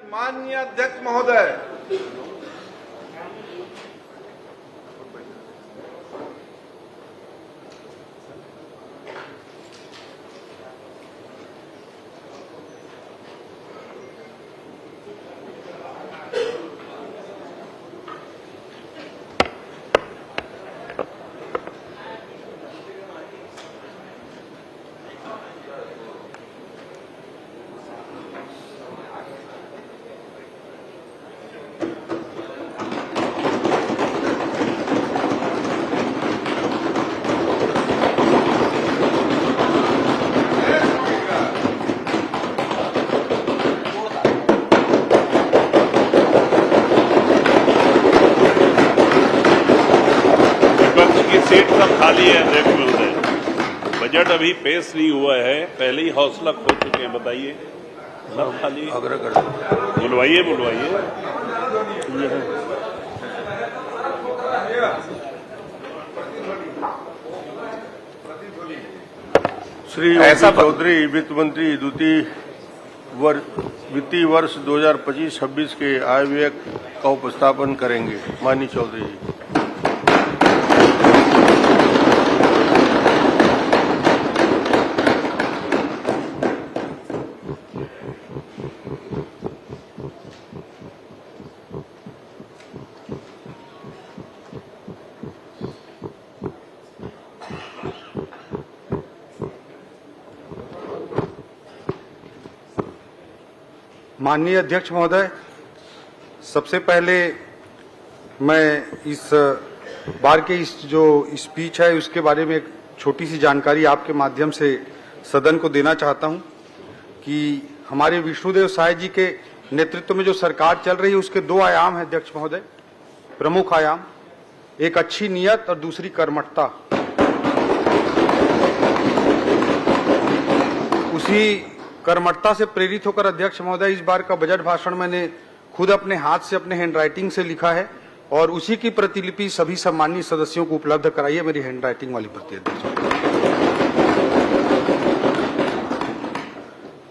माननीय अध्यक्ष महोदय, सीट सब खाली है अध्यक्ष महोदय। बजट अभी पेश नहीं हुआ है, पहले ही हौसला खो चुके हैं। बताइए, सब खाली। बुलवाइए बुलवाइए। श्री चौधरी वित्त मंत्री वित्तीय वर्ष 2025-26 के आय व्यय का उपस्थापन करेंगे। माननीय चौधरी जी। माननीय अध्यक्ष महोदय, सबसे पहले मैं इस बार के इस जो स्पीच है उसके बारे में एक छोटी सी जानकारी आपके माध्यम से सदन को देना चाहता हूं कि हमारे विष्णुदेव साय जी के नेतृत्व में जो सरकार चल रही है उसके दो आयाम हैं अध्यक्ष महोदय, प्रमुख आयाम। एक अच्छी नीयत और दूसरी कर्मठता। उसी कर्मठता से प्रेरित होकर अध्यक्ष महोदय इस बार का बजट भाषण मैंने खुद अपने हाथ से अपने हैंडराइटिंग से लिखा है और उसी की प्रतिलिपि सभी सम्मानीय सदस्यों को उपलब्ध कराई है, मेरी हैंडराइटिंग वाली प्रति। अध्यक्ष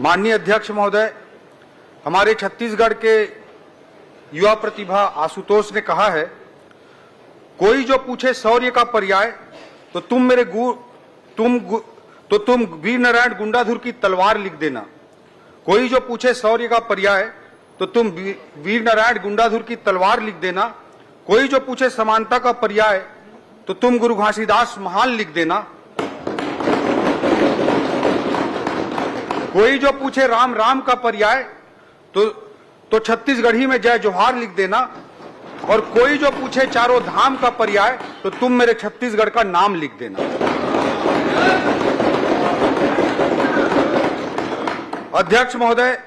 माननीय अध्यक्ष महोदय, हमारे छत्तीसगढ़ के युवा प्रतिभा आशुतोष ने कहा है, कोई जो पूछे शौर्य का पर्याय तो तुम वीर नारायण गुंडाधुर की तलवार लिख देना। कोई जो पूछे शौर्य का पर्याय तो तुम वीर नारायण गुंडाधुर की तलवार लिख देना। कोई जो पूछे समानता का पर्याय तो तुम गुरु घासीदास महान लिख देना। कोई जो पूछे राम राम का पर्याय तो छत्तीसगढ़ी में जय जोहार लिख देना। और कोई जो पूछे चारों धाम का पर्याय तो तुम मेरे छत्तीसगढ़ का नाम लिख देना। अध्यक्ष महोदय,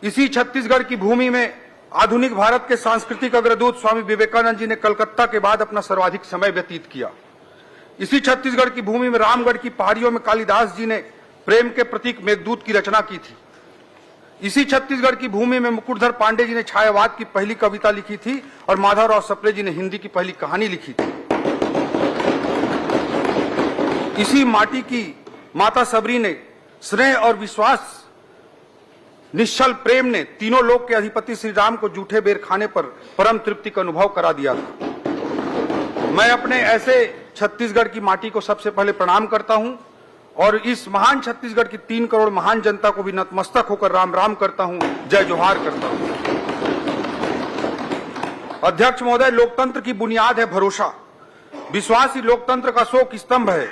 इसी छत्तीसगढ़ की भूमि में आधुनिक भारत के सांस्कृतिक अग्रदूत स्वामी विवेकानंद जी ने कलकत्ता के बाद अपना सर्वाधिक समय व्यतीत किया। इसी छत्तीसगढ़ की भूमि में रामगढ़ की पहाड़ियों में कालिदास जी ने प्रेम के प्रतीक मेघदूत की रचना की थी। इसी छत्तीसगढ़ की भूमि में मुकुटधर पांडे जी ने छायावाद की पहली कविता लिखी थी और माधवराव सप्रे जी ने हिंदी की पहली कहानी लिखी थी। इसी माटी की माता सबरी ने स्नेह और विश्वास निश्चल प्रेम ने तीनों लोक के अधिपति श्री राम को जूठे बेर खाने पर परम तृप्ति का अनुभव करा दिया था। मैं अपने ऐसे छत्तीसगढ़ की माटी को सबसे पहले प्रणाम करता हूं और इस महान छत्तीसगढ़ की 3 करोड़ महान जनता को भी नतमस्तक होकर राम राम करता हूं, जय जोहार करता हूं। अध्यक्ष महोदय, लोकतंत्र की बुनियाद है भरोसा। विश्वास ही लोकतंत्र का शोक स्तंभ है।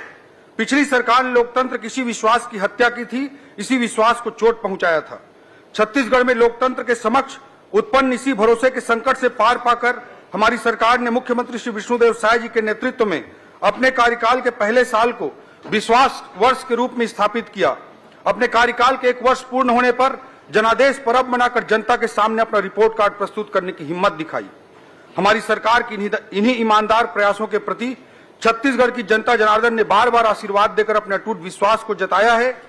पिछली सरकार ने लोकतंत्र किसी विश्वास की हत्या की थी, इसी विश्वास को चोट पहुंचाया था। छत्तीसगढ़ में लोकतंत्र के समक्ष उत्पन्न इसी भरोसे के संकट से पार पाकर हमारी सरकार ने मुख्यमंत्री श्री विष्णुदेव साय जी के नेतृत्व में अपने कार्यकाल के पहले साल को विश्वास वर्ष के रूप में स्थापित किया। अपने कार्यकाल के 1 वर्ष पूर्ण होने पर जनादेश पर्व मनाकर जनता के सामने अपना रिपोर्ट कार्ड प्रस्तुत करने की हिम्मत दिखाई। हमारी सरकार की इन्हीं ईमानदार प्रयासों के प्रति छत्तीसगढ़ की जनता जनार्दन ने बार बार आशीर्वाद देकर अपने अटूट विश्वास को जताया है।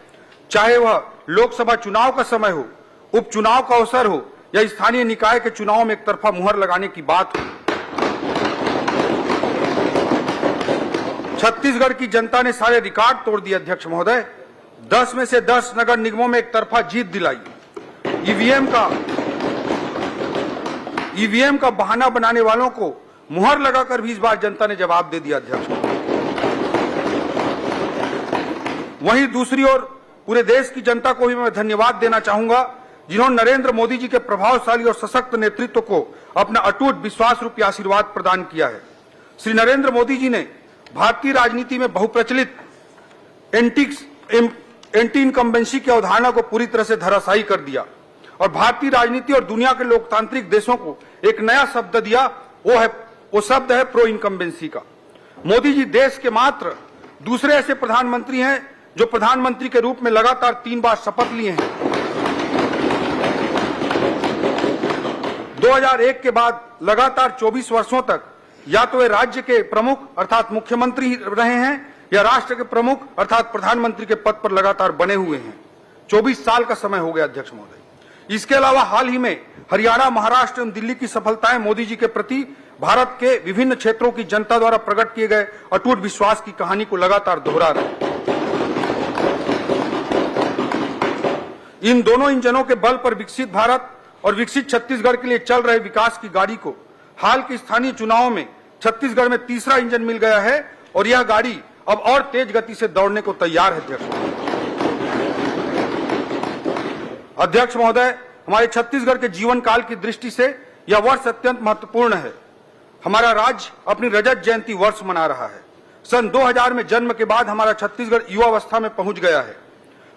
चाहे वह लोकसभा चुनाव का समय हो, उपचुनाव का अवसर हो या स्थानीय निकाय के चुनाव में एक तरफा मुहर लगाने की बात हो, छत्तीसगढ़ की जनता ने सारे रिकॉर्ड तोड़ दिए। अध्यक्ष महोदय, 10 में से 10 नगर निगमों में एक तरफा जीत दिलाई। ईवीएम का ईवीएम का बहाना बनाने वालों को मुहर लगाकर भी इस बार जनता ने जवाब दे दिया अध्यक्ष। वहीं दूसरी ओर पूरे देश की जनता को भी मैं धन्यवाद देना चाहूंगा, जिन्होंने नरेंद्र मोदी जी के प्रभावशाली और सशक्त नेतृत्व को अपना अटूट विश्वास रूपी आशीर्वाद प्रदान किया है। श्री नरेंद्र मोदी जी ने भारतीय राजनीति में बहुप्रचलित एंटी इनकम्बेंसी की अवधारणा को पूरी तरह से धराशायी कर दिया और भारतीय राजनीति और दुनिया के लोकतांत्रिक देशों को एक नया शब्द दिया, वो शब्द है प्रो इनकम्बेंसी का। मोदी जी देश के मात्र दूसरे ऐसे प्रधानमंत्री हैं जो प्रधानमंत्री के रूप में लगातार 3 बार शपथ लिए हैं। 2001 के बाद लगातार 24 वर्षों तक या तो वे राज्य के प्रमुख अर्थात मुख्यमंत्री रहे हैं या राष्ट्र के प्रमुख अर्थात प्रधानमंत्री के पद पर लगातार बने हुए हैं। 24 साल का समय हो गया अध्यक्ष महोदय। इसके अलावा हाल ही में हरियाणा, महाराष्ट्र एवं दिल्ली की सफलताएं मोदी जी के प्रति भारत के विभिन्न क्षेत्रों की जनता द्वारा प्रकट किए गए अटूट विश्वास की कहानी को लगातार दोहरा रहे हैं। इन दोनों इंजनों के बल पर विकसित भारत और विकसित छत्तीसगढ़ के लिए चल रहे विकास की गाड़ी को हाल के स्थानीय चुनावों में छत्तीसगढ़ में तीसरा इंजन मिल गया है और यह गाड़ी अब और तेज गति से दौड़ने को तैयार है। अध्यक्ष महोदय, हमारे छत्तीसगढ़ के जीवन काल की दृष्टि से यह वर्ष अत्यंत महत्वपूर्ण है। हमारा राज्य अपनी रजत जयंती वर्ष मना रहा है। सन 2000 में जन्म के बाद हमारा छत्तीसगढ़ युवावस्था में पहुंच गया है।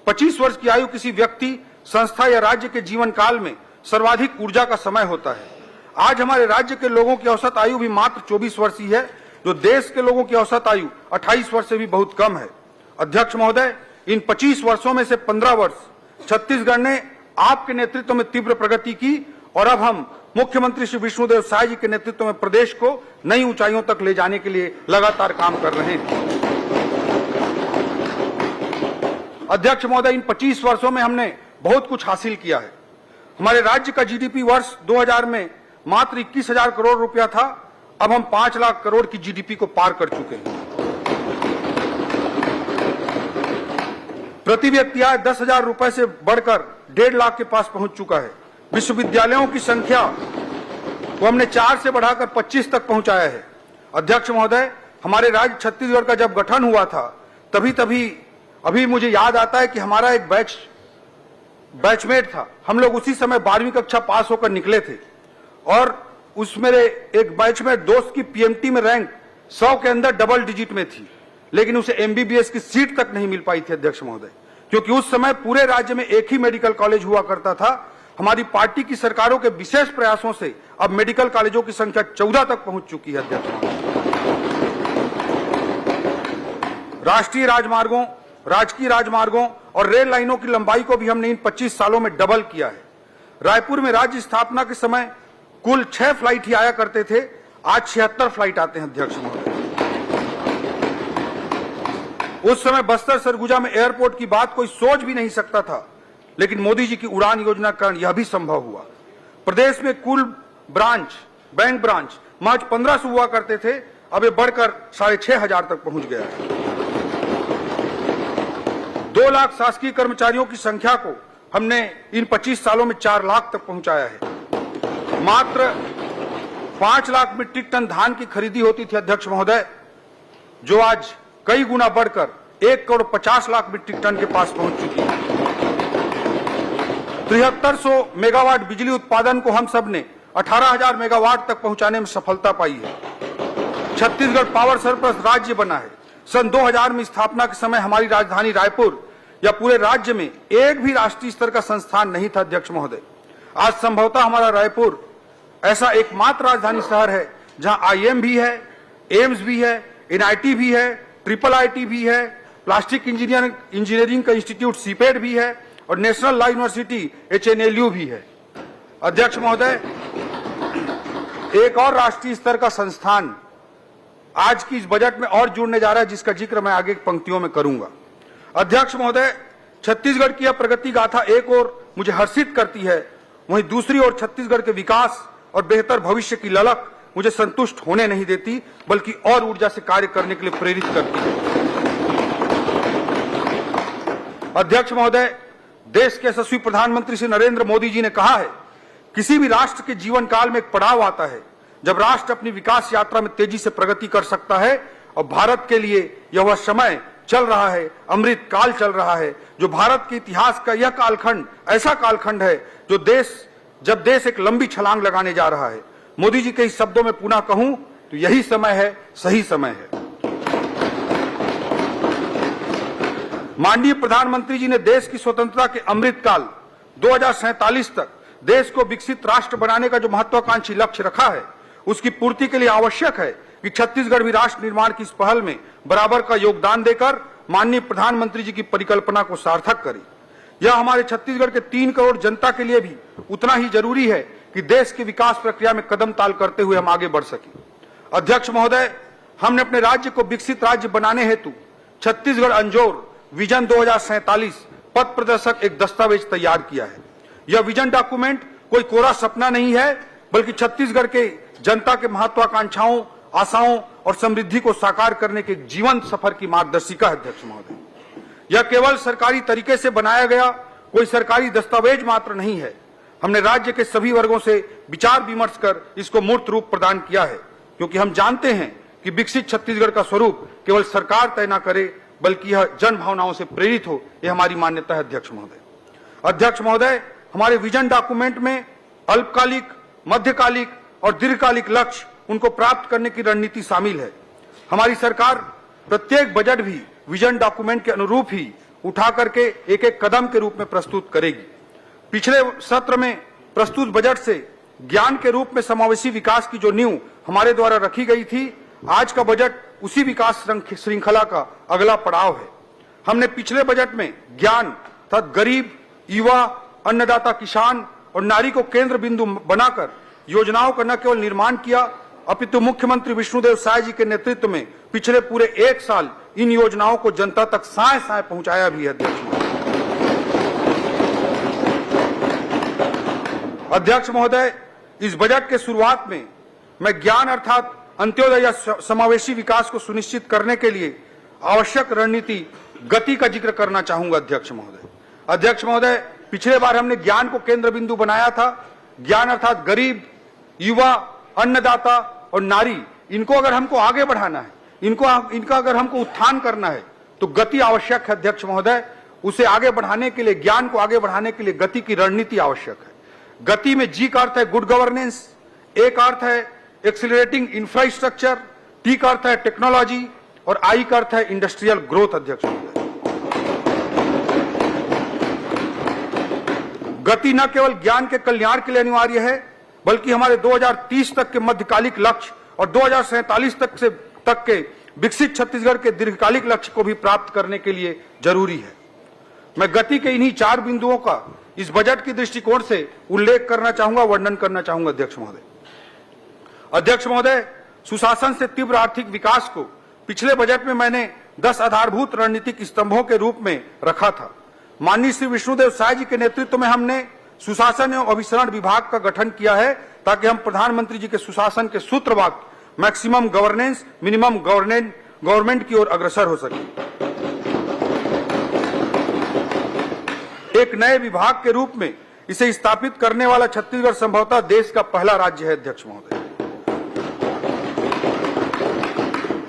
25 वर्ष की आयु किसी व्यक्ति, संस्था या राज्य के जीवन काल में सर्वाधिक ऊर्जा का समय होता है। आज हमारे राज्य के लोगों की औसत आयु भी मात्र 24 वर्ष ही है, जो देश के लोगों की औसत आयु 28 वर्ष से भी बहुत कम है। अध्यक्ष महोदय, इन 25 वर्षों में से 15 वर्ष छत्तीसगढ़ ने आपके नेतृत्व में तीव्र प्रगति की और अब हम मुख्यमंत्री श्री विष्णुदेव साय जी के नेतृत्व में प्रदेश को नई ऊंचाइयों तक ले जाने के लिए लगातार काम कर रहे हैं। अध्यक्ष महोदय, इन 25 वर्षों में हमने बहुत कुछ हासिल किया है। हमारे राज्य का जीडीपी वर्ष 2000 में मात्र 21,000 करोड़ रुपया था, अब हम 5 लाख करोड़ की जीडीपी को पार कर चुके हैं। प्रति व्यक्ति आय 10,000 रुपए से बढ़कर 1.5 लाख के पास पहुंच चुका है। विश्वविद्यालयों की संख्या को हमने 4 से बढ़ाकर 25 तक पहुंचाया है। अध्यक्ष महोदय, हमारे राज्य छत्तीसगढ़ का जब गठन हुआ था अभी मुझे याद आता है कि हमारा एक बैचमेट था। हम लोग उसी समय 12वीं कक्षा पास होकर निकले थे और उस मेरे एक बैचमेट दोस्त की पीएमटी में रैंक 100 के अंदर डबल डिजिट में थी, लेकिन उसे एमबीबीएस की सीट तक नहीं मिल पाई थी अध्यक्ष महोदय, क्योंकि उस समय पूरे राज्य में एक ही मेडिकल कॉलेज हुआ करता था। हमारी पार्टी की सरकारों के विशेष प्रयासों से अब मेडिकल कॉलेजों की संख्या 14 तक पहुंच चुकी है। अध्यक्ष महोदय, राष्ट्रीय राजमार्गों, राजकीय राजमार्गों और रेल लाइनों की लंबाई को भी हमने इन 25 सालों में डबल किया है। रायपुर में राज्य स्थापना के समय कुल 6 फ्लाइट ही आया करते थे, आज 76 फ्लाइट आते हैं। अध्यक्ष महोदय, उस समय बस्तर सरगुजा में एयरपोर्ट की बात कोई सोच भी नहीं सकता था, लेकिन मोदी जी की उड़ान योजना के कारण यह भी संभव हुआ। प्रदेश में कुल बैंक ब्रांच महज 1500 हुआ करते थे, अब ये बढ़कर 6,500 तक पहुंच गया है। 2 लाख शासकीय कर्मचारियों की संख्या को हमने इन 25 सालों में 4 लाख तक पहुंचाया है। मात्र 5 लाख मीट्रिक टन धान की खरीदी होती थी अध्यक्ष महोदय, जो आज कई गुना बढ़कर 1,50,00,000 मीट्रिक टन के पास पहुंच चुकी है। 7300 मेगावाट बिजली उत्पादन को हम सब ने 18,000 मेगावाट तक पहुंचाने में सफलता पाई है। छत्तीसगढ़ पावर सरप्लस राज्य बना है। सन 2000 में स्थापना के समय हमारी राजधानी रायपुर या पूरे राज्य में एक भी राष्ट्रीय स्तर का संस्थान नहीं था। अध्यक्ष महोदय, आज संभवतः हमारा रायपुर ऐसा एकमात्र राजधानी शहर है जहां आईएम भी है, एम्स भी है, एनआईटी भी है, ट्रिपल आईटी भी है, प्लास्टिक इंजीनियरिंग का इंस्टीट्यूट सीपेड भी है और नेशनल लॉ यूनिवर्सिटी एचएनएलयू भी है। अध्यक्ष महोदय, एक और राष्ट्रीय स्तर का संस्थान आज की इस बजट में और जुड़ने जा रहा है, जिसका जिक्र मैं आगे पंक्तियों में करूंगा। अध्यक्ष महोदय, छत्तीसगढ़ की यह प्रगति गाथा एक ओर मुझे हर्षित करती है, वहीं दूसरी ओर छत्तीसगढ़ के विकास और बेहतर भविष्य की ललक मुझे संतुष्ट होने नहीं देती, बल्कि और ऊर्जा से कार्य करने के लिए प्रेरित करती है। अध्यक्ष महोदय, देश के यशस्वी प्रधानमंत्री श्री नरेंद्र मोदी जी ने कहा है किसी भी राष्ट्र के जीवन काल में एक पड़ाव आता है जब राष्ट्र अपनी विकास यात्रा में तेजी से प्रगति कर सकता है, और भारत के लिए यह वह समय चल रहा है, अमृत काल चल रहा है, जो भारत के इतिहास का यह कालखंड ऐसा कालखंड है जब देश एक लंबी छलांग लगाने जा रहा है। मोदी जी के इस शब्दों में पुनः कहूं तो यही समय है, सही समय है। माननीय प्रधानमंत्री जी ने देश की स्वतंत्रता के अमृत काल 2047 तक देश को विकसित राष्ट्र बनाने का जो महत्वाकांक्षी लक्ष्य रखा है, उसकी पूर्ति के लिए आवश्यक है कि छत्तीसगढ़ भी राष्ट्र निर्माण की इस पहल में बराबर का योगदान देकर माननीय प्रधानमंत्री जी की परिकल्पना को सार्थक करे। यह हमारे छत्तीसगढ़ के 3 करोड़ जनता के लिए भी उतना ही जरूरी है कि देश की विकास प्रक्रिया में कदम ताल करते हुए हम आगे बढ़ सकें। अध्यक्ष महोदय, हमने अपने राज्य को विकसित राज्य बनाने हेतु छत्तीसगढ़ अंजोर विजन 2047 पथ प्रदर्शक एक दस्तावेज तैयार किया है। यह विजन डॉक्यूमेंट कोई कोरा सपना नहीं है, बल्कि छत्तीसगढ़ के जनता के महत्वाकांक्षाओं, आशाओं और समृद्धि को साकार करने के जीवन सफर की मार्गदर्शिका है। अध्यक्ष महोदय, यह केवल सरकारी तरीके से बनाया गया कोई सरकारी दस्तावेज मात्र नहीं है। हमने राज्य के सभी वर्गों से विचार विमर्श कर इसको मूर्त रूप प्रदान किया है, क्योंकि हम जानते हैं कि विकसित छत्तीसगढ़ का स्वरूप केवल सरकार तय न करे, बल्कि यह जन भावनाओं से प्रेरित हो, यह हमारी मान्यता है। अध्यक्ष महोदय, हमारे विजन डॉक्यूमेंट में अल्पकालिक, मध्यकालिक और दीर्घकालिक लक्ष्य उनको प्राप्त करने की रणनीति शामिल है। हमारी सरकार प्रत्येक बजट भी विजन डॉक्यूमेंट के अनुरूप ही उठा करके एक एक कदम के रूप में प्रस्तुत करेगी। पिछले सत्र में प्रस्तुत बजट से ज्ञान के रूप में समावेशी विकास की जो नींव हमारे द्वारा रखी गई थी, आज का बजट उसी विकास श्रृंखला का अगला पड़ाव है। हमने पिछले बजट में ज्ञान तथा गरीब, युवा, अन्नदाता, किसान और नारी को केंद्र बिंदु बनाकर योजनाओं का न केवल निर्माण किया, अपितु मुख्यमंत्री विष्णुदेव साय जी के नेतृत्व में पिछले पूरे 1 साल इन योजनाओं को जनता तक साय साय पहुंचाया भी है। अध्यक्ष महोदय, इस बजट के शुरुआत में मैं ज्ञान अर्थात अंत्योदय या समावेशी विकास को सुनिश्चित करने के लिए आवश्यक रणनीति गति का जिक्र करना चाहूंगा। अध्यक्ष महोदय, पिछले बार हमने ज्ञान को केंद्र बिंदु बनाया था। ज्ञान अर्थात गरीब, युवा, अन्नदाता और नारी, इनको अगर हमको आगे बढ़ाना है, इनका अगर हमको उत्थान करना है, तो गति आवश्यक है। अध्यक्ष महोदय, उसे आगे बढ़ाने के लिए, ज्ञान को आगे बढ़ाने के लिए गति की रणनीति आवश्यक है। गति में जी का अर्थ है गुड गवर्नेंस, ए का अर्थ है एक्सिलरेटिंग इंफ्रास्ट्रक्चर, टी का अर्थ है टेक्नोलॉजी और आई का अर्थ है इंडस्ट्रियल ग्रोथ। अध्यक्ष महोदय, गति न केवल ज्ञान के कल्याण के लिए अनिवार्य है, बल्कि हमारे 2030 तक के मध्यकालिक लक्ष्य और 2047 तक के विकसित छत्तीसगढ़ के दीर्घकालिक लक्ष्य को भी प्राप्त करने के लिए जरूरी है। मैं गति के इन्हीं 4 बिंदुओं का इस बजट की दृष्टिकोण से उल्लेख करना चाहूंगा, वर्णन करना चाहूंगा। अध्यक्ष महोदय, सुशासन से तीव्र आर्थिक विकास को पिछले बजट में मैंने 10 आधारभूत रणनीतिक स्तंभों के रूप में रखा था। माननीय श्री विष्णुदेव साय जी के नेतृत्व में हमने सुशासन एवं अभिसरण विभाग का गठन किया है, ताकि हम प्रधानमंत्री जी के सुशासन के सूत्र वाक्य मैक्सिमम गवर्नेंस, मिनिमम गवर्नमेंट की ओर अग्रसर हो सके। एक नए विभाग के रूप में इसे स्थापित करने वाला छत्तीसगढ़ संभवतः देश का पहला राज्य है। अध्यक्ष महोदय,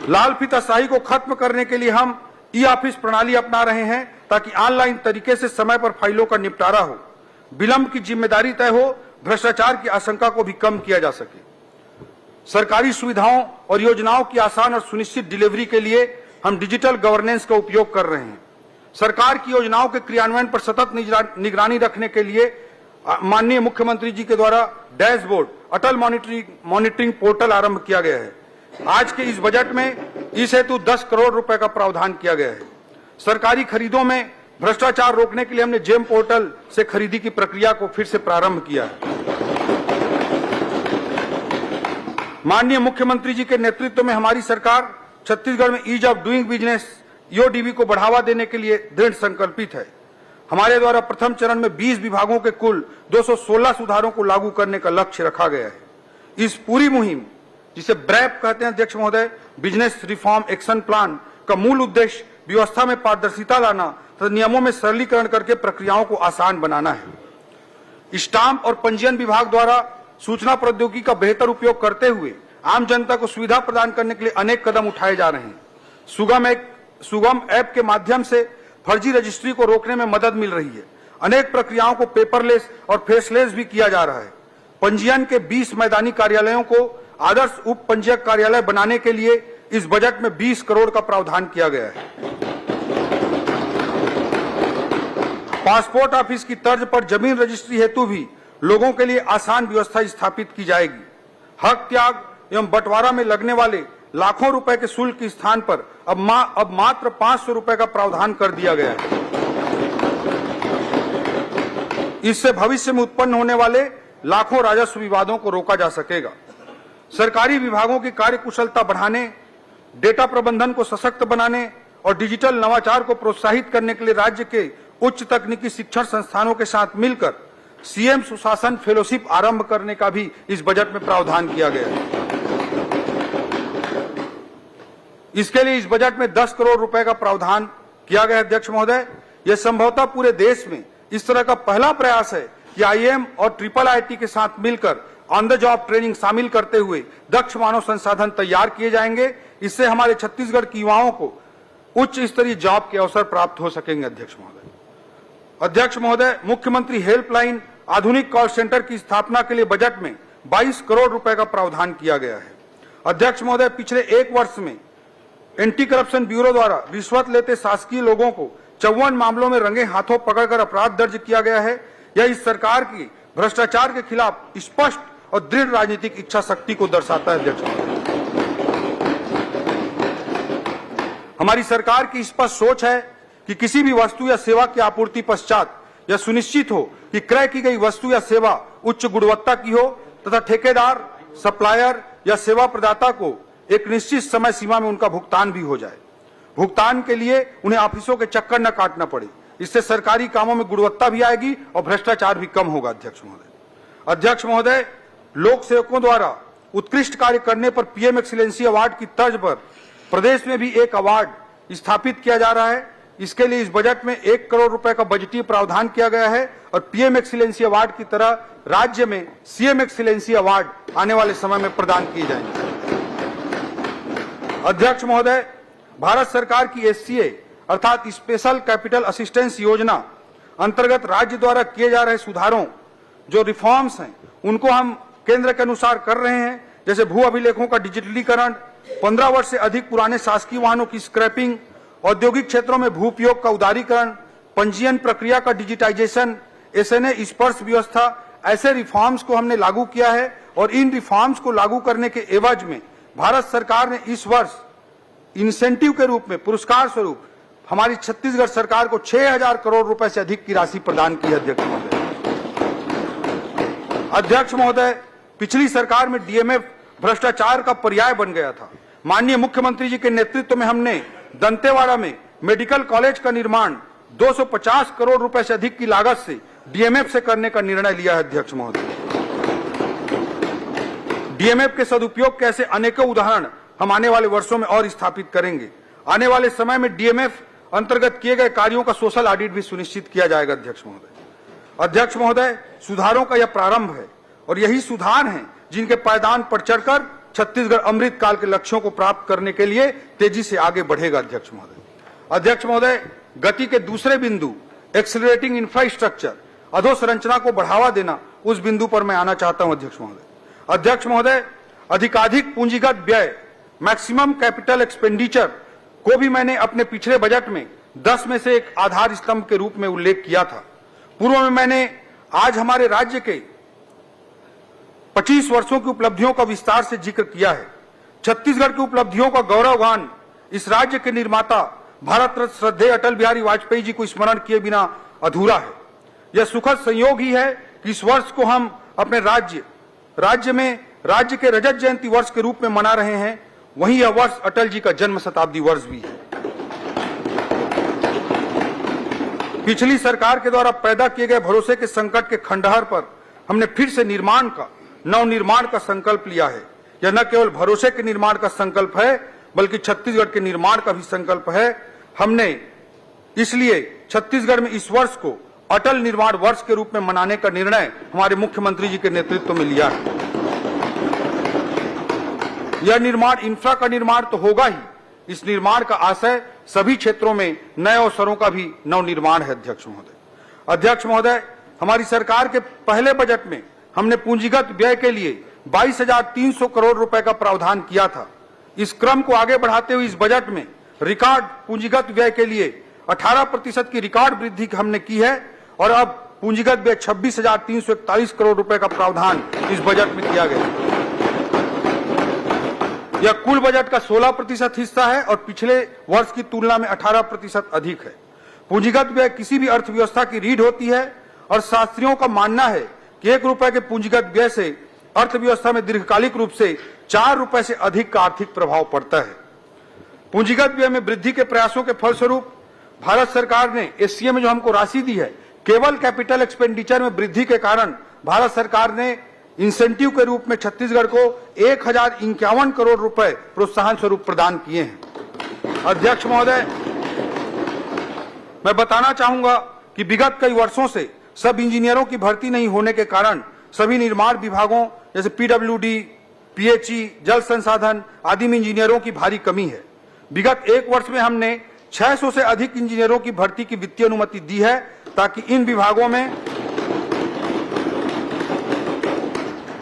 लाल फीताशाही को खत्म करने के लिए हम ई ऑफिस प्रणाली अपना रहे हैं, ताकि ऑनलाइन तरीके से समय पर फाइलों का निपटारा हो, विलंब की जिम्मेदारी तय हो, भ्रष्टाचार की आशंका को भी कम किया जा सके। सरकारी सुविधाओं और योजनाओं की आसान और सुनिश्चित डिलीवरी के लिए हम डिजिटल गवर्नेंस का उपयोग कर रहे हैं। सरकार की योजनाओं के क्रियान्वयन पर सतत निगरानी रखने के लिए माननीय मुख्यमंत्री जी के द्वारा डैशबोर्ड अटल मॉनिटरिंग पोर्टल आरंभ किया गया है। आज के इस बजट में इस हेतु 10 करोड़ रुपए का प्रावधान किया गया है। सरकारी खरीदों में भ्रष्टाचार रोकने के लिए हमने जेम पोर्टल से खरीदी की प्रक्रिया को फिर से प्रारंभ किया है। माननीय मुख्यमंत्री जी के नेतृत्व में हमारी सरकार छत्तीसगढ़ में ease of doing business EODB को बढ़ावा देने के लिए दृढ़ संकल्पित है। हमारे द्वारा प्रथम चरण में 20 विभागों के कुल 216 सुधारों को लागू करने का लक्ष्य रखा गया है। इस पूरी मुहिम, जिसे ब्रैप कहते हैं अध्यक्ष महोदय, बिजनेस रिफॉर्म एक्शन प्लान, का मूल उद्देश्य व्यवस्था में पारदर्शिता लाना तथा नियमों में सरलीकरण करके प्रक्रियाओं को आसान बनाना है। स्टाम्प और पंजीयन विभाग द्वारा सूचना प्रौद्योगिकी का बेहतर उपयोग करते हुए आम जनता को सुविधा प्रदान करने के लिए अनेक कदम उठाए जा रहे हैं। सुगम ऐप के माध्यम से फर्जी रजिस्ट्री को रोकने में मदद मिल रही है। अनेक प्रक्रियाओं को पेपरलेस और फेसलेस भी किया जा रहा है। पंजीयन के 20 मैदानी कार्यालयों को आदर्श उप पंजीयक कार्यालय बनाने के लिए इस बजट में 20 करोड़ का प्रावधान किया गया है। पासपोर्ट ऑफिस की तर्ज पर जमीन रजिस्ट्री हेतु भी लोगों के लिए आसान व्यवस्था स्थापित की जाएगी। हक त्याग एवं बंटवारा में लगने वाले लाखों रुपए के शुल्क के स्थान पर अब मात्र 500 रुपए का प्रावधान कर दिया गया है। इससे भविष्य में उत्पन्न होने वाले लाखों राजस्व विवादों को रोका जा सकेगा। सरकारी विभागों की कार्यकुशलता बढ़ाने, डेटा प्रबंधन को सशक्त बनाने और डिजिटल नवाचार को प्रोत्साहित करने के लिए राज्य के उच्च तकनीकी शिक्षण संस्थानों के साथ मिलकर सीएम सुशासन फेलोशिप आरंभ करने का भी इस बजट में प्रावधान किया गया है। इसके लिए इस बजट में 10 करोड़ रुपए का प्रावधान किया गया है। अध्यक्ष महोदय, यह संभवतः पूरे देश में इस तरह का पहला प्रयास है कि आईएम और IIIT के साथ मिलकर ऑन द जॉब ट्रेनिंग शामिल करते हुए दक्ष मानव संसाधन तैयार किए जाएंगे। इससे हमारे छत्तीसगढ़ के युवाओं को उच्च स्तरीय जॉब के अवसर प्राप्त हो सकेंगे। अध्यक्ष महोदय, मुख्यमंत्री हेल्पलाइन आधुनिक कॉल सेंटर की स्थापना के लिए बजट में 22 करोड़ रुपए का प्रावधान किया गया है। अध्यक्ष महोदय, पिछले एक वर्ष में एंटी करप्शन ब्यूरो द्वारा रिश्वत लेते शासकीय लोगों को 54 मामलों में रंगे हाथों पकड़कर अपराध दर्ज किया गया है। यह इस सरकार की भ्रष्टाचार के खिलाफ स्पष्ट और दृढ़ राजनीतिक इच्छा शक्ति को दर्शाता है। अध्यक्ष महोदय, हमारी सरकार की स्पष्ट सोच है कि किसी भी वस्तु या सेवा की आपूर्ति पश्चात यह सुनिश्चित हो कि क्रय की गई वस्तु या सेवा उच्च गुणवत्ता की हो तथा ठेकेदार, सप्लायर या सेवा प्रदाता को एक निश्चित समय सीमा में उनका भुगतान भी हो जाए। भुगतान के लिए उन्हें ऑफिसों के चक्कर न काटना पड़े। इससे सरकारी कामों में गुणवत्ता भी आएगी और भ्रष्टाचार भी कम होगा। अध्यक्ष महोदय, लोक सेवकों द्वारा उत्कृष्ट कार्य करने पर पीएम एक्सीलेंसी अवार्ड की तर्ज पर प्रदेश में भी एक अवार्ड स्थापित किया जा रहा है। इसके लिए इस बजट में 1 करोड़ रुपए का बजटीय प्रावधान किया गया है और पीएम एक्सीलेंसी अवार्ड की तरह राज्य में सीएम एक्सीलेंसी अवार्ड आने वाले समय में प्रदान किए जाएंगे। अध्यक्ष महोदय, भारत सरकार की एससीए अर्थात स्पेशल कैपिटल असिस्टेंस योजना अंतर्गत राज्य द्वारा किए जा रहे सुधारों, जो रिफॉर्म्स हैं, उनको हम केंद्र के अनुसार कर रहे हैं। जैसे भू अभिलेखों का डिजिटलीकरण, 15 वर्ष से अधिक पुराने शासकीय वाहनों की स्क्रैपिंग, औद्योगिक क्षेत्रों में भू उपयोग का उदारीकरण, पंजीयन प्रक्रिया का डिजिटाइजेशन, एसएनए स्पर्श व्यवस्था, ऐसे रिफॉर्म्स को हमने लागू किया है। और इन रिफॉर्म्स को लागू करने के एवज में भारत सरकार ने इस वर्ष इंसेंटिव के रूप में, पुरस्कार स्वरूप हमारी छत्तीसगढ़ सरकार को 6000 करोड़ रुपए से अधिक की राशि प्रदान की है। अध्यक्ष महोदय, पिछली सरकार में डीएमएफ भ्रष्टाचार का पर्याय बन गया था। माननीय मुख्यमंत्री जी के नेतृत्व में हमने दंतेवाड़ा में मेडिकल कॉलेज का निर्माण 250 करोड़ रुपए से अधिक की लागत से डीएमएफ से करने का निर्णय लिया है। अध्यक्ष महोदय, डीएमएफ के सदुपयोग के ऐसे अनेकों उदाहरण हम आने वाले वर्षों में और स्थापित करेंगे। आने वाले समय में डीएमएफ अंतर्गत किए गए कार्यों का सोशल ऑडिट भी सुनिश्चित किया जाएगा। अध्यक्ष महोदय, सुधारों का यह प्रारंभ है और यही सुधार हैं जिनके पायदान पर चढ़कर छत्तीसगढ़ अमृत काल के लक्ष्यों को प्राप्त करने के लिए तेजी से आगे बढ़ेगा। अध्यक्ष महोदय, गति के दूसरे बिंदु एक्सेलरेटिंग इंफ्रास्ट्रक्चर, अधोसंरचना को बढ़ावा देना, उस बिंदु पर मैं आना चाहता हूं। अध्यक्ष महोदय, अधिकाधिक पूंजीगत व्यय, मैक्सिमम कैपिटल एक्सपेंडिचर को भी मैंने अपने पिछले बजट में 10 में से एक आधार स्तंभ के रूप में उल्लेख किया था। पूर्व में मैंने आज हमारे राज्य के 25 वर्षों की उपलब्धियों का विस्तार से जिक्र किया है। छत्तीसगढ़ की उपलब्धियों का गौरवगान इस राज्य के निर्माता भारत रत्न श्रद्धेय अटल बिहारी वाजपेयी जी को स्मरण किए बिना अधूरा है। यह सुखद संयोग ही है कि इस वर्ष को हम अपने राज्य में राज्य के रजत जयंती वर्ष के रूप में मना रहे हैं। वहीं यह वर्ष अटल जी का जन्म शताब्दी वर्ष भी है। पिछली सरकार के द्वारा पैदा किए गए भरोसे के संकट के खंडहर पर हमने फिर से नवनिर्माण का संकल्प लिया है। यह न केवल भरोसे के निर्माण का संकल्प है, बल्कि छत्तीसगढ़ के निर्माण का भी संकल्प है। हमने इसलिए छत्तीसगढ़ में इस वर्ष को अटल निर्माण वर्ष के रूप में मनाने का निर्णय हमारे मुख्यमंत्री जी के नेतृत्व में लिया है। यह निर्माण इंफ्रा का निर्माण तो होगा ही, इस निर्माण का आशय सभी क्षेत्रों में नए अवसरों का भी नवनिर्माण है। अध्यक्ष महोदय, हमारी सरकार के पहले बजट में हमने पूंजीगत व्यय के लिए 22,300 करोड़ रुपए का प्रावधान किया था। इस क्रम को आगे बढ़ाते हुए इस बजट में रिकॉर्ड पूंजीगत व्यय के लिए 18% की रिकॉर्ड वृद्धि हमने की है और अब पूंजीगत व्यय 26,341 करोड़ रुपए का प्रावधान इस बजट में किया गया। यह कुल बजट का 16% हिस्सा है और पिछले वर्ष की तुलना में 18% अधिक है। पूंजीगत व्यय किसी भी अर्थव्यवस्था की रीढ़ होती है और शास्त्रियों का मानना है कि 1 रुपए के पूंजीगत व्यय से अर्थव्यवस्था में दीर्घकालिक रूप से 4 रुपए से अधिक का आर्थिक प्रभाव पड़ता है। पूंजीगत व्यय में वृद्धि के प्रयासों के फलस्वरूप भारत सरकार ने एससीए में जो हमको राशि दी है, केवल कैपिटल एक्सपेंडिचर में वृद्धि के कारण भारत सरकार ने इंसेंटिव के रूप में छत्तीसगढ़ को 1,051 करोड़ रुपए प्रोत्साहन स्वरूप प्रदान किए हैं। अध्यक्ष महोदय, मैं बताना चाहूंगा कि विगत कई वर्षों से सब इंजीनियरों की भर्ती नहीं होने के कारण सभी निर्माण विभागों जैसे पीडब्ल्यूडी, पीएचई, जल संसाधन आदि में इंजीनियरों की भारी कमी है। विगत 1 वर्ष में हमने 600 से अधिक इंजीनियरों की भर्ती की वित्तीय अनुमति दी है ताकि इन विभागों में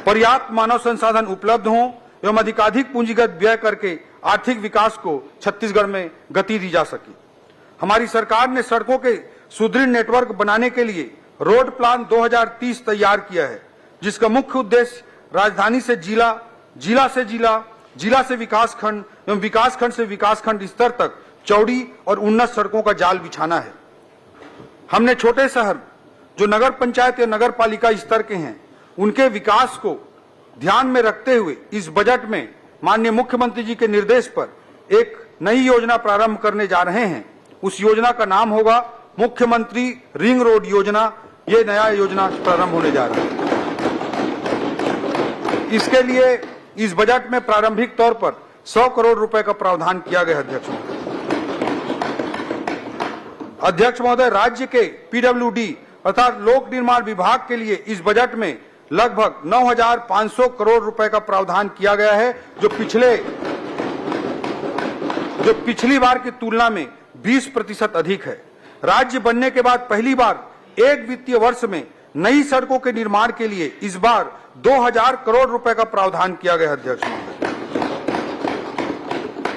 पर्याप्त मानव संसाधन उपलब्ध हों एवं अधिकाधिक पूंजीगत व्यय करके आर्थिक विकास को छत्तीसगढ़ में गति दी जा सके। हमारी सरकार ने सड़कों के सुदृढ़ नेटवर्क बनाने के लिए रोड प्लान 2030 तैयार किया है, जिसका मुख्य उद्देश्य राजधानी से जिला, जिला से जिला, जिला से विकासखंड एवं विकासखंड से विकासखंड स्तर तक चौड़ी और उन्नत सड़कों का जाल बिछाना है। हमने छोटे शहर जो नगर पंचायत या नगर पालिका स्तर के हैं, उनके विकास को ध्यान में रखते हुए इस बजट में माननीय मुख्यमंत्री जी के निर्देश पर एक नई योजना प्रारंभ करने जा रहे हैं। उस योजना का नाम होगा मुख्यमंत्री रिंग रोड योजना। ये नया योजना प्रारंभ होने जा रहा है। इसके लिए इस बजट में प्रारंभिक तौर पर 100 करोड़ रुपए का प्रावधान किया गया। अध्यक्ष महोदय, राज्य के पीडब्ल्यूडी अर्थात लोक निर्माण विभाग के लिए इस बजट में लगभग 9,500 करोड़ रुपए का प्रावधान किया गया है, जो पिछली बार की तुलना में 20% अधिक है। राज्य बनने के बाद पहली बार एक वित्तीय वर्ष में नई सड़कों के निर्माण के लिए इस बार 2,000 करोड़ रुपए का प्रावधान किया गया। अध्यक्ष महोदय,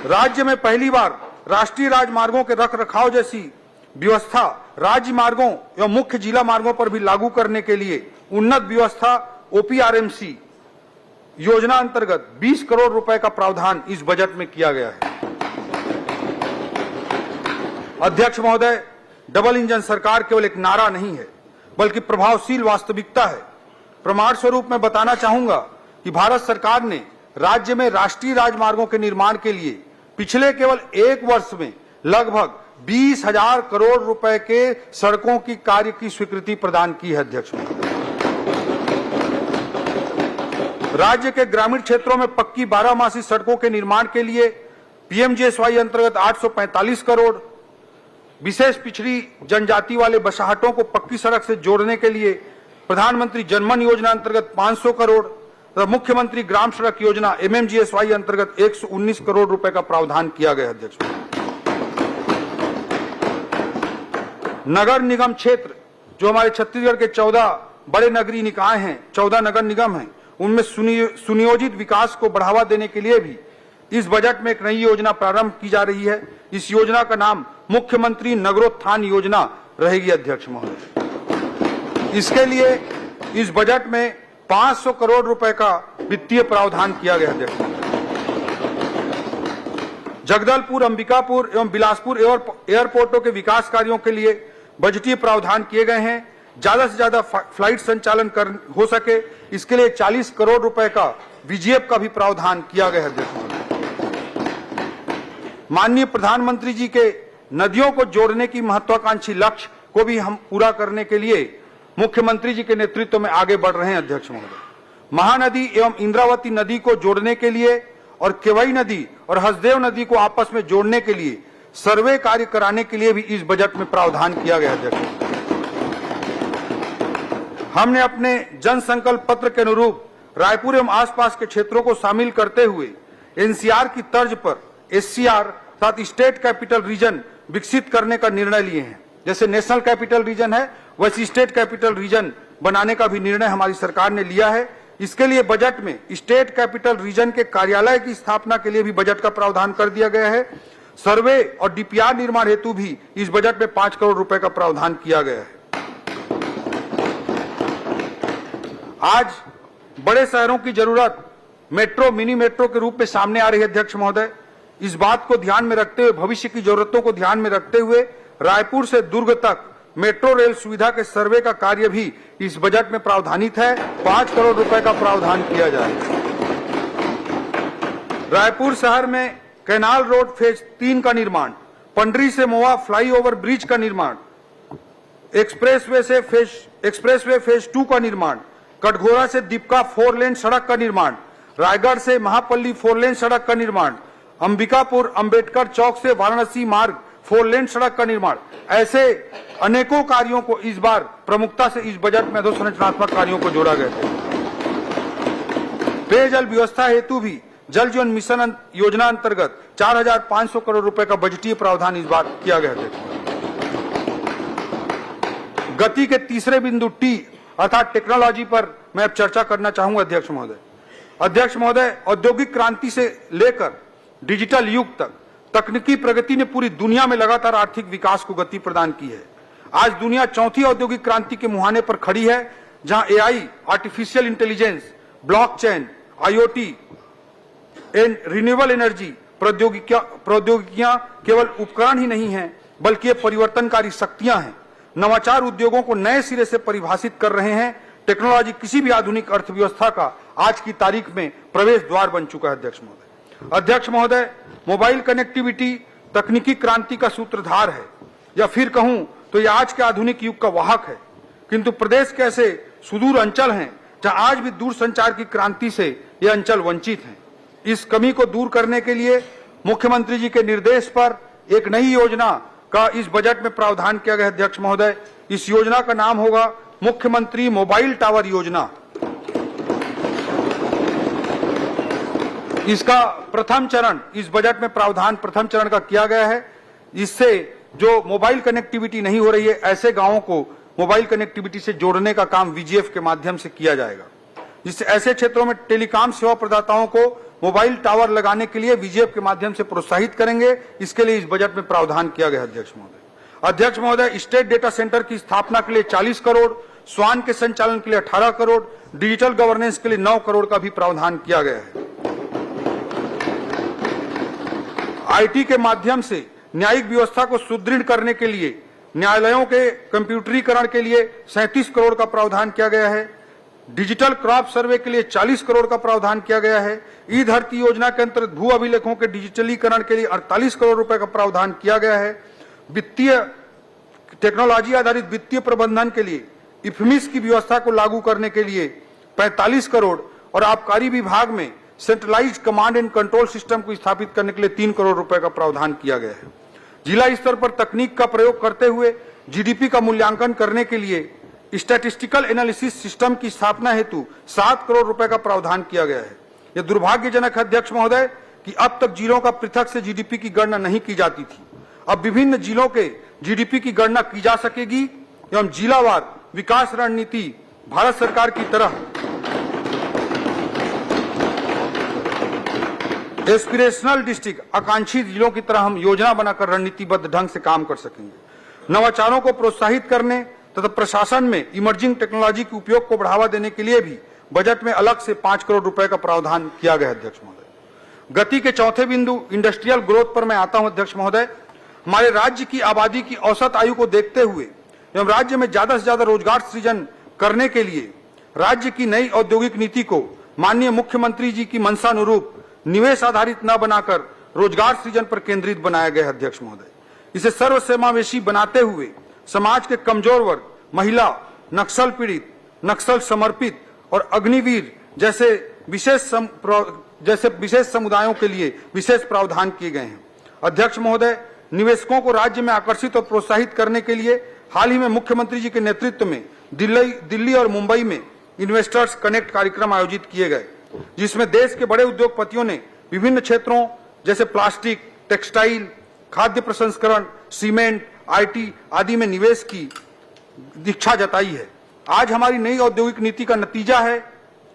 राज्य में पहली बार राष्ट्रीय राजमार्गों के रखरखाव जैसी व्यवस्था राज्य मार्गों एवं मुख्य जिला मार्गों पर भी लागू करने के लिए उन्नत व्यवस्था ओपीआरएमसी योजना अंतर्गत 20 करोड़ रुपए का प्रावधान इस बजट में किया गया है। अध्यक्ष महोदय, डबल इंजन सरकार केवल एक नारा नहीं है, बल्कि प्रभावशील वास्तविकता है। प्रमाण स्वरूप मैं बताना चाहूंगा कि भारत सरकार ने राज्य में राष्ट्रीय राजमार्गों के निर्माण के लिए पिछले केवल 1 वर्ष में लगभग 20,000 करोड़ रुपए के सड़कों की कार्य की स्वीकृति प्रदान की है। अध्यक्ष महोदय, राज्य के ग्रामीण क्षेत्रों में पक्की 12 सड़कों के निर्माण के लिए पीएमजीएसवाई अंतर्गत 845 करोड़, विशेष पिछड़ी जनजाति वाले बसाहटों को पक्की सड़क से जोड़ने के लिए प्रधानमंत्री जनमन योजना अंतर्गत 500 करोड़ तथा मुख्यमंत्री ग्राम सड़क योजना एमएमजीएसवाई अंतर्गत 119 करोड़ रुपए का प्रावधान किया गया। अध्यक्ष, नगर निगम क्षेत्र जो हमारे छत्तीसगढ़ के 14 बड़े नगरीय निकाय हैं, 14 नगर निगम हैं, उनमें सुनियोजित विकास को बढ़ावा देने के लिए भी इस बजट में एक नई योजना प्रारंभ की जा रही है। इस योजना का नाम मुख्यमंत्री नगरोत्थान योजना रहेगी। अध्यक्ष महोदय, इसके लिए इस बजट में 500 करोड़ रुपए का वित्तीय प्रावधान किया गया। अध्यक्ष, जगदलपुर, अंबिकापुर एवं बिलासपुर एयरपोर्टों के विकास कार्यों के लिए बजटीय प्रावधान किए गए हैं। ज्यादा से ज्यादा फ्लाइट संचालन हो सके, इसके लिए 40 करोड़ रुपए का बीजीएफ का भी प्रावधान किया गया है। माननीय प्रधानमंत्री जी के नदियों को जोड़ने की महत्वाकांक्षी लक्ष्य को भी हम पूरा करने के लिए मुख्यमंत्री जी के नेतृत्व में आगे बढ़ रहे हैं। अध्यक्ष महोदय, महानदी एवं इंद्रावती नदी को जोड़ने के लिए और केवई नदी और हसदेव नदी को आपस में जोड़ने के लिए सर्वे कार्य कराने के लिए भी इस बजट में प्रावधान किया गया। अध्यक्ष, हमने अपने जन संकल्प पत्र के अनुरूप रायपुर एवं आसपास के क्षेत्रों को शामिल करते हुए एनसीआर की तर्ज पर एससीआर साथ स्टेट कैपिटल रीजन विकसित करने का निर्णय लिए हैं। जैसे नेशनल कैपिटल रीजन है वैसे स्टेट कैपिटल रीजन बनाने का भी निर्णय हमारी सरकार ने लिया है। इसके लिए बजट में स्टेट कैपिटल रीजन के कार्यालय की स्थापना के लिए भी बजट का प्रावधान कर दिया गया है। सर्वे और डीपीआर निर्माण हेतु भी इस बजट में 5 करोड़ रुपए का प्रावधान किया गया है। आज बड़े शहरों की जरूरत मेट्रो, मिनी मेट्रो के रूप में सामने आ रही है। अध्यक्ष महोदय, इस बात को ध्यान में रखते हुए, भविष्य की जरूरतों को ध्यान में रखते हुए रायपुर से दुर्ग तक मेट्रो रेल सुविधा के सर्वे का कार्य भी इस बजट में प्रावधानित है। 5 करोड़ रुपए का प्रावधान किया जाए। रायपुर शहर में कैनाल रोड फेज 3 का निर्माण, पंडरी से मोवा फ्लाईओवर ब्रिज का निर्माण, एक्सप्रेसवे फेज 2 का निर्माण, कटघोरा से दीपका 4 लेन सड़क का निर्माण, रायगढ़ से महापल्ली 4 लेन सड़क का निर्माण, अंबिकापुर अंबेडकर चौक से वाराणसी मार्ग 4 लेन सड़क का निर्माण, ऐसे अनेकों कार्यों को इस बार प्रमुखता से इस बजट में अधोसंरचनात्मक कार्यों को जोड़ा गया है। पेयजल व्यवस्था हेतु भी जल जीवन मिशन योजना अंतर्गत 4,500 करोड़ रुपए का बजटीय प्रावधान इस बार किया गया है। गति के तीसरे बिंदु टी अर्थात टेक्नोलॉजी पर मैं अब चर्चा करना चाहूंगा। अध्यक्ष महोदय, औद्योगिक क्रांति से लेकर डिजिटल युग तक तकनीकी प्रगति ने पूरी दुनिया में लगातार आर्थिक विकास को गति प्रदान की है। आज दुनिया चौथी औद्योगिक क्रांति के मुहाने पर खड़ी है, जहां AI, artificial intelligence, blockchain, IoT and renewable energy प्रौद्योगिकियां केवल उपकरण ही नहीं हैं, बल्कि ये परिवर्तनकारी शक्तियां हैं। नवाचार उद्योगों को नए सिरे से परिभाषित कर रहे हैं। टेक्नोलॉजी किसी भी आधुनिक अर्थव्यवस्था का आज की तारीख में प्रवेश द्वार बन चुका है। अध्यक्ष महोदय, मोबाइल कनेक्टिविटी तकनीकी क्रांति का सूत्रधार है, या फिर कहूं तो यह आज के आधुनिक युग का वाहक है। किंतु प्रदेश के ऐसे सुदूर अंचल हैं जहां आज भी दूरसंचार की क्रांति से ये अंचल वंचित हैं। इस कमी को दूर करने के लिए मुख्यमंत्री जी के निर्देश पर एक नई योजना का इस बजट में प्रावधान किया गया है। अध्यक्ष महोदय, इस योजना का नाम होगा मुख्यमंत्री मोबाइल टावर योजना। इसका प्रथम चरण इस बजट में प्रावधान प्रथम चरण का किया गया है। इससे जो मोबाइल कनेक्टिविटी नहीं हो रही है, ऐसे गांवों को मोबाइल कनेक्टिविटी से जोड़ने का काम वीजीएफ के माध्यम से किया जाएगा, जिससे ऐसे क्षेत्रों में टेलीकॉम सेवा प्रदाताओं को मोबाइल टावर लगाने के लिए वीजीएफ के माध्यम से प्रोत्साहित करेंगे। इसके लिए इस बजट में प्रावधान किया गया। अध्यक्ष महोदय, स्टेट डेटा सेंटर की स्थापना के लिए 40 करोड़, स्वान के संचालन के लिए 18 करोड़, डिजिटल गवर्नेंस के लिए 9 करोड़ का भी प्रावधान किया गया है। आईटी के माध्यम से न्यायिक व्यवस्था को सुदृढ़ करने के लिए न्यायालयों के कंप्यूटरीकरण के लिए 37 करोड़ का प्रावधान किया गया है। डिजिटल क्रॉप सर्वे के लिए 40 करोड़ का प्रावधान किया गया है। ई धरती योजना के अंतर्गत भू अभिलेखों के डिजिटलीकरण के लिए 48 करोड़ रुपए का प्रावधान किया गया है। वित्तीय टेक्नोलॉजी आधारित वित्तीय प्रबंधन के लिए इफमिस की व्यवस्था को लागू करने के लिए 45 करोड़ और आबकारी विभाग में centralised command and control system को स्थापित करने के लिए 3 करोड़ रुपए का प्रावधान किया गया है। जिला स्तर पर तकनीक का प्रयोग करते हुए जीडीपी का मूल्यांकन करने के लिए स्टैटिस्टिकल एनालिसिस सिस्टम की स्थापना हेतु 7 करोड़ रुपए का प्रावधान किया गया है। यह दुर्भाग्यजनक है अध्यक्ष महोदय कि अब तक जिलों का पृथक से जीडीपी की गणना नहीं की जाती थी। अब विभिन्न जिलों के जीडीपी की गणना की जा सकेगी एवं जिलावार विकास रणनीति भारत सरकार की तरह एस्पिरेशनल डिस्ट्रिक्ट आकांक्षी जिलों की तरह हम योजना बनाकर रणनीतिबद्ध ढंग से काम कर सकेंगे। नवाचारों को प्रोत्साहित करने तथा प्रशासन में इमर्जिंग टेक्नोलॉजी के उपयोग को बढ़ावा देने के लिए भी बजट में अलग से 5 करोड़ रुपए का प्रावधान किया गया है। अध्यक्ष महोदय, गति के चौथे बिंदु इंडस्ट्रियल ग्रोथ पर मैं आता हूं। अध्यक्ष महोदय, हमारे राज्य की आबादी की औसत आयु को देखते हुए एवं राज्य में ज्यादा से ज्यादा रोजगार सृजन करने के लिए राज्य की नई औद्योगिक नीति को माननीय मुख्यमंत्री जी की मंशानुरूप निवेश आधारित न बनाकर रोजगार सृजन पर केंद्रित बनाया गया है। अध्यक्ष महोदय, इसे सर्वसमावेशी बनाते हुए समाज के कमजोर वर्ग, महिला, नक्सल पीड़ित, नक्सल समर्पित और अग्निवीर जैसे विशेष समुदायों के लिए विशेष प्रावधान किए गए हैं। अध्यक्ष महोदय, निवेशकों को राज्य में आकर्षित और प्रोत्साहित करने के लिए हाल ही में मुख्यमंत्री जी के नेतृत्व में दिल्ली और मुंबई में इन्वेस्टर्स कनेक्ट कार्यक्रम आयोजित किए गए, जिसमें देश के बड़े उद्योगपतियों ने विभिन्न क्षेत्रों जैसे प्लास्टिक, टेक्सटाइल, खाद्य प्रसंस्करण, सीमेंट, आईटी आदि में निवेश की इच्छा जताई है। आज हमारी नई औद्योगिक नीति का नतीजा है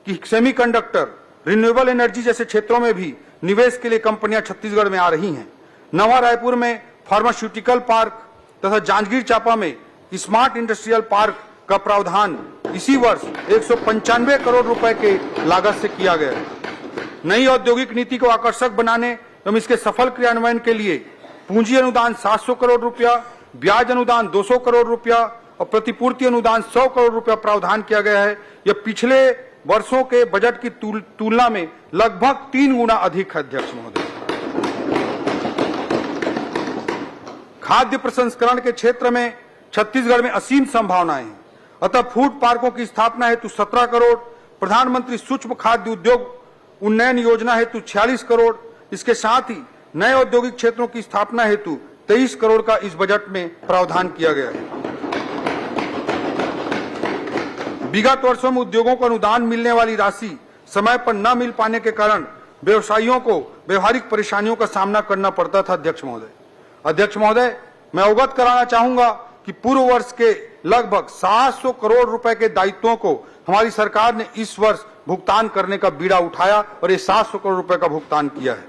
कि सेमीकंडक्टर, रिन्यूएबल एनर्जी जैसे क्षेत्रों में भी निवेश के लिए कंपनियां छत्तीसगढ़ में आ रही हैं। नवा रायपुर में फार्मास्यूटिकल पार्क तथा जांजगीर चांपा में स्मार्ट इंडस्ट्रियल पार्क का प्रावधान इसी वर्ष 195 करोड़ रुपए के लागत से किया गया है। नई औद्योगिक नीति को आकर्षक बनाने एवं इसके सफल क्रियान्वयन के लिए पूंजी अनुदान 700 करोड़ रुपया, ब्याज अनुदान 200 करोड़ रुपया और प्रतिपूर्ति अनुदान 100 करोड़ रुपया प्रावधान किया गया है। यह पिछले वर्षों के बजट की तुलना में लगभग 3 गुना अधिक है। अध्यक्ष महोदय, खाद्य प्रसंस्करण के क्षेत्र में छत्तीसगढ़ में असीम संभावनाएं हैं, अतः फूड पार्कों की स्थापना हेतु 17 करोड़, प्रधानमंत्री सूक्ष्म खाद्य उद्योग उन्नयन योजना हेतु 46 करोड़, इसके साथ ही नए औद्योगिक क्षेत्रों की स्थापना हेतु 23 करोड़ का इस बजट में प्रावधान किया गया है। विगत वर्षों में उद्योगों को अनुदान मिलने वाली राशि समय पर न मिल पाने के कारण व्यवसायियों को व्यवहारिक परेशानियों का सामना करना पड़ता था। अध्यक्ष महोदय, मैं अवगत कराना चाहूंगा कि पूर्व वर्ष के लगभग 700 करोड़ रुपए के दायित्वों को हमारी सरकार ने इस वर्ष भुगतान करने का बीड़ा उठाया और ये 700 करोड़ रुपए का भुगतान किया है।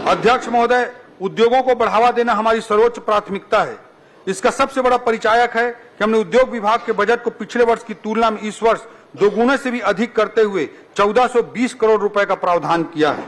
अध्यक्ष महोदय, उद्योगों को बढ़ावा देना हमारी सर्वोच्च प्राथमिकता है। इसका सबसे बड़ा परिचायक है कि हमने उद्योग विभाग के बजट को पिछले वर्ष की तुलना में इस वर्ष 2 गुने से भी अधिक करते हुए 1420 करोड़ रुपए का प्रावधान किया है।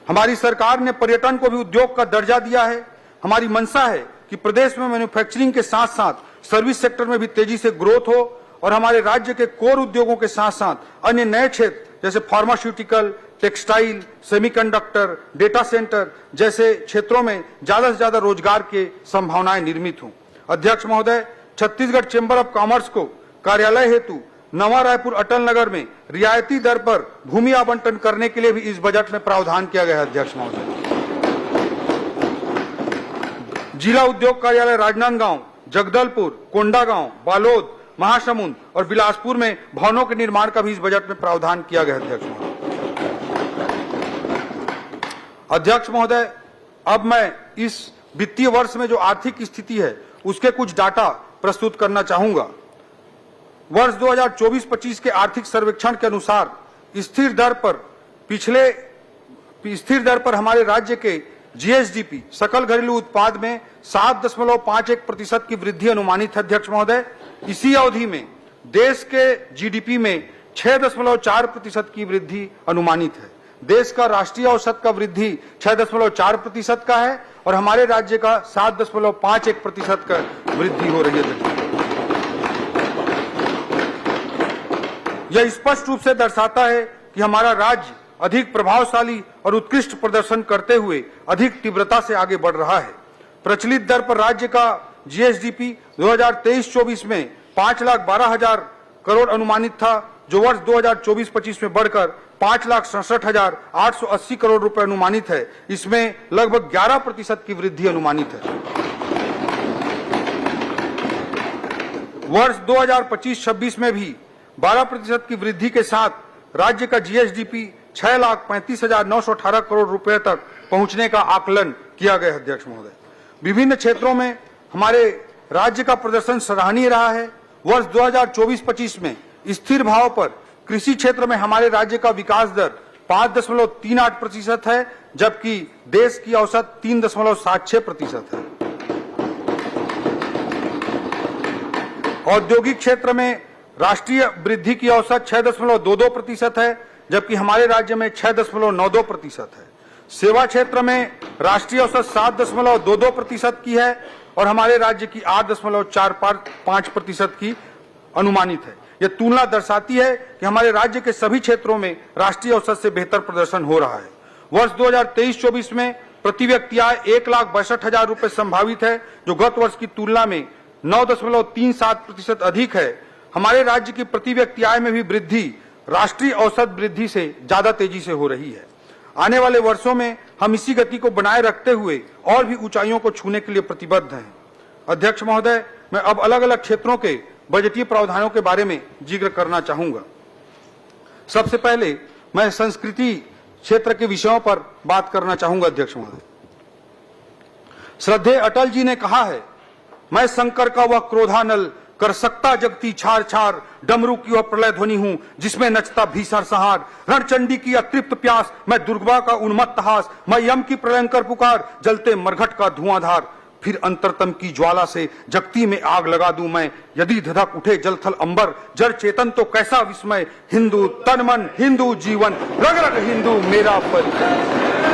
हमारी सरकार ने पर्यटन को भी उद्योग का दर्जा दिया है। हमारी मंशा है कि प्रदेश में मैन्युफैक्चरिंग के साथ साथ सर्विस सेक्टर में भी तेजी से ग्रोथ हो और हमारे राज्य के कोर उद्योगों के साथ साथ अन्य नए क्षेत्र जैसे pharmaceutical, textile, semiconductor, data centre जैसे क्षेत्रों में ज्यादा से ज्यादा रोजगार के संभावनाएं निर्मित हों। अध्यक्ष महोदय, छत्तीसगढ़ चेंबर ऑफ कॉमर्स को कार्यालय हेतु नवा रायपुर अटल नगर में रियायती दर पर भूमि आवंटन करने के लिए भी इस बजट में प्रावधान किया गया है। अध्यक्ष महोदय, जिला उद्योग कार्यालय राजनांदगांव, जगदलपुर, कोंडागांव, बालोद, महासमुंद और बिलासपुर में भवनों के निर्माण का भी इस बजट में प्रावधान किया गया है। अध्यक्ष महोदय, अब मैं इस वित्तीय वर्ष में जो आर्थिक स्थिति है उसके कुछ डाटा प्रस्तुत करना चाहूंगा। वर्ष 2024-25 के आर्थिक सर्वेक्षण के अनुसार स्थिर दर पर हमारे राज्य के जीएसडीपी सकल घरेलू उत्पाद में 7.51% की वृद्धि अनुमानित है। अध्यक्ष महोदय, इसी अवधि में देश के जीडीपी में 6.4% की वृद्धि अनुमानित है। देश का राष्ट्रीय औसत का वृद्धि 6.4% का है और हमारे राज्य का 7.51% का वृद्धि हो रही है। यह स्पष्ट रूप से दर्शाता है कि हमारा राज्य अधिक प्रभावशाली और उत्कृष्ट प्रदर्शन करते हुए अधिक तीव्रता से आगे बढ़ रहा है। प्रचलित दर पर राज्य का जीएसडीपी 2023-24 में 5,12,000 करोड़ अनुमानित था, जो वर्ष 2024-25 में बढ़कर 5,67,880 करोड़ रुपए अनुमानित है। इसमें लगभग 11% की वृद्धि अनुमानित है। वर्ष 2025-26 में भी 12% की वृद्धि के साथ राज्य का जीएसडीपी 6,35,918 करोड़ रुपए तक पहुंचने का आकलन किया गया है। अध्यक्ष महोदय, विभिन्न क्षेत्रों में हमारे राज्य का प्रदर्शन सराहनीय रहा है। वर्ष 2024-25 में स्थिर भाव पर कृषि क्षेत्र में हमारे राज्य का विकास दर 5.38% है, जबकि देश की औसत 3.76% है। औद्योगिक क्षेत्र में राष्ट्रीय वृद्धि की औसत 6.22% है, जबकि हमारे राज्य में 6.92% है। सेवा क्षेत्र में राष्ट्रीय औसत 7.22% की है और हमारे राज्य की 8.45% की अनुमानित है। यह तुलना दर्शाती है कि हमारे राज्य के सभी क्षेत्रों में राष्ट्रीय औसत से बेहतर प्रदर्शन हो रहा है। वर्ष 2023-24 में प्रति व्यक्ति आय 1,62,000 रुपए संभावित है, जो गत वर्ष की तुलना में 9.37% अधिक है। हमारे राज्य की प्रति व्यक्ति आय में भी वृद्धि राष्ट्रीय औसत वृद्धि से ज्यादा तेजी से हो रही है। आने वाले वर्षों में हम इसी गति को बनाए रखते हुए और भी ऊंचाइयों को छूने के लिए प्रतिबद्ध हैं। अध्यक्ष महोदय, मैं अब अलग अलग क्षेत्रों के बजटीय प्रावधानों के बारे में जिक्र करना चाहूंगा। सबसे पहले मैं संस्कृति क्षेत्र के विषयों पर बात करना चाहूंगा। अध्यक्ष महोदय, श्रद्धेय अटल जी ने कहा है, मैं शंकर का वह क्रोधानल, कर सकता जगती छार छार, डमरू की वह प्रलय ध्वनि हूं जिसमें नचता भीषण सहार, रणचंडी की अतृप्त प्यास, मैं दुर्गा का उन्मत्त हास, मैं यम की प्रलयंकर पुकार, जलते मरघट का धुआंधार, फिर अंतरतम की ज्वाला से जगती में आग लगा दूं मैं, यदि धधक उठे जलथल अंबर, जड़ चेतन तो कैसा विस्मय, हिंदू तन मन हिंदू जीवन, रग रग हिंदू मेरा परिचय।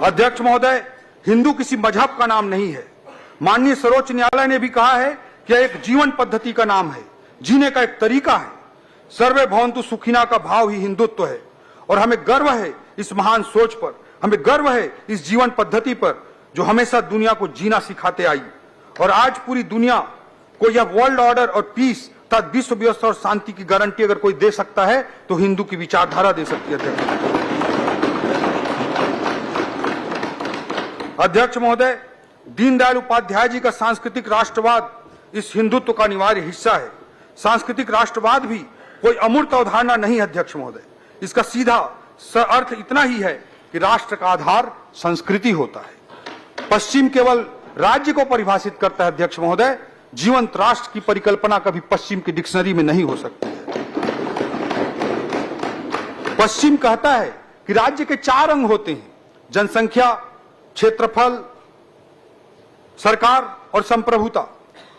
अध्यक्ष महोदय, हिंदू किसी मजहब का नाम नहीं है। माननीय सर्वोच्च न्यायालय ने भी कहा है कि यह एक जीवन पद्धति का नाम है, जीने का एक तरीका है। सर्वे भवन्तु सुखिना का भाव ही हिंदुत्व है और हमें गर्व है इस महान सोच पर, हमें गर्व है इस जीवन पद्धति पर जो हमेशा दुनिया को जीना सिखाते आई। और आज पूरी दुनिया को यह वर्ल्ड ऑर्डर और पीस तथा विश्व व्यवस्था और शांति की गारंटी अगर कोई दे सकता है तो हिंदू की विचारधारा दे सकती है। अध्यक्ष महोदय, दीनदयाल उपाध्याय जी का सांस्कृतिक राष्ट्रवाद इस हिंदुत्व का अनिवार्य हिस्सा है। सांस्कृतिक राष्ट्रवाद भी कोई अमूर्त अवधारणा नहीं है। अध्यक्ष महोदय, इसका सीधा अर्थ इतना ही है कि राष्ट्र का आधार संस्कृति होता है। पश्चिम केवल राज्य को परिभाषित करता है। अध्यक्ष महोदय, जीवंत राष्ट्र की परिकल्पना कभी पश्चिम की डिक्शनरी में नहीं हो सकती है। पश्चिम कहता है कि राज्य के 4 अंग होते हैं, जनसंख्या, क्षेत्रफल, सरकार और संप्रभुता।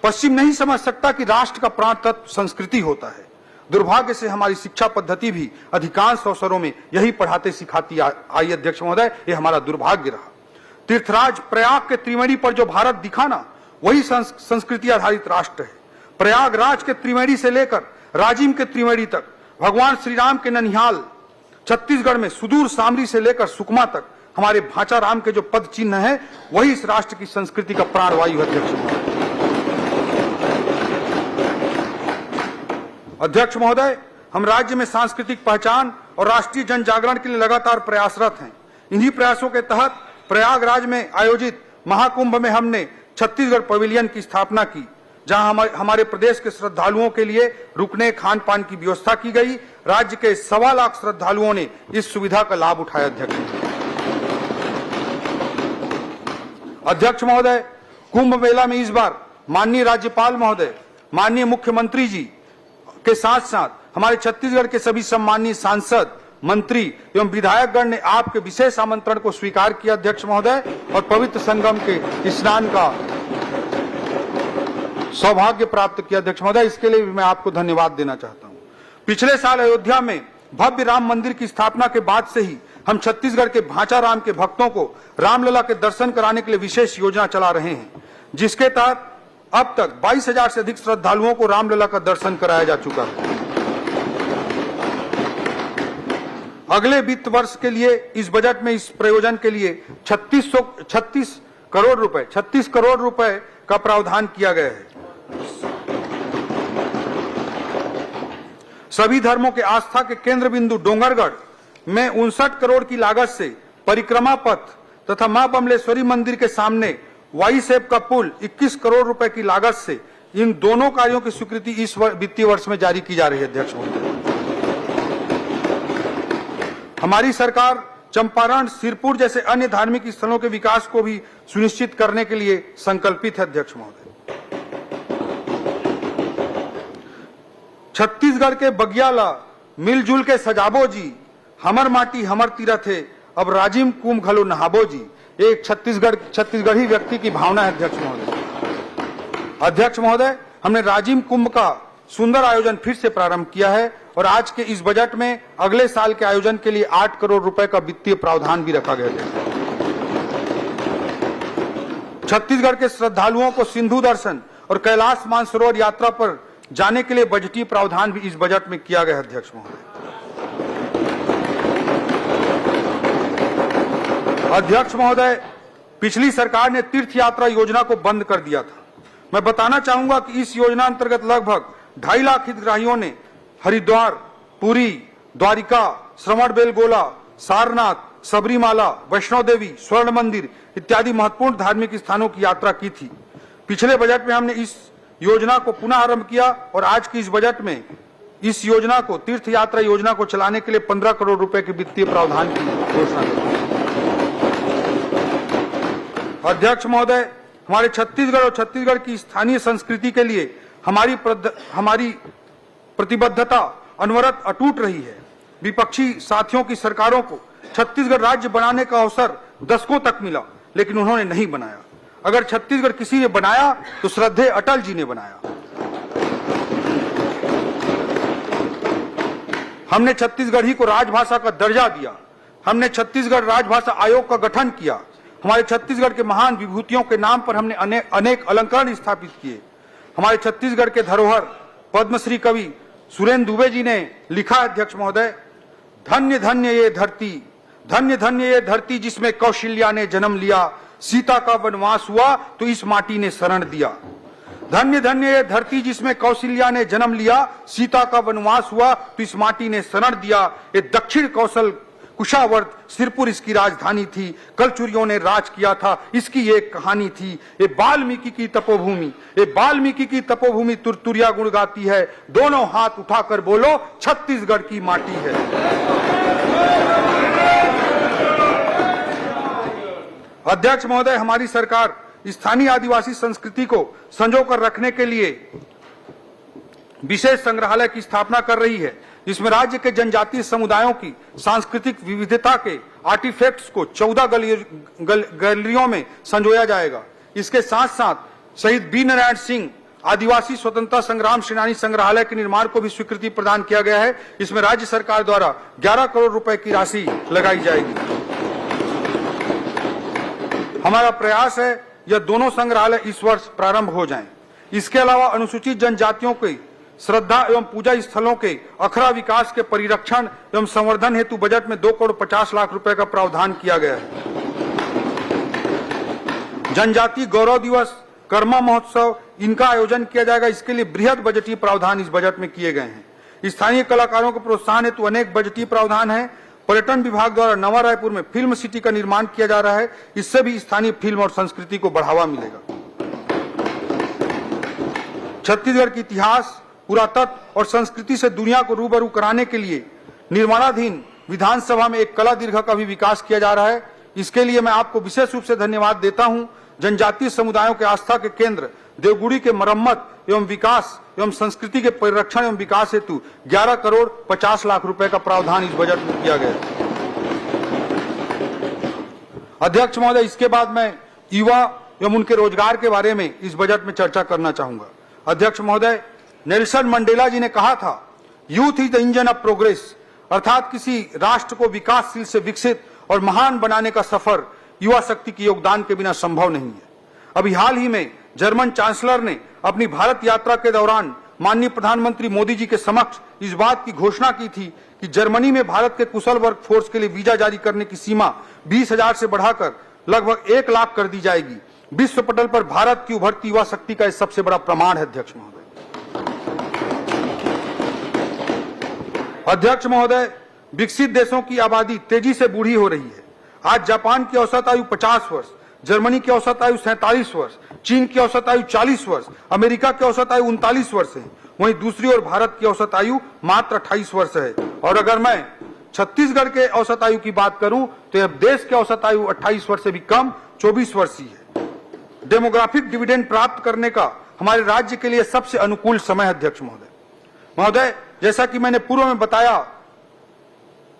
पश्चिम नहीं समझ सकता कि राष्ट्र का प्राण तत्व संस्कृति होता है। दुर्भाग्य से हमारी शिक्षा पद्धति भी अधिकांश अवसरों में यही पढ़ाते सिखाती आई। अध्यक्ष महोदय, यह हमारा दुर्भाग्य रहा। तीर्थराज प्रयाग के त्रिवेणी पर जो भारत दिखा ना, वही संस्कृति आधारित राष्ट्र है। प्रयागराज के त्रिवेणी से लेकर राजिम के त्रिवेणी तक, भगवान श्री राम के ननिहाल छत्तीसगढ़ में सुदूर सामरी से लेकर सुकमा तक हमारे भांचा राम के जो पद चिन्ह है, वही इस राष्ट्र की संस्कृति का प्राणवायु है। अध्यक्ष महोदय, हम राज्य में सांस्कृतिक पहचान और राष्ट्रीय जन जागरण के लिए लगातार प्रयासरत हैं। इन्हीं प्रयासों के तहत प्रयागराज में आयोजित महाकुंभ में हमने छत्तीसगढ़ पवेलियन की स्थापना की, जहां हमारे प्रदेश के श्रद्धालुओं के लिए रुकने खान पान की व्यवस्था की गई। राज्य के 1.25 लाख श्रद्धालुओं ने इस सुविधा का लाभ उठाया। अध्यक्ष महोदय, कुंभ मेला में इस बार माननीय राज्यपाल महोदय, माननीय मुख्यमंत्री जी के साथ साथ हमारे छत्तीसगढ़ के सभी सम्मानीय सांसद, मंत्री एवं विधायकगण ने आपके विशेष आमंत्रण को स्वीकार किया। अध्यक्ष महोदय, और पवित्र संगम के स्नान का सौभाग्य प्राप्त किया। अध्यक्ष महोदय, इसके लिए भी मैं आपको धन्यवाद देना चाहता हूं। पिछले साल अयोध्या में भव्य राम मंदिर की स्थापना के बाद से ही हम छत्तीसगढ़ के भांचा राम के भक्तों को रामलला के दर्शन कराने के लिए विशेष योजना चला रहे हैं, जिसके तहत अब तक 22,000 से अधिक श्रद्धालुओं को रामलला का दर्शन कराया जा चुका है। अगले वित्त वर्ष के लिए इस बजट में इस प्रयोजन के लिए 36 करोड़ रुपए का प्रावधान किया गया है। सभी धर्मों के आस्था के केंद्र बिंदु डोंगरगढ़ में 59 करोड़ की लागत से परिक्रमा पथ तथा मां बमलेश्वरी मंदिर के सामने वाई सेब का पुल 21 करोड़ रुपए की लागत से, इन दोनों कार्यों की स्वीकृति इस वित्तीय वर्ष में जारी की जा रही है। अध्यक्ष महोदय, हमारी सरकार चंपारण, सिरपुर जैसे अन्य धार्मिक स्थलों के विकास को भी सुनिश्चित करने के लिए संकल्पित है। अध्यक्ष महोदय, छत्तीसगढ़ के बगियाला मिलजुल के सजाबो जी, हमर माटी हमर तीरथ है, अब राजिम कुंभ घलो नहाबो जी, एक छत्तीसगढ़ी व्यक्ति की भावना है। अध्यक्ष महोदय, अध्यक्ष महोदय, हमने राजिम कुंभ का सुंदर आयोजन फिर से प्रारंभ किया है और आज के इस बजट में अगले साल के आयोजन के लिए 8 करोड़ रुपए का वित्तीय प्रावधान भी रखा गया है। छत्तीसगढ़ के श्रद्धालुओं को सिंधु दर्शन और कैलाश मानसरोवर यात्रा पर जाने के लिए बजटीय प्रावधान भी इस बजट में किया गया है। अध्यक्ष महोदय, अध्यक्ष महोदय, पिछली सरकार ने तीर्थ यात्रा योजना को बंद कर दिया था। मैं बताना चाहूंगा कि इस योजना अंतर्गत लगभग 2.5 लाख हितग्राहियों ने हरिद्वार, पुरी, द्वारिका, श्रवण बेलगोला, सारनाथ, सबरीमाला, वैष्णो देवी, स्वर्ण मंदिर इत्यादि महत्वपूर्ण धार्मिक स्थानों की यात्रा की थी। पिछले बजट में हमने इस योजना को पुनः आरंभ किया और आज की इस बजट में इस योजना को, तीर्थ यात्रा योजना को चलाने के लिए 15 करोड़ रुपए के वित्तीय प्रावधान की घोषणा की। अध्यक्ष महोदय, हमारे छत्तीसगढ़ और छत्तीसगढ़ की स्थानीय संस्कृति के लिए हमारी प्रतिबद्धता अनवरत अटूट रही है। विपक्षी साथियों की सरकारों को छत्तीसगढ़ राज्य बनाने का अवसर दशकों तक मिला, लेकिन उन्होंने नहीं बनाया। अगर छत्तीसगढ़ किसी ने बनाया तो श्रद्धेय अटल जी ने बनाया। हमने छत्तीसगढ़ी को राजभाषा का दर्जा दिया। हमने छत्तीसगढ़ राजभाषा आयोग का गठन किया। हमारे छत्तीसगढ़ के महान विभूतियों के नाम पर हमने अनेक अलंकरण स्थापित किए। हमारे छत्तीसगढ़ के धरोहर पद्मश्री कवि सुरेंद्र दुबे जी ने लिखा, अध्यक्ष महोदय, धन्य धन्य ये धरती, धन्य धन्य ये धरती जिसमें कौशल्या ने जन्म लिया, सीता का वनवास हुआ तो इस माटी ने शरण दिया। धन्य धन्य ये धरती जिसमें कौशल्या ने जन्म लिया, सीता का वनवास हुआ तो इस माटी ने शरण दिया। ये दक्षिण कौशल कुशावर्त सिरपुर इसकी राजधानी थी, कलचुरियों ने राज किया था, इसकी एक कहानी थी। ये वाल्मीकि की तपोभूमि, ये वाल्मीकि की तपोभूमि तुरतुरिया गुण गाती है। दोनों हाथ उठाकर बोलो, छत्तीसगढ़ की माटी है। अध्यक्ष महोदय, हमारी सरकार स्थानीय आदिवासी संस्कृति को संजोकर रखने के लिए विशेष संग्रहालय की स्थापना कर रही है, जिसमें राज्य के जनजातीय समुदायों की सांस्कृतिक विविधता के आर्टिफैक्ट्स को 14 गैलरियों में संजोया जाएगा। इसके साथ साथ शहीद बी नारायण सिंह आदिवासी स्वतंत्रता संग्राम सेनानी संग्रहालय के निर्माण को भी स्वीकृति प्रदान किया गया है। इसमें राज्य सरकार द्वारा 11 करोड़ रुपए की राशि लगाई जाएगी। हमारा प्रयास है यह दोनों संग्रहालय इस वर्ष प्रारंभ हो जाएं। इसके अलावा अनुसूचित जनजातियों के श्रद्धा एवं पूजा स्थलों के अखड़ा विकास के परिरक्षण एवं संवर्धन हेतु बजट में 2 करोड़ 50 लाख रुपए का प्रावधान किया गया है। जनजाति गौरव दिवस, कर्मा महोत्सव, इनका आयोजन किया जाएगा। इसके लिए बृहद बजटीय प्रावधान इस बजट में किए गए हैं। स्थानीय कलाकारों को प्रोत्साहन हेतु अनेक बजटीय प्रावधान है। पर्यटन विभाग द्वारा नवा रायपुर में फिल्म सिटी का निर्माण किया जा रहा है। इससे भी स्थानीय फिल्म और संस्कृति को बढ़ावा मिलेगा। छत्तीसगढ़ की इतिहास, पुरातत्व और संस्कृति से दुनिया को रूबरू कराने के लिए निर्माणाधीन विधानसभा में एक कला दीर्घ का भी विकास किया जा रहा है। इसके लिए मैं आपको विशेष रूप से धन्यवाद देता हूं। जनजातीय समुदायों के आस्था के केंद्र देवगुड़ी के मरम्मत एवं विकास एवं संस्कृति के परिरक्षण एवं विकास हेतु 11 करोड़ 50 लाख रुपए का प्रावधान इस बजट में किया गया है। अध्यक्ष महोदय, इसके बाद मैं युवा एवं उनके रोजगार के बारे में इस बजट में चर्चा करना चाहूंगा। अध्यक्ष महोदय, नेल्सन मंडेला जी ने कहा था, youth is the engine of progress, अर्थात किसी राष्ट्र को विकासशील से विकसित और महान बनाने का सफर युवा शक्ति के योगदान के बिना संभव नहीं है। अभी हाल ही में जर्मन चांसलर ने अपनी भारत यात्रा के दौरान माननीय प्रधानमंत्री मोदी जी के समक्ष इस बात की घोषणा की थी कि जर्मनी में भारत के कुशल वर्क फोर्स के लिए वीजा जारी करने की सीमा 20,000 से बढ़ाकर लगभग 1 लाख कर दी जाएगी। विश्व पटल पर भारत की उभरती युवा शक्ति का सबसे बड़ा प्रमाण है। अध्यक्ष महोदय, विकसित देशों की आबादी तेजी से बूढ़ी हो रही है। आज जापान की औसत आयु 50 वर्ष, जर्मनी की औसत आयु 47 वर्ष, चीन की औसत आयु 40 वर्ष, अमेरिका की औसत आयु 39 वर्ष है। वहीं दूसरी ओर भारत की औसत आयु मात्र 28 वर्ष है। और अगर मैं छत्तीसगढ़ के औसत आयु की बात करूं तो अब देश की औसत आयु 28 वर्ष से भी कम 24 वर्ष ही है। डेमोग्राफिक डिविडेंड प्राप्त करने का हमारे राज्य के लिए सबसे अनुकूल समय। अध्यक्ष महोदय, जैसा कि मैंने पूर्व में बताया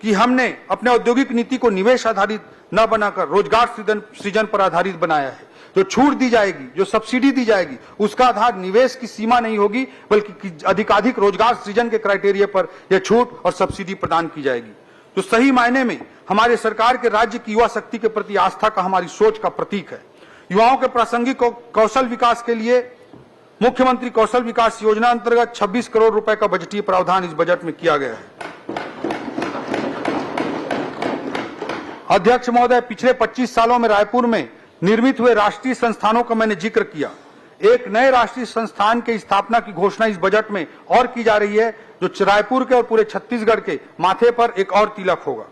कि हमने अपने औद्योगिक नीति को निवेश आधारित न बनाकर रोजगार सृजन पर आधारित बनाया है। जो छूट दी जाएगी, जो सब्सिडी दी जाएगी, उसका आधार निवेश की सीमा नहीं होगी, बल्कि अधिकाधिक रोजगार सृजन के क्राइटेरिया पर यह छूट और सब्सिडी प्रदान की जाएगी। तो सही मायने में हमारे सरकार के राज्य की युवा शक्ति के प्रति आस्था का, हमारी सोच का प्रतीक है। युवाओं के प्रासंगिक कौशल विकास के लिए मुख्यमंत्री कौशल विकास योजना अंतर्गत 26 करोड़ रुपए का बजटीय प्रावधान इस बजट में किया गया है। अध्यक्ष महोदय, पिछले 25 सालों में रायपुर में निर्मित हुए राष्ट्रीय संस्थानों का मैंने जिक्र किया। एक नए राष्ट्रीय संस्थान के स्थापना की घोषणा इस बजट में और की जा रही है, जो रायपुर के और पूरे छत्तीसगढ़ के माथे पर एक और तिलक होगा।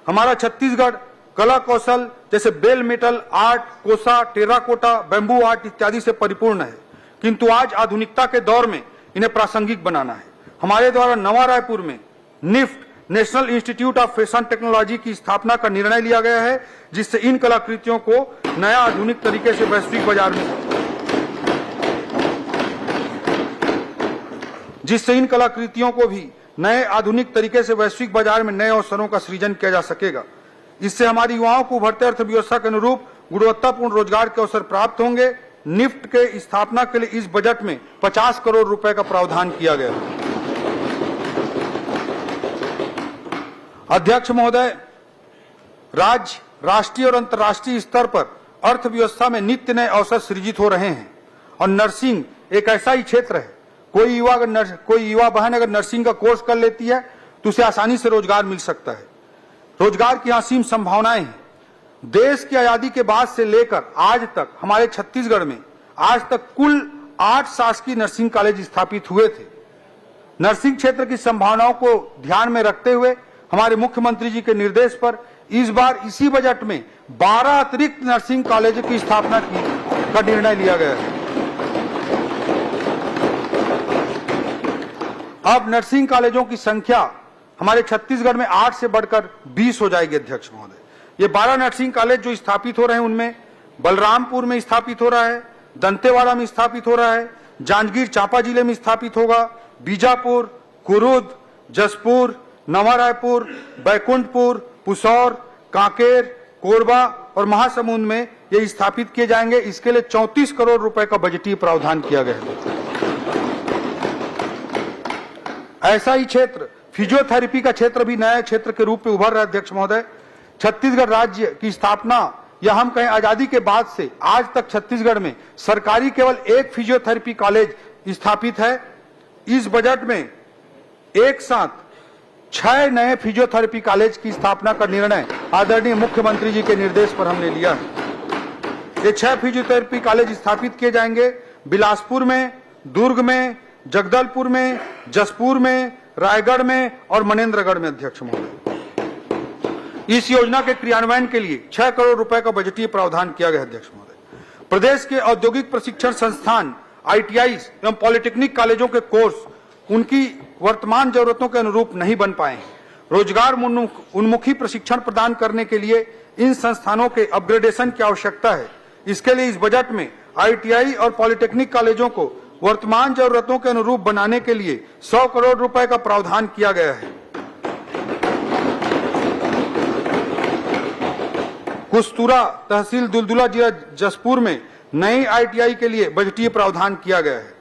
हमारा छत्तीसगढ़ कला कौशल जैसे बेल मेटल आर्ट, कोसा, टेराकोटा, बैम्बू आर्ट इत्यादि से परिपूर्ण है, किंतु आज आधुनिकता के दौर में इन्हें प्रासंगिक बनाना है। हमारे द्वारा नवा रायपुर में NIFT National Institute of Fashion Technology की स्थापना का निर्णय लिया गया है, जिससे इन कलाकृतियों को नया आधुनिक तरीके से वैश्विक बाजार में नए अवसरों का सृजन किया जा सकेगा। इससे हमारी युवाओं को उभरते अर्थव्यवस्था के अनुरूप गुणवत्तापूर्ण रोजगार के अवसर प्राप्त होंगे। निफ्ट के स्थापना के लिए इस बजट में 50 करोड़ रुपए का प्रावधान किया गया है। अध्यक्ष महोदय, राज्य, राष्ट्रीय और अंतर्राष्ट्रीय स्तर पर अर्थव्यवस्था में नित्य नए अवसर सृजित हो रहे हैं और नर्सिंग एक ऐसा ही क्षेत्र है। कोई युवा बहन अगर नर्सिंग का कोर्स कर लेती है तो उसे आसानी से रोजगार मिल सकता है। रोजगार की असीम संभावनाएं हैं। देश की आजादी के बाद से लेकर आज तक हमारे छत्तीसगढ़ में आज तक कुल 8 शासकीय नर्सिंग कॉलेज स्थापित हुए थे। नर्सिंग क्षेत्र की संभावनाओं को ध्यान में रखते हुए हमारे मुख्यमंत्री जी के निर्देश पर इस बार इसी बजट में 12 अतिरिक्त नर्सिंग कॉलेज की स्थापना का निर्णय लिया गया है। अब नर्सिंग कॉलेजों की संख्या हमारे छत्तीसगढ़ में 8 से बढ़कर 20 हो जाएगी। अध्यक्ष महोदय, ये 12 नर्सिंग कॉलेज जो स्थापित हो रहे हैं उनमें बलरामपुर में स्थापित हो रहा है, दंतेवाड़ा में स्थापित हो रहा है, जांजगीर चांपा जिले में स्थापित होगा, बीजापुर, कुरुद, जसपुर, नवा रायपुर, बैकुंठपुर, पुसौर, कांकेर, कोरबा और महासमुंद में ये स्थापित किए जाएंगे। इसके लिए 34 करोड़ रुपए का बजटीय प्रावधान किया गया है। ऐसा ही क्षेत्र फिजियोथेरेपी का क्षेत्र भी नया क्षेत्र के रूप में उभर रहा है। अध्यक्ष महोदय, छत्तीसगढ़ राज्य की स्थापना या हम कहें आजादी के बाद से आज तक छत्तीसगढ़ में सरकारी केवल एक फिजियोथेरेपी कॉलेज स्थापित है। इस बजट में एक साथ 6 नए फिजियोथेरेपी कॉलेज की स्थापना का निर्णय आदरणीय मुख्यमंत्री जी के निर्देश पर हमने लिया है। ये 6 फिजियोथेरेपी कॉलेज स्थापित किए जाएंगे बिलासपुर में, दुर्ग में, जगदलपुर में, जसपुर में, रायगढ़ में और मनेन्द्रगढ़ में। अध्यक्ष महोदय, इस योजना के क्रियान्वयन के लिए 6 करोड़ रुपए का बजटीय प्रावधान किया गया है। अध्यक्ष महोदय, प्रदेश के औद्योगिक प्रशिक्षण संस्थान, ITI एवं पॉलिटेक्निक कॉलेजों के कोर्स उनकी वर्तमान जरूरतों के अनुरूप नहीं बन पाए हैं। रोजगार उन्मुखी प्रशिक्षण प्रदान करने के लिए इन संस्थानों के अपग्रेडेशन की आवश्यकता है। इसके लिए इस बजट में ITI और पॉलिटेक्निक कॉलेजों को वर्तमान जरूरतों के अनुरूप बनाने के लिए 100 करोड़ रुपए का प्रावधान किया गया है। कुस्तुरा तहसील दुलदुला जिला जसपुर में नई ITI के लिए बजटीय प्रावधान किया गया है।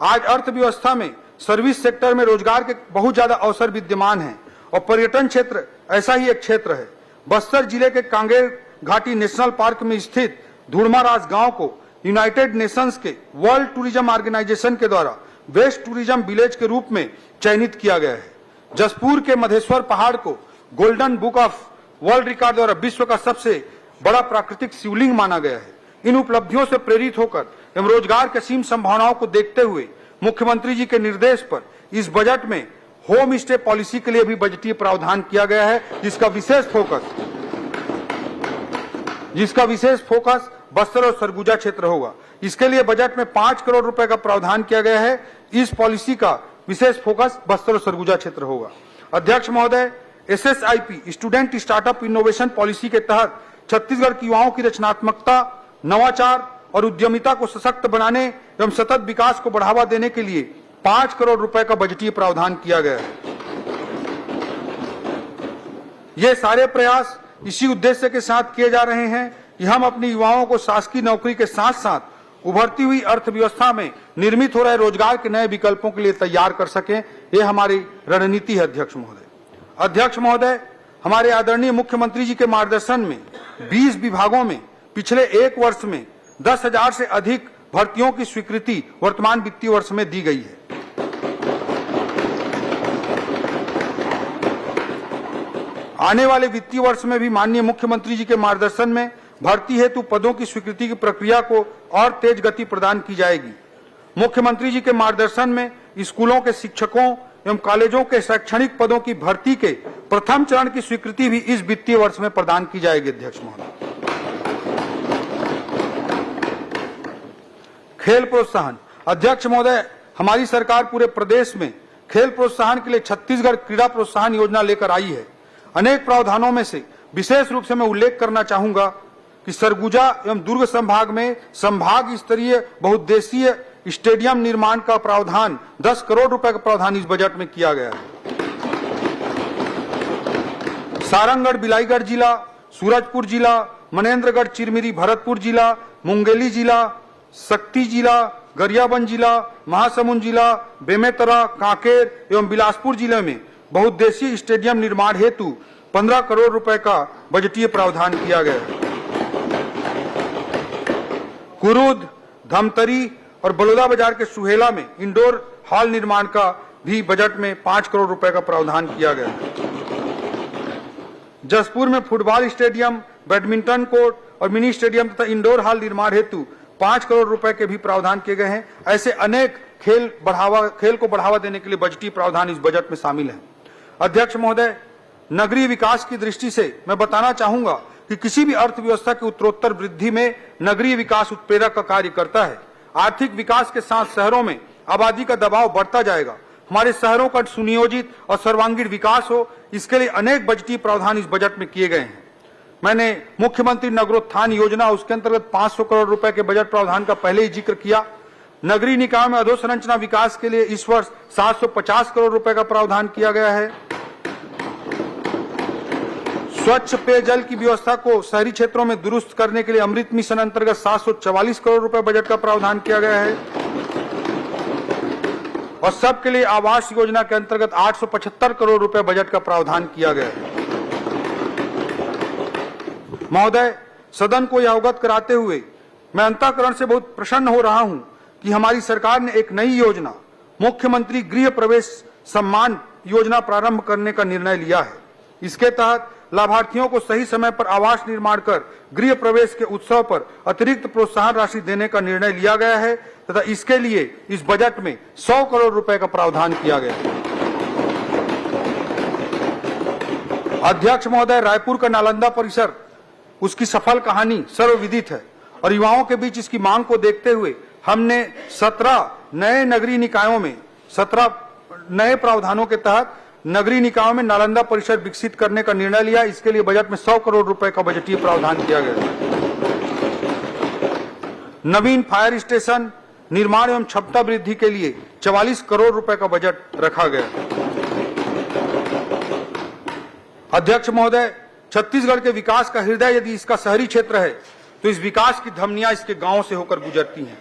आज अर्थव्यवस्था में सर्विस सेक्टर में रोजगार के बहुत ज्यादा अवसर विद्यमान हैं और पर्यटन क्षेत्र ऐसा ही एक क्षेत्र है। बस्तर जिले के कांगेर घाटी नेशनल पार्क में स्थित धुड़माराज गांव को यूनाइटेड नेशंस के वर्ल्ड टूरिज्म ऑर्गेनाइजेशन के द्वारा बेस्ट टूरिज्म विलेज के रूप में चयनित किया गया है। जसपुर के मधेश्वर पहाड़ को golden book of world record द्वारा विश्व का सबसे बड़ा प्राकृतिक शिवलिंग माना गया है। इन उपलब्धियों से प्रेरित होकर एवं रोजगार की असीम संभावनाओं को देखते हुए मुख्यमंत्री जी के निर्देश पर इस बजट में होम स्टे पॉलिसी के लिए भी बजटीय प्रावधान किया गया है, जिसका विशेष फोकस बस्तर और सरगुजा क्षेत्र होगा। इसके लिए बजट में 5 करोड़ रुपए का प्रावधान किया गया है। इस पॉलिसी का विशेष फोकस बस्तर और सरगुजा क्षेत्र होगा। अध्यक्ष महोदय, SSIP student startup innovation policy के तहत छत्तीसगढ़ की युवाओं की रचनात्मकता, नवाचार और उद्यमिता को सशक्त बनाने एवं सतत विकास को बढ़ावा देने के लिए 5 करोड़ रुपए का बजटीय प्रावधान किया गया है। ये सारे प्रयास इसी उद्देश्य के साथ किए जा रहे हैं कि हम अपनी युवाओं को शासकीय नौकरी के साथ साथ उभरती हुई अर्थव्यवस्था में निर्मित हो रहे रोजगार के नए विकल्पों के लिए तैयार कर सकें। ये हमारी रणनीति है। अध्यक्ष महोदय, हमारे आदरणीय मुख्यमंत्री जी के मार्गदर्शन में 20 विभागों में पिछले 1 वर्ष में 10,000 से अधिक भर्तियों की स्वीकृति वर्तमान वित्तीय वर्ष में दी गई है। आने वाले वित्तीय वर्ष में भी माननीय मुख्यमंत्री जी के मार्गदर्शन में भर्ती हेतु पदों की स्वीकृति की प्रक्रिया को और तेज गति प्रदान की जाएगी। मुख्यमंत्री जी के मार्गदर्शन में स्कूलों के शिक्षकों एवं कॉलेजों के शैक्षणिक पदों की भर्ती के प्रथम चरण की स्वीकृति भी इस वित्तीय वर्ष में प्रदान की जाएगी। अध्यक्ष महोदय, खेल प्रोत्साहन। अध्यक्ष महोदय, हमारी सरकार पूरे प्रदेश में खेल प्रोत्साहन के लिए छत्तीसगढ़ क्रीड़ा प्रोत्साहन योजना लेकर आई है। अनेक प्रावधानों में से विशेष रूप से मैं उल्लेख करना चाहूंगा कि सरगुजा एवं दुर्ग संभाग में संभाग स्तरीय बहुउद्देशीय स्टेडियम निर्माण का प्रावधान 10 करोड़ रुपए का प्रावधान इस बजट में किया गया है। सारंगगढ़ बिलाईगढ़ जिला, सूरजपुर जिला, मनेन्द्रगढ़ चिरमिरी भरतपुर जिला, मुंगेली जिला, शक्ति जिला, गरियाबंद जिला, महासमुंद जिला, बेमेतरा, कांकेर एवं बिलासपुर जिले में बहुउद्देशीय स्टेडियम निर्माण हेतु 15 करोड़ रुपए का बजटीय प्रावधान किया गया है। कुरुद, धमतरी और बलौदा बाजार के सुहेला में इंडोर हॉल निर्माण का भी बजट में 5 करोड़ रुपए का प्रावधान किया गया है। जसपुर में फुटबॉल स्टेडियम, बैडमिंटन कोर्ट और मिनी स्टेडियम तथा इंडोर हॉल निर्माण हेतु 5 करोड़ रुपए के भी प्रावधान किए गए हैं। ऐसे अनेक खेल को बढ़ावा देने के लिए बजटीय प्रावधान इस बजट में शामिल है। अध्यक्ष महोदय, नगरीय विकास की दृष्टि से मैं बताना चाहूंगा कि किसी भी अर्थव्यवस्था की उत्तरोत्तर वृद्धि में नगरीय विकास उत्प्रेरक का कार्य करता है। आर्थिक विकास के साथ शहरों में आबादी का दबाव बढ़ता जाएगा। हमारे शहरों का सुनियोजित और सर्वांगीण विकास हो, इसके लिए अनेक बजटीय प्रावधान इस बजट में किए गए हैं। मैंने मुख्यमंत्री नगरोत्थान योजना, उसके अंतर्गत 500 करोड़ रुपए के बजट प्रावधान का पहले ही जिक्र किया। नगरीय निकाय में अधोसंरचना विकास के लिए इस वर्ष 750 करोड़ रुपए का प्रावधान किया गया है। स्वच्छ पेयजल की व्यवस्था को शहरी क्षेत्रों में दुरुस्त करने के लिए अमृत मिशन अंतर्गत 744 करोड़ रुपए बजट का प्रावधान किया गया है और सबके लिए आवास योजना के अंतर्गत 875 करोड़ रुपए बजट का प्रावधान किया गया है। महोदय, सदन को यह अवगत कराते हुए मैं अंतःकरण से बहुत प्रसन्न हो रहा हूं कि हमारी सरकार ने एक नई योजना मुख्यमंत्री गृह प्रवेश सम्मान योजना प्रारंभ करने का निर्णय लिया है। इसके तहत लाभार्थियों को सही समय पर आवास निर्माण कर गृह प्रवेश के उत्सव पर अतिरिक्त प्रोत्साहन राशि देने का निर्णय लिया गया है तथा इसके लिए इस बजट में 100 करोड़ रुपए का प्रावधान किया गया है। अध्यक्ष महोदय, रायपुर का नालंदा परिसर, उसकी सफल कहानी सर्वविदित है और युवाओं के बीच इसकी मांग को देखते हुए हमने 17 नए नगरीय निकायों में 17 नए प्रावधानों के तहत नगरीय निकायों में नालंदा परिसर विकसित करने का निर्णय लिया। इसके लिए बजट में 100 करोड़ रुपए का बजटीय प्रावधान किया गया। नवीन फायर स्टेशन निर्माण एवं क्षमता वृद्धि के लिए 44 करोड़ रुपए का बजट रखा गया। अध्यक्ष महोदय, छत्तीसगढ़ के विकास का हृदय यदि इसका शहरी क्षेत्र है तो इस विकास की धमनियां इसके गांवों से होकर गुजरती हैं।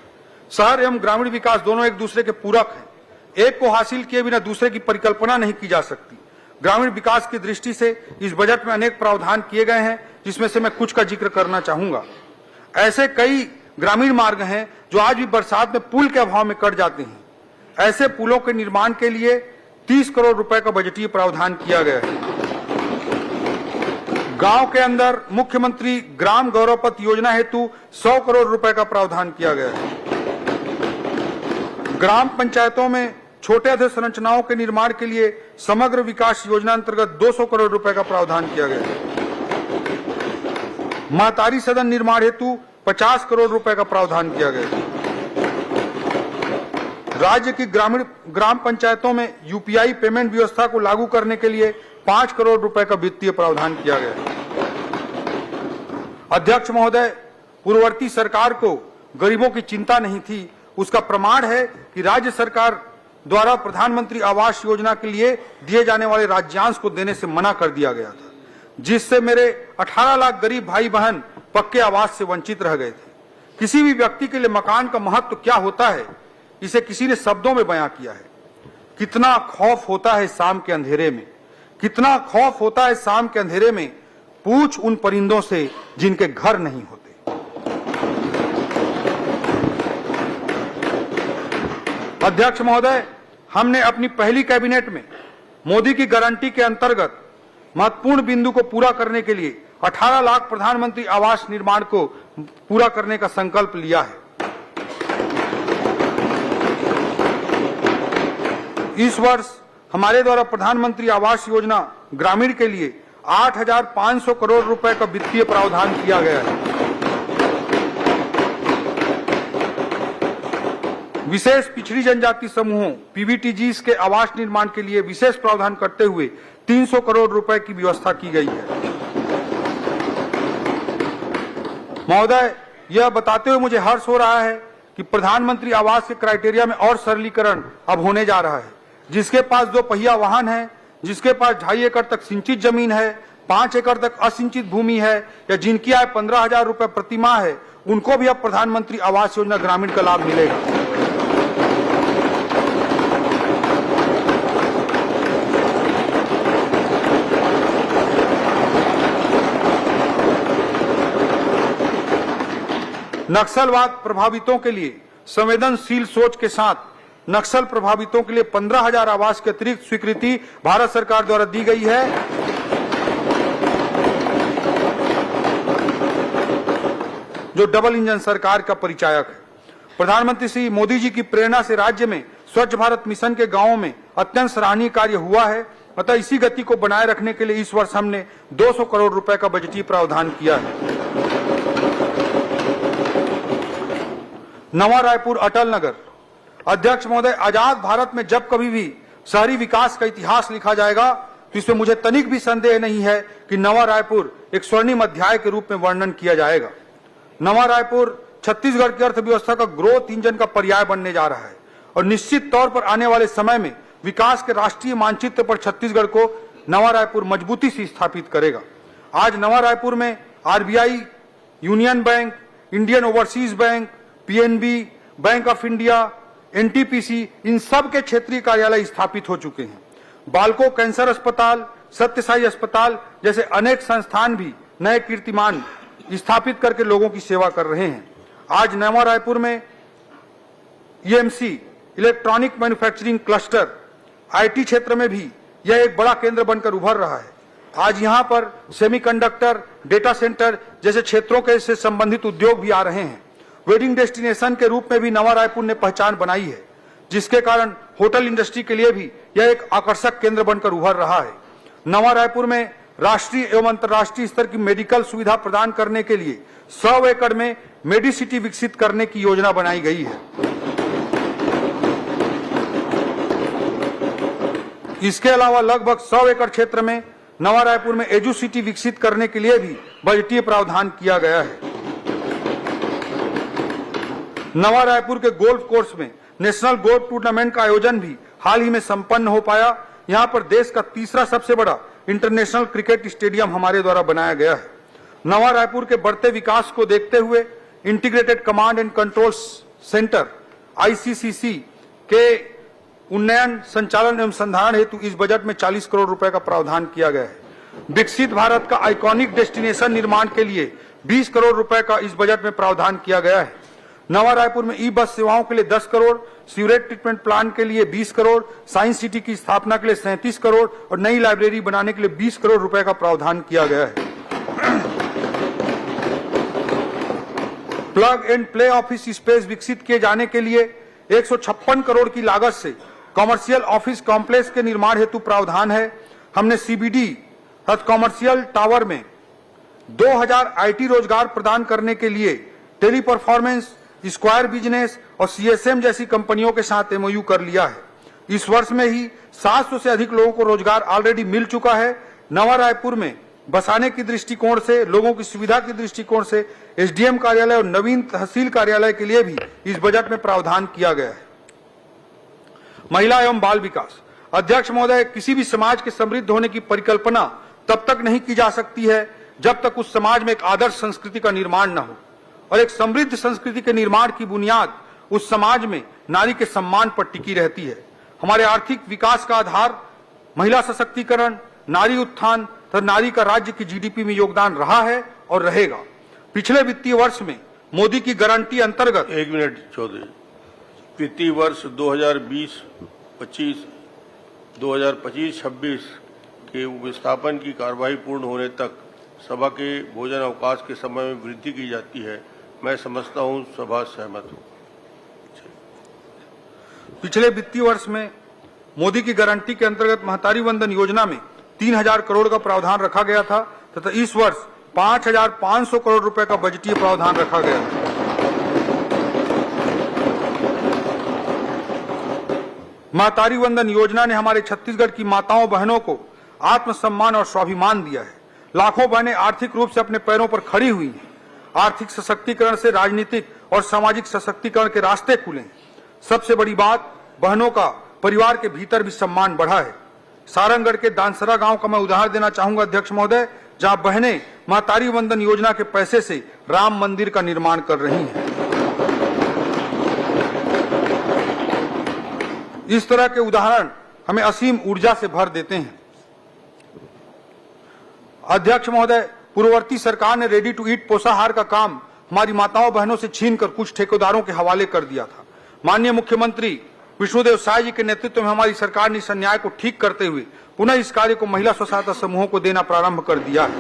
शहर एवं ग्रामीण विकास दोनों एक दूसरे के पूरक हैं। एक को हासिल किए बिना दूसरे की परिकल्पना नहीं की जा सकती। ग्रामीण विकास की दृष्टि से इस बजट में अनेक प्रावधान किए गए हैं, जिसमें से मैं कुछ का जिक्र करना चाहूंगा। ऐसे कई ग्रामीण मार्ग हैं जो आज भी बरसात में पुल के अभाव में कट जाते हैं। ऐसे पुलों के निर्माण के लिए 30 करोड़ रुपए का बजटीय प्रावधान किया गया है। गांव के अंदर मुख्यमंत्री ग्राम गौरव पथ योजना हेतु 100 करोड़ रुपए का प्रावधान किया गया है। ग्राम पंचायतों में छोटे अधोसंरचनाओं के निर्माण के लिए समग्र विकास योजना अंतर्गत 200 करोड़ रुपए का प्रावधान किया गया है। महतारी सदन निर्माण हेतु 50 करोड़ रुपए का प्रावधान किया गया है। राज्य की ग्राम पंचायतों में यूपीआई पेमेंट व्यवस्था को लागू करने के लिए 5 करोड़ रुपए का वित्तीय प्रावधान किया गया है। अध्यक्ष महोदय, पूर्ववर्ती सरकार को गरीबों की चिंता नहीं थी, उसका प्रमाण है कि राज्य सरकार द्वारा प्रधानमंत्री आवास योजना के लिए दिए जाने वाले राज्यांश को देने से मना कर दिया गया था, जिससे मेरे 18 लाख गरीब भाई बहन पक्के आवास से वंचित रह गए थे। किसी भी व्यक्ति के लिए मकान का महत्व क्या होता है, इसे किसी ने शब्दों में बयां किया है। कितना खौफ होता है शाम के अंधेरे में, कितना खौफ होता है शाम के अंधेरे में, पूछ उन परिंदों से जिनके घर नहीं होते। अध्यक्ष महोदय, हमने अपनी पहली कैबिनेट में मोदी की गारंटी के अंतर्गत महत्वपूर्ण बिंदु को पूरा करने के लिए 18 लाख प्रधानमंत्री आवास निर्माण को पूरा करने का संकल्प लिया है। इस वर्ष हमारे द्वारा प्रधानमंत्री आवास योजना ग्रामीण के लिए 8,500 करोड़ रुपए का वित्तीय प्रावधान किया गया है। विशेष पिछड़ी जनजाति समूहों पीवीटीजीज के आवास निर्माण के लिए विशेष प्रावधान करते हुए 300 करोड़ रुपए की व्यवस्था की गई है। महोदय, यह बताते हुए मुझे हर्ष हो रहा है कि प्रधानमंत्री आवास के क्राइटेरिया में और सरलीकरण अब होने जा रहा है। जिसके पास 2 पहिया वाहन है, जिसके पास 2.5 एकड़ तक सिंचित जमीन है, 5 एकड़ तक असिंचित भूमि है या जिनकी आय 15,000 रुपए प्रति माह है, उनको भी अब प्रधानमंत्री आवास योजना ग्रामीण का लाभ मिलेगा। नक्सलवाद प्रभावितों के लिए संवेदनशील सोच के साथ नक्सल प्रभावितों के लिए 15,000 आवास की अतिरिक्त स्वीकृति भारत सरकार द्वारा दी गई है। जो डबल इंजन सरकार का परिचायक है। प्रधानमंत्री श्री मोदी जी की प्रेरणा से राज्य में स्वच्छ भारत मिशन के गांवों में अत्यंत सराहनीय कार्य हुआ है। अतः इसी गति को बनाए रखने के लिए इस वर्ष हमने 200 करोड़ रुपए का बजटीय प्रावधान किया है। नवा रायपुर अटल नगर। अध्यक्ष महोदय, आजाद भारत में जब कभी भी शहरी विकास का इतिहास लिखा जाएगा तो इसमें मुझे तनिक भी संदेह नहीं है कि नवा रायपुर एक स्वर्णिम अध्याय के रूप में वर्णन किया जाएगा। नवा रायपुर छत्तीसगढ़ की अर्थव्यवस्था का ग्रोथ इंजन का पर्याय बनने जा रहा है और निश्चित तौर पर आने वाले समय में विकास के राष्ट्रीय मानचित्र पर छत्तीसगढ़ को नवा रायपुर मजबूती से स्थापित करेगा। आज नवा रायपुर में RBI, Union Bank, Indian Overseas Bank, PNB, Bank of India, NTPC, इन सब के क्षेत्रीय कार्यालय स्थापित हो चुके हैं। बालको कैंसर अस्पताल, सत्यसाई अस्पताल जैसे अनेक संस्थान भी नए कीर्तिमान स्थापित करके लोगों की सेवा कर रहे हैं। आज नवा रायपुर में EMC, electronic manufacturing cluster, IT क्षेत्र में भी यह एक बड़ा केंद्र बनकर उभर रहा है। आज यहां पर सेमीकंडक्टर, डेटा सेंटर जैसे क्षेत्रों के से संबंधित उद्योग भी आ रहे हैं। वेडिंग डेस्टिनेशन के रूप में भी नवा रायपुर ने पहचान बनाई है, जिसके कारण होटल इंडस्ट्री के लिए भी यह एक आकर्षक केंद्र बनकर उभर रहा है। नवा रायपुर में राष्ट्रीय एवं अंतर्राष्ट्रीय स्तर की मेडिकल सुविधा प्रदान करने के लिए 100 एकड़ में मेडिसिटी विकसित करने की योजना बनाई गई है। इसके अलावा लगभग 100 एकड़ क्षेत्र में नवा रायपुर में एजुसिटी विकसित करने के लिए भी बजटीय प्रावधान किया गया है। नवा रायपुर के गोल्फ कोर्स में नेशनल गोल्फ टूर्नामेंट का आयोजन भी हाल ही में संपन्न हो पाया। यहां पर देश का तीसरा सबसे बड़ा इंटरनेशनल क्रिकेट स्टेडियम हमारे द्वारा बनाया गया है। नवा रायपुर के बढ़ते विकास को देखते हुए integrated command and control centre ICCC के उन्नयन, संचालन एवं संधारण हेतु इस बजट में 40 करोड़ रुपए का प्रावधान किया गया है। विकसित भारत का आइकॉनिक डेस्टिनेशन निर्माण के लिए 20 करोड़ रुपए का इस बजट में प्रावधान किया गया है। नवा रायपुर में ई बस सेवाओं के लिए 10 करोड़, सीवरेज ट्रीटमेंट प्लांट के लिए 20 करोड़, साइंस सिटी की स्थापना के लिए 37 करोड़ और नई लाइब्रेरी बनाने के लिए 20 करोड़ रुपए का प्रावधान किया गया है। Plug and play office space विकसित किए जाने के लिए 156 करोड़ की लागत से कॉमर्शियल ऑफिस कॉम्प्लेक्स के निर्माण हेतु प्रावधान है। हमने सीबीडी तथा कॉमर्शियल टावर में 2000 आईटी रोजगार प्रदान करने के लिए टेली परफॉर्मेंस, स्क्वायर बिजनेस और सीएसएम जैसी कंपनियों के साथ एमओयू कर लिया है। इस वर्ष में ही 700 से अधिक लोगों को रोजगार ऑलरेडी मिल चुका है। नवा रायपुर में बसाने की दृष्टिकोण से, लोगों की सुविधा की दृष्टिकोण से एसडीएम कार्यालय और नवीन तहसील कार्यालय के लिए भी इस बजट में प्रावधान किया गया है। महिला एवं बाल विकास। अध्यक्ष महोदय, किसी भी समाज के समृद्ध होने की परिकल्पना तब तक नहीं की जा सकती है जब तक उस समाज में एक आदर्श संस्कृति का निर्माण न हो, और एक समृद्ध संस्कृति के निर्माण की बुनियाद उस समाज में नारी के सम्मान पर टिकी रहती है। हमारे आर्थिक विकास का आधार महिला सशक्तिकरण, नारी उत्थान तथा नारी का राज्य की जीडीपी में योगदान रहा है और रहेगा। पिछले वित्तीय वर्ष में मोदी की गारंटी अंतर्गत 1 मिनट चौधरी, वित्तीय वर्ष 2020-25, 2025-26 के विस्थापन की कार्यवाही पूर्ण होने तक सभा के भोजन अवकाश के समय में वृद्धि की जाती है, मैं समझता हूं सभा सहमत हूं। पिछले वित्तीय वर्ष में मोदी की गारंटी के अंतर्गत महतारी वंदन योजना में 3000 करोड़ का प्रावधान रखा गया था तथा इस वर्ष 5500 करोड़ रुपए का बजटीय प्रावधान रखा गया है। महतारी वंदन योजना ने हमारे छत्तीसगढ़ की माताओं बहनों को आत्मसम्मान और स्वाभिमान दिया है। लाखों बहनें आर्थिक रूप से अपने पैरों पर खड़ी हुई हैं। आर्थिक सशक्तिकरण से राजनीतिक और सामाजिक सशक्तिकरण के रास्ते खुले। सबसे बड़ी बात, बहनों का परिवार के भीतर भी सम्मान बढ़ा है। सारंगढ़ के दानसरा गांव का मैं उदाहरण देना चाहूंगा अध्यक्ष महोदय, जहां बहनें महतारी वंदन योजना के पैसे से राम मंदिर का निर्माण कर रही हैं। इस तरह के उदाहरण हमें असीम ऊर्जा से भर देते हैं। अध्यक्ष महोदय, पूर्ववर्ती सरकार ने रेडी टू ईट पोषाहार का काम हमारी माताओं बहनों से छीनकर कुछ ठेकेदारों के हवाले कर दिया था। माननीय मुख्यमंत्री विष्णुदेव साय जी के नेतृत्व में हमारी सरकार ने इस अन्याय को ठीक करते हुए पुनः इस कार्य को महिला स्व सहायता समूहों को देना प्रारंभ कर दिया है।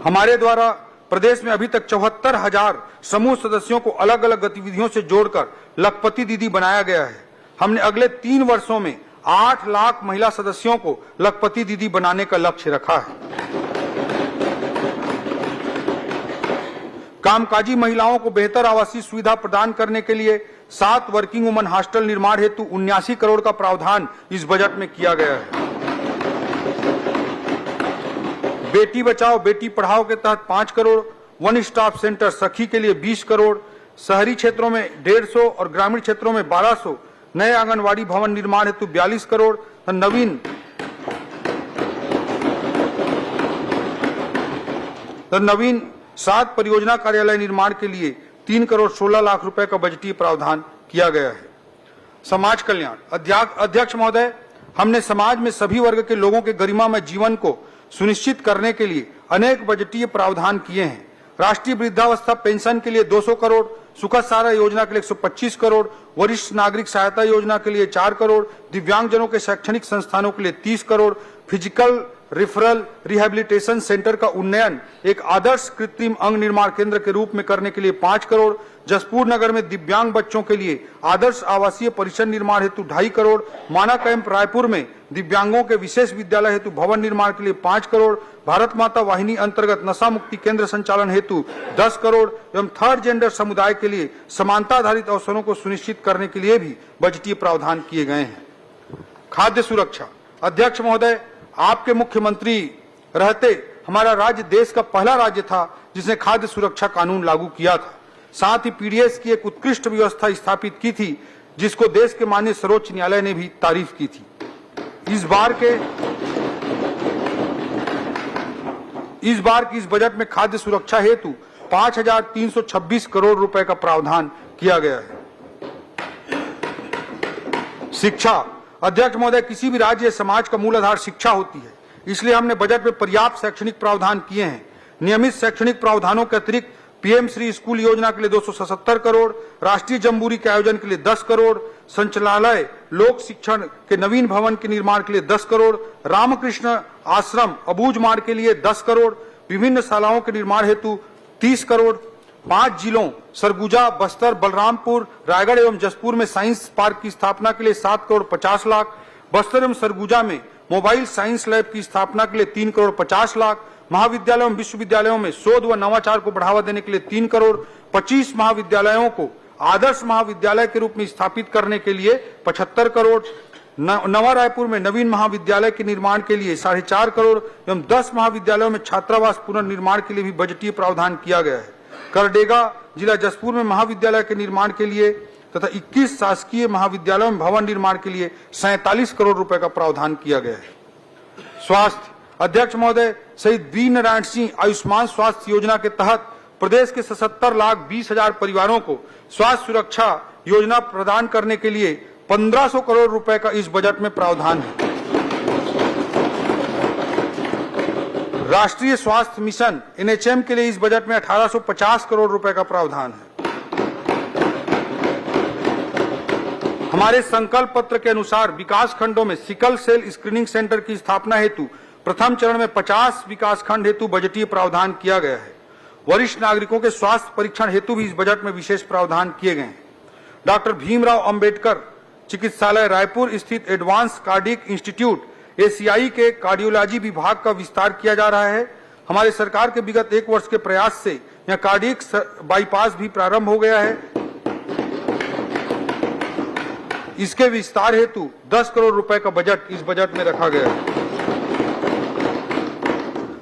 हमारे द्वारा प्रदेश में अभी तक 74,000 समूह सदस्यों को अलग अलग गतिविधियों से जोड़कर लखपति दीदी बनाया गया है। हमने अगले 3 वर्षों में 8 लाख महिला सदस्यों को लखपति दीदी बनाने का लक्ष्य रखा है। कामकाजी महिलाओं को बेहतर आवासीय सुविधा प्रदान करने के लिए 7 वर्किंग वुमन हॉस्टल निर्माण हेतु 79 करोड़ का प्रावधान इस बजट में किया गया है। बेटी बचाओ बेटी पढ़ाओ के तहत 5 करोड़, वन स्टॉप सेंटर सखी के लिए 20 करोड़, शहरी क्षेत्रों में 150 और ग्रामीण क्षेत्रों में 1200 नए आंगनवाड़ी भवन निर्माण हेतु 42 करोड़, नवीन 7 परियोजना कार्यालय निर्माण के लिए 3 करोड़ 16 लाख रुपए का बजटीय प्रावधान किया गया है। समाज कल्याण अध्यक्ष महोदय, हमने समाज में सभी वर्ग के लोगों के गरिमामय जीवन को सुनिश्चित करने के लिए अनेक बजटीय प्रावधान किए हैं। राष्ट्रीय वृद्धावस्था पेंशन के लिए 200 करोड़, सुखद सारा योजना के लिए 125 करोड़, वरिष्ठ नागरिक सहायता योजना के लिए 4 करोड़, दिव्यांगजनों के शैक्षणिक संस्थानों के लिए 30 crore, physical referral rehabilitation centre का उन्नयन एक आदर्श कृत्रिम अंग निर्माण केंद्र के रूप में करने के लिए 5 करोड़, जसपुर नगर में दिव्यांग बच्चों के लिए आदर्श आवासीय परिसर निर्माण हेतु 2.5 करोड़, माना कैंप रायपुर में दिव्यांगों के विशेष विद्यालय हेतु भवन निर्माण के लिए 5 करोड़, भारत माता वाहिनी अंतर्गत नशा मुक्ति केंद्र संचालन हेतु 10 करोड़ एवं थर्ड जेंडर समुदाय के लिए समानता आधारित अवसरों को सुनिश्चित करने के लिए भी बजटीय प्रावधान किए गए हैं। खाद्य सुरक्षा अध्यक्ष महोदय, आपके मुख्यमंत्री रहते हमारा राज्य देश का पहला राज्य था जिसने खाद्य सुरक्षा कानून लागू किया था। साथ ही पीडीएस की एक उत्कृष्ट व्यवस्था स्थापित की थी जिसको देश के माननीय सर्वोच्च न्यायालय ने भी तारीफ की थी। इस बार की इस बजट में खाद्य सुरक्षा हेतु 5,326 करोड़ रुपए का प्रावधान किया गया है। शिक्षा अध्यक्ष महोदय, किसी भी राज्य या समाज का मूल आधार शिक्षा होती है, इसलिए हमने बजट में पर्याप्त शैक्षणिक प्रावधान किए हैं। नियमित शैक्षणिक प्रावधानों के अतिरिक्त पीएम श्री स्कूल योजना के लिए 277 करोड़, राष्ट्रीय जम्बूरी के आयोजन के लिए 10 करोड़, संचालनालय लोक शिक्षण के नवीन भवन के निर्माण के लिए 10 करोड़, रामकृष्ण आश्रम अबूझ मार्ग के लिए 10 करोड़, विभिन्न शालाओं के निर्माण हेतु 30 करोड़, 5 जिलों सरगुजा, बस्तर, बलरामपुर, रायगढ़ एवं जसपुर में साइंस पार्क की स्थापना के लिए 7 करोड़ 50 लाख, बस्तर एवं सरगुजा में मोबाइल साइंस लैब की स्थापना के लिए 3 करोड़ 50 लाख, महाविद्यालयों एवं विश्वविद्यालयों में शोध व नवाचार को बढ़ावा देने के लिए 3 करोड़, 25 महाविद्यालयों को आदर्श महाविद्यालय के रूप में स्थापित करने के लिए 75 करोड़, नवा रायपुर में नवीन महाविद्यालय के निर्माण के लिए 4.5 करोड़ एवं 10 महाविद्यालयों में छात्रावास पुनर्निर्माण के लिए भी बजटीय प्रावधान किया गया है। करडेगा जिला जसपुर में महाविद्यालय के निर्माण के लिए तथा 21 शासकीय महाविद्यालयों में भवन निर्माण के लिए 47 करोड़ रुपए का प्रावधान किया गया है। स्वास्थ्य अध्यक्ष महोदय, शहीद वीर नारायण सिंह आयुष्मान स्वास्थ्य योजना के तहत प्रदेश के 77,20,000 परिवारों को स्वास्थ्य सुरक्षा योजना प्रदान करने के लिए 1500 करोड़ रुपए का इस बजट में प्रावधान है। राष्ट्रीय स्वास्थ्य मिशन एनएचएम के लिए इस बजट में 1850 करोड़ रुपए का प्रावधान है। हमारे संकल्प पत्र के अनुसार विकास खंडों में सिकल सेल स्क्रीनिंग सेंटर की स्थापना हेतु प्रथम चरण में 50 विकास खंड हेतु बजटीय प्रावधान किया गया है। वरिष्ठ नागरिकों के स्वास्थ्य परीक्षण हेतु भी इस बजट में विशेष प्रावधान किए गए हैं। डॉक्टर भीमराव अंबेडकर चिकित्सालय रायपुर स्थित एडवांस कार्डियक इंस्टीट्यूट एशियाई के कार्डियोलॉजी विभाग का विस्तार किया जा रहा है। हमारे सरकार के विगत 1 वर्ष के प्रयास से यहाँ कार्डियक बाईपास भी प्रारंभ हो गया है। इसके विस्तार हेतु 10 करोड़ रुपए का बजट इस बजट में रखा गया है।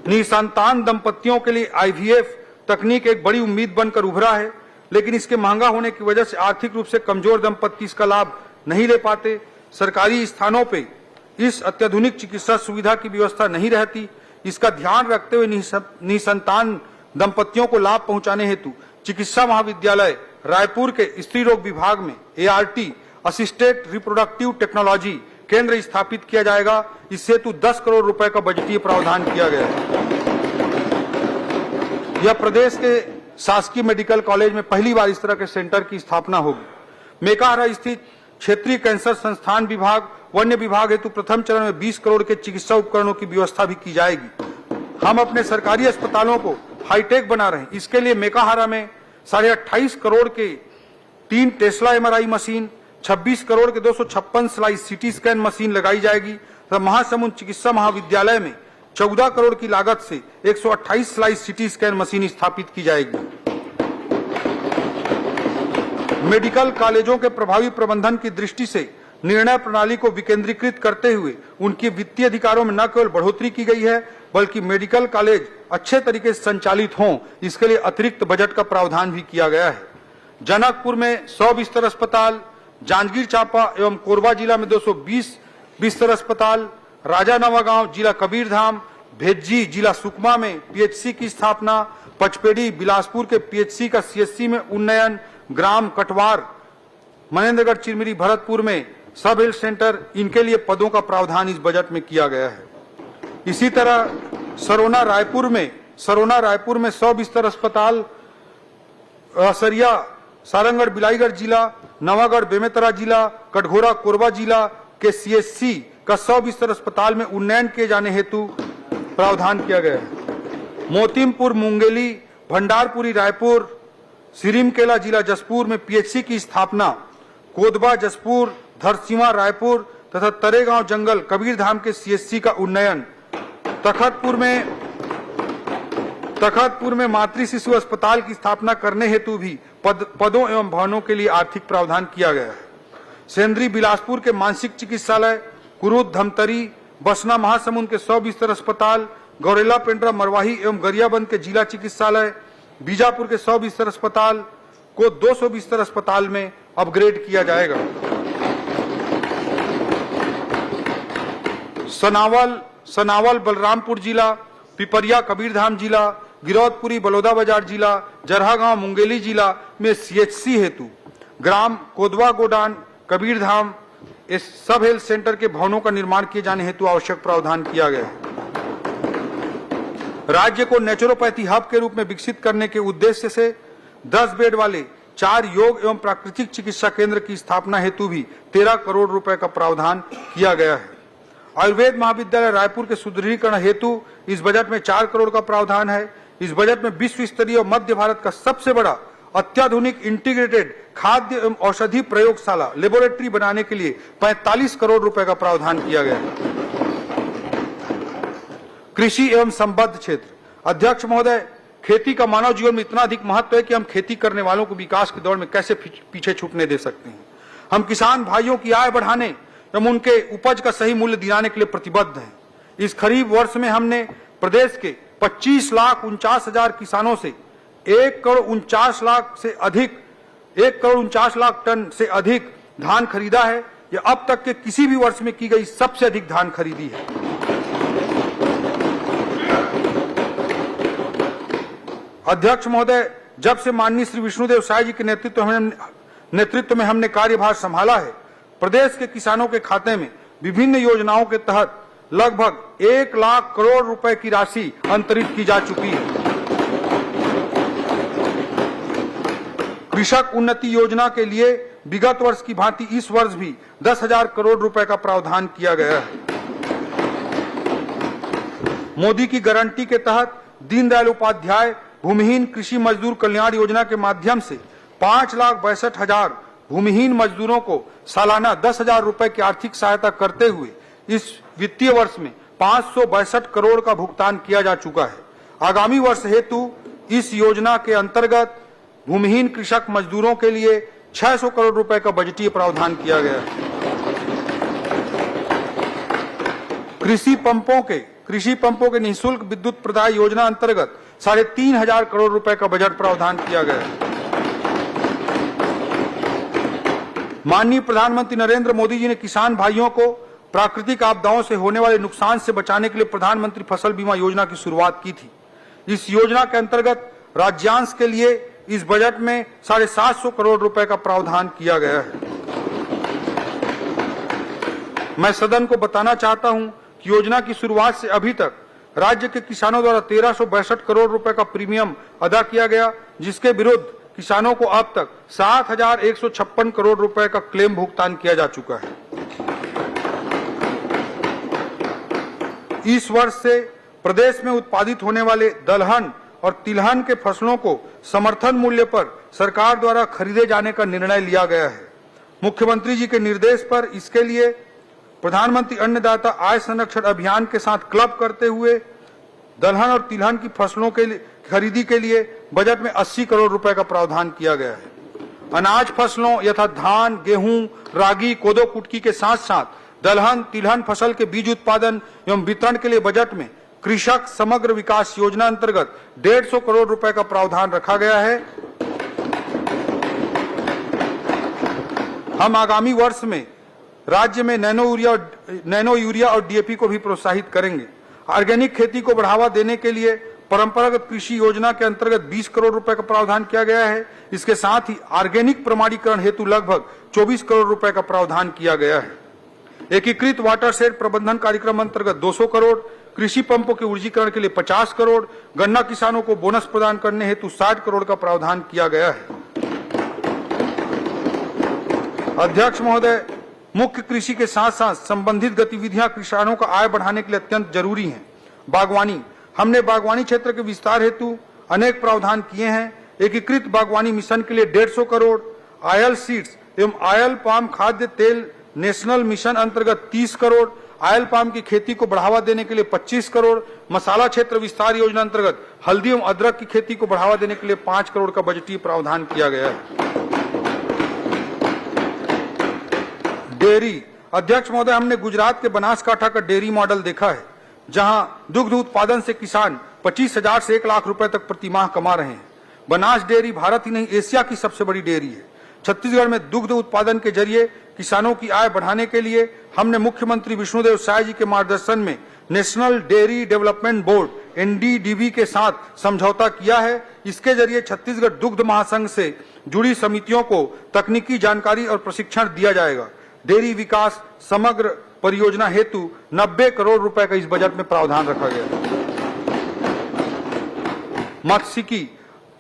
निसंतान दंपतियों के लिए आईवीएफ तकनीक एक बड़ी उम्मीद बनकर उभरा है, लेकिन इसके महंगा होने की वजह से आर्थिक रूप से कमजोर दंपति इसका लाभ नहीं ले पाते। सरकारी स्थानों पे इस अत्याधुनिक चिकित्सा सुविधा की व्यवस्था नहीं रहती। इसका ध्यान रखते हुए निसंतान दंपतियों को लाभ पहुंचाने हेतु चिकित्सा महाविद्यालय रायपुर के स्त्री रोग विभाग में ART असिस्टेड रिप्रोडक्टिव टेक्नोलॉजी केंद्र स्थापित किया जाएगा। इस हेतु 10 करोड़ रुपए का बजटीय प्रावधान किया गया है। यह प्रदेश के शासकीय मेडिकल कॉलेज में पहली बार इस तरह के सेंटर की स्थापना होगी। मेकाहारा स्थित क्षेत्रीय कैंसर संस्थान विभाग वन्य विभाग हेतु प्रथम चरण में 20 करोड़ के चिकित्सा उपकरणों की व्यवस्था भी की जाएगी। हम अपने सरकारी अस्पतालों को हाईटेक बना रहे हैं। इसके लिए मेकाहारा में 28.5 करोड़ के 3 टेस्ला MRI मशीन, 26 करोड़ के 256 स्लाइस CT स्कैन मशीन लगाई जाएगी तथा महासमुंद चिकित्सा महाविद्यालय में 14 करोड़ की लागत से 128 स्लाइस CT स्कैन मशीन स्थापित की जाएगी। मेडिकल कॉलेजों के प्रभावी प्रबंधन की दृष्टि से निर्णय प्रणाली को विकेंद्रीकृत करते हुए उनके वित्तीय अधिकारों में न केवल बढ़ोतरी की गई है, बल्कि मेडिकल कॉलेज अच्छे तरीके से संचालित हों, इसके लिए अतिरिक्त बजट का प्रावधान भी किया गया है। जनकपुर में 100 बिस्तर अस्पताल, जांजगीर चांपा एवं कोरबा जिला में 220 बिस्तर अस्पताल, राजा नवागांव जिला कबीरधाम, भेज्जी जिला सुकमा में PHC की स्थापना, पचपेड़ी बिलासपुर के PHC का CSC में उन्नयन, ग्राम कटवार मनेन्द्रगढ़ चिरमिरी भरतपुर में सब हेल्थ सेंटर, इनके लिए पदों का प्रावधान इस बजट में किया गया है। इसी तरह सरोना रायपुर में 100 बिस्तर अस्पताल, सरिया सारंगढ़ बिलाईगढ़ जिला, नवागढ़ बेमेतरा जिला, कटघोरा कोरबा जिला के CSC का 100 बिस्तर अस्पताल में उन्नयन किए जाने हेतु प्रावधान किया गया है। मोतीमपुर मुंगेली, भंडारपुरी रायपुर, सिरिमकेला जिला जसपुर में PHC की स्थापना, कोदबा जसपुर, धरसीवा रायपुर तथा तरेगांव जंगल कबीरधाम के CSC का उन्नयन, तखतपुर में मातृ शिशु अस्पताल की स्थापना करने हेतु भी पदों एवं भवनों के लिए आर्थिक प्रावधान किया गया है। सेंद्री बिलासपुर के मानसिक चिकित्सालय, कुरूद धमतरी, बसना महासमुंद के 100 बिस्तर अस्पताल, गौरेला पेंड्रा मरवाही एवं गरियाबंद के जिला चिकित्सालय, बीजापुर के 100 बिस्तर अस्पताल को 200 बिस्तर अस्पताल में अपग्रेड किया जाएगा। सनावल बलरामपुर जिला, पिपरिया कबीरधाम जिला, गिरौदपुरी बलौदा बाजार जिला, जरहागांव मुंगेली जिला में CHC हेतु ग्राम कोदवा गोडान कबीरधाम इस सब हेल्थ सेंटर के भवनों का निर्माण किए जाने हेतु आवश्यक प्रावधान किया गया है। राज्य को नेचुरोपैथी हब के रूप में विकसित करने के उद्देश्य से 10 बेड वाले 4 योग एवं प्राकृतिक चिकित्सा केंद्र की स्थापना हेतु भी 13 करोड़ रुपए का प्रावधान किया गया है। आयुर्वेद महाविद्यालय रायपुर के सुदृढ़ीकरण हेतु इस बजट में 4 करोड़ का प्रावधान है। इस बजट में विश्व स्तरीय मध्य भारत का सबसे बड़ा अत्याधुनिक इंटीग्रेटेड खाद्य एवं औषधि प्रयोगशाला लेबोरेटरी बनाने के लिए 45 करोड़ रुपए का प्रावधान किया गया है। कृषि एवं संबद्ध क्षेत्र, अध्यक्ष महोदय, खेती का मानव जीवन में इतना अधिक महत्व है कि हम खेती करने वालों को विकास की दौड़ में कैसे पीछे छूटने दे सकते हैं। हम किसान भाइयों की आय बढ़ाने एवं उनके उपज का सही मूल्य दिलाने के लिए प्रतिबद्ध हैं। इस खरीफ वर्ष में हमने प्रदेश के 25,49,000 किसानों से 1 करोड़ 49 लाख टन से अधिक धान खरीदा है। यह अब तक के किसी भी वर्ष में की गई सबसे अधिक धान खरीदी है। अध्यक्ष महोदय, जब से माननीय श्री विष्णुदेव साय जी के नेतृत्व में हमने कार्यभार संभाला है, प्रदेश के किसानों के खाते में विभिन्न योजनाओं के तहत लगभग 1 लाख करोड़ रुपए की राशि अंतरित की जा चुकी है। कृषक उन्नति योजना के लिए विगत वर्ष की भांति इस वर्ष भी 10,000 करोड़ रुपए का प्रावधान किया गया है। मोदी की गारंटी के तहत दीनदयाल उपाध्याय भूमिहीन कृषि मजदूर कल्याण योजना के माध्यम से 5,62,000 भूमिहीन मजदूरों को सालाना 10,000 रुपए की आर्थिक सहायता करते हुए इस वित्तीय वर्ष में 562 करोड़ का भुगतान किया जा चुका है। आगामी वर्ष हेतु इस योजना के अंतर्गत भूमिहीन कृषक मजदूरों के लिए 600 करोड़ रुपए का बजटीय प्रावधान किया गया है। कृषि पंपों के निःशुल्क विद्युत प्रदाय योजना अंतर्गत 3,500 करोड़ रुपए का बजट प्रावधान किया गया है। माननीय प्रधानमंत्री नरेंद्र मोदी जी ने किसान भाइयों को प्राकृतिक आपदाओं से होने वाले नुकसान से बचाने के लिए प्रधानमंत्री फसल बीमा योजना की शुरुआत की थी। इस योजना के अंतर्गत राज्यांश के लिए इस बजट में 750 करोड़ रुपए का प्रावधान किया गया है। मैं सदन को बताना चाहता हूं कि योजना की शुरुआत से अभी तक राज्य के किसानों द्वारा 1362 करोड़ रुपए का प्रीमियम अदा किया गया, जिसके विरुद्ध किसानों को अब तक 7,156 करोड़ रुपए का क्लेम भुगतान किया जा चुका है। इस वर्ष से प्रदेश में उत्पादित होने वाले दलहन और तिलहन के फसलों को समर्थन मूल्य पर सरकार द्वारा खरीदे जाने का निर्णय लिया गया है। मुख्यमंत्री जी के निर्देश पर इसके लिए प्रधानमंत्री अन्नदाता आय संरक्षण अभियान के साथ क्लब करते हुए दलहन और तिलहन की फसलों के खरीदी के लिए बजट में 80 करोड़ रुपए का प्रावधान किया गया है। अनाज फसलों यथा धान, गेहूं, रागी, कोदो, कुटकी के साथ साथ दलहन तिलहन फसल के बीज उत्पादन एवं वितरण के लिए बजट में कृषक समग्र विकास योजना अंतर्गत 150 करोड़ रुपए का प्रावधान रखा गया है। हम आगामी वर्ष में राज्य में नैनो यूरिया और डीएपी को भी प्रोत्साहित करेंगे। ऑर्गेनिक खेती को बढ़ावा देने के लिए परंपरागत कृषि योजना के अंतर्गत 20 करोड़ रुपए का प्रावधान किया गया है। इसके साथ ही ऑर्गेनिक प्रमाणीकरण हेतु लगभग 24 करोड़ रुपए का प्रावधान किया गया है। एकीकृत वाटरशेड प्रबंधन कार्यक्रम अंतर्गत 200 करोड़, कृषि पंपों के ऊर्जीकरण के लिए 50 करोड़, गन्ना किसानों को बोनस प्रदान करने हेतु 60 करोड़ का प्रावधान किया गया है। अध्यक्ष महोदय, मुख्य कृषि के साथ साथ संबंधित गतिविधियां किसानों का आय बढ़ाने के लिए अत्यंत जरूरी हैं। बागवानी, हमने बागवानी क्षेत्र के विस्तार हेतु अनेक प्रावधान किए हैं। एकीकृत बागवानी मिशन के लिए 150 करोड़, आयल सीड्स एवं आयल पाम खाद्य तेल नेशनल मिशन अंतर्गत 30 करोड़, आयल पाम की खेती को बढ़ावा देने के लिए 25 करोड़, मसाला क्षेत्र विस्तार योजना अंतर्गत हल्दी एवं अदरक की खेती को बढ़ावा देने के लिए 5 करोड़ का बजटीय प्रावधान किया गया है। डेयरी, अध्यक्ष महोदय, हमने गुजरात के बनासकांठा का डेयरी मॉडल देखा है, जहां दुग्ध उत्पादन से किसान 25,000 से 1 लाख रुपए तक प्रति माह कमा रहे हैं। बनास डेयरी भारत ही नहीं एशिया की सबसे बड़ी डेयरी है। छत्तीसगढ़ में दुग्ध उत्पादन के जरिए किसानों की आय बढ़ाने के लिए हमने मुख्यमंत्री विष्णुदेव साय जी के मार्गदर्शन में national dairy development board NDDB के साथ समझौता किया है। इसके जरिए छत्तीसगढ़ दुग्ध महासंघ से जुड़ी समितियों को तकनीकी जानकारी और प्रशिक्षण दिया जाएगा। डेयरी विकास समग्र परियोजना हेतु 90 करोड़ रुपए का इस बजट में प्रावधान रखा गया है। मत्स्यिकी,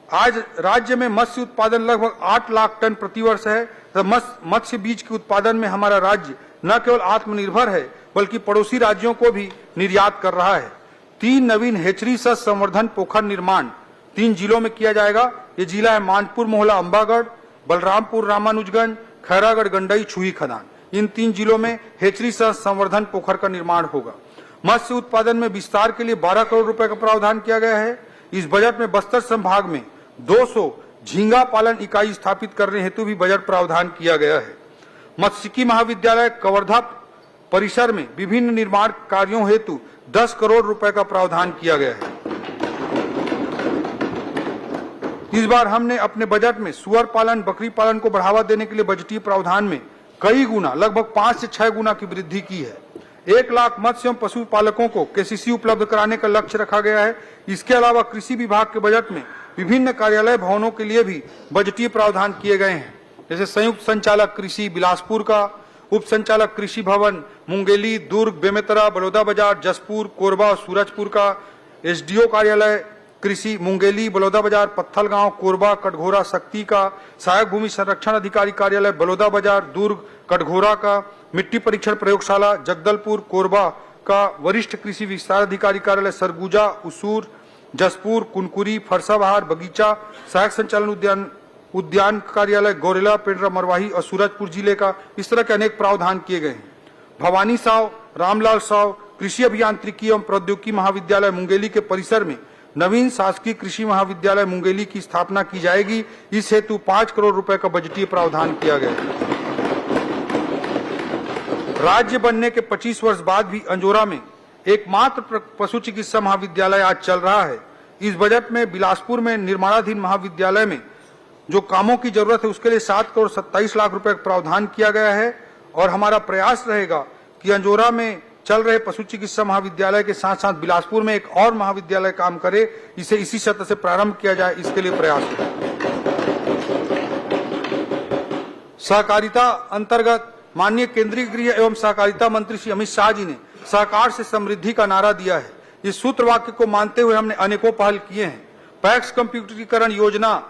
आज राज्य में मत्स्य उत्पादन लगभग 8 लाख टन प्रतिवर्ष है। मत्स्य बीज के उत्पादन में हमारा राज्य न केवल आत्मनिर्भर है बल्कि पड़ोसी राज्यों को भी निर्यात कर रहा है। 3 नवीन हेचरी सह संवर्धन पोखर निर्माण 3 जिलों में किया जाएगा। ये जिला है मानपुर मोहला अंबागढ़, बलरामपुर रामानुजगंज, खैरागढ़ गंडई छुई खदान। इन 3 जिलों में हेचरी सह संवर्धन पोखर का निर्माण होगा। मत्स्य उत्पादन में विस्तार के लिए 12 करोड़ रुपए का प्रावधान किया गया है। इस बजट में बस्तर संभाग में 200 झींगा पालन इकाई स्थापित करने हेतु भी बजट प्रावधान किया गया है। मत्स्यिकी महाविद्यालय कवर्धा परिसर में विभिन्न निर्माण कार्यों हेतु 10 करोड़ रुपए का प्रावधान किया गया है। इस बार हमने अपने बजट में सुअर पालन, बकरी पालन को बढ़ावा देने के लिए बजटीय प्रावधान में कई गुना, लगभग 5 से 6 गुना की वृद्धि की है। 1 लाख मत्स्य एवं पशु पालकों को केसीसी उपलब्ध कराने का लक्ष्य रखा गया है। इसके अलावा कृषि विभाग के बजट में विभिन्न कार्यालय भवनों के लिए भी बजटीय प्रावधान किए गए हैं, जैसे संयुक्त संचालक कृषि बिलासपुर का, उप संचालक कृषि भवन मुंगेली, दुर्ग, बेमेतरा, बलौदा बाजार, जसपुर, कोरबा और सूरजपुर का, एसडीओ कार्यालय कृषि मुंगेली, बलौदाबाजार, पत्थलगांव, कोरबा, कटघोरा, सक्ती का सहायक भूमि संरक्षण अधिकारी कार्यालय बलौदाबाजार, दुर्ग, कटघोरा का मिट्टी परीक्षण प्रयोगशाला जगदलपुर, कोरबा का वरिष्ठ कृषि विस्तार अधिकारी कार्यालय सरगुजा, उसूर, जसपुर, कुनकुरी, फरसाबहार, बगीचा सहायक संचालन उद्यान कार्यालय गौरेला, पेंड्रा, मरवाही और सूरजपुर जिले का, इस तरह के अनेक प्रावधान किए गए हैं। भवानी साव, रामलाल साव कृषि अभियांत्रिकी एवं प्रौद्योगिकी महाविद्यालय मुंगेली के परिसर में नवीन शासकीय कृषि महाविद्यालय मुंगेली की स्थापना की जाएगी। इस हेतु 5 करोड़ रुपए का बजटीय प्रावधान किया गया है। राज्य बनने के 25 वर्ष बाद भी अंजोरा में एकमात्र पशु चिकित्सा महाविद्यालय आज चल रहा है। इस बजट में बिलासपुर में निर्माणाधीन महाविद्यालय में जो कामों की जरूरत है उसके लिए 7 करोड़ 27 लाख रुपए का प्रावधान किया गया है और हमारा प्रयास रहेगा कि अंजोरा में चल रहे पशु चिकित्सा महाविद्यालय के साथ साथ बिलासपुर में एक और महाविद्यालय काम करे, इसे इसी सत्र से प्रारंभ किया जाए, इसके लिए प्रयास हो। सहकारिता अंतर्गत माननीय केंद्रीय गृह एवं सहकारिता मंत्री श्री अमित शाह जी ने सहकार से समृद्धि का नारा दिया है। इस सूत्र वाक्य को मानते हुए हमने अनेकों पहल किए हैं। पैक्स कंप्यूटरीकरण योजना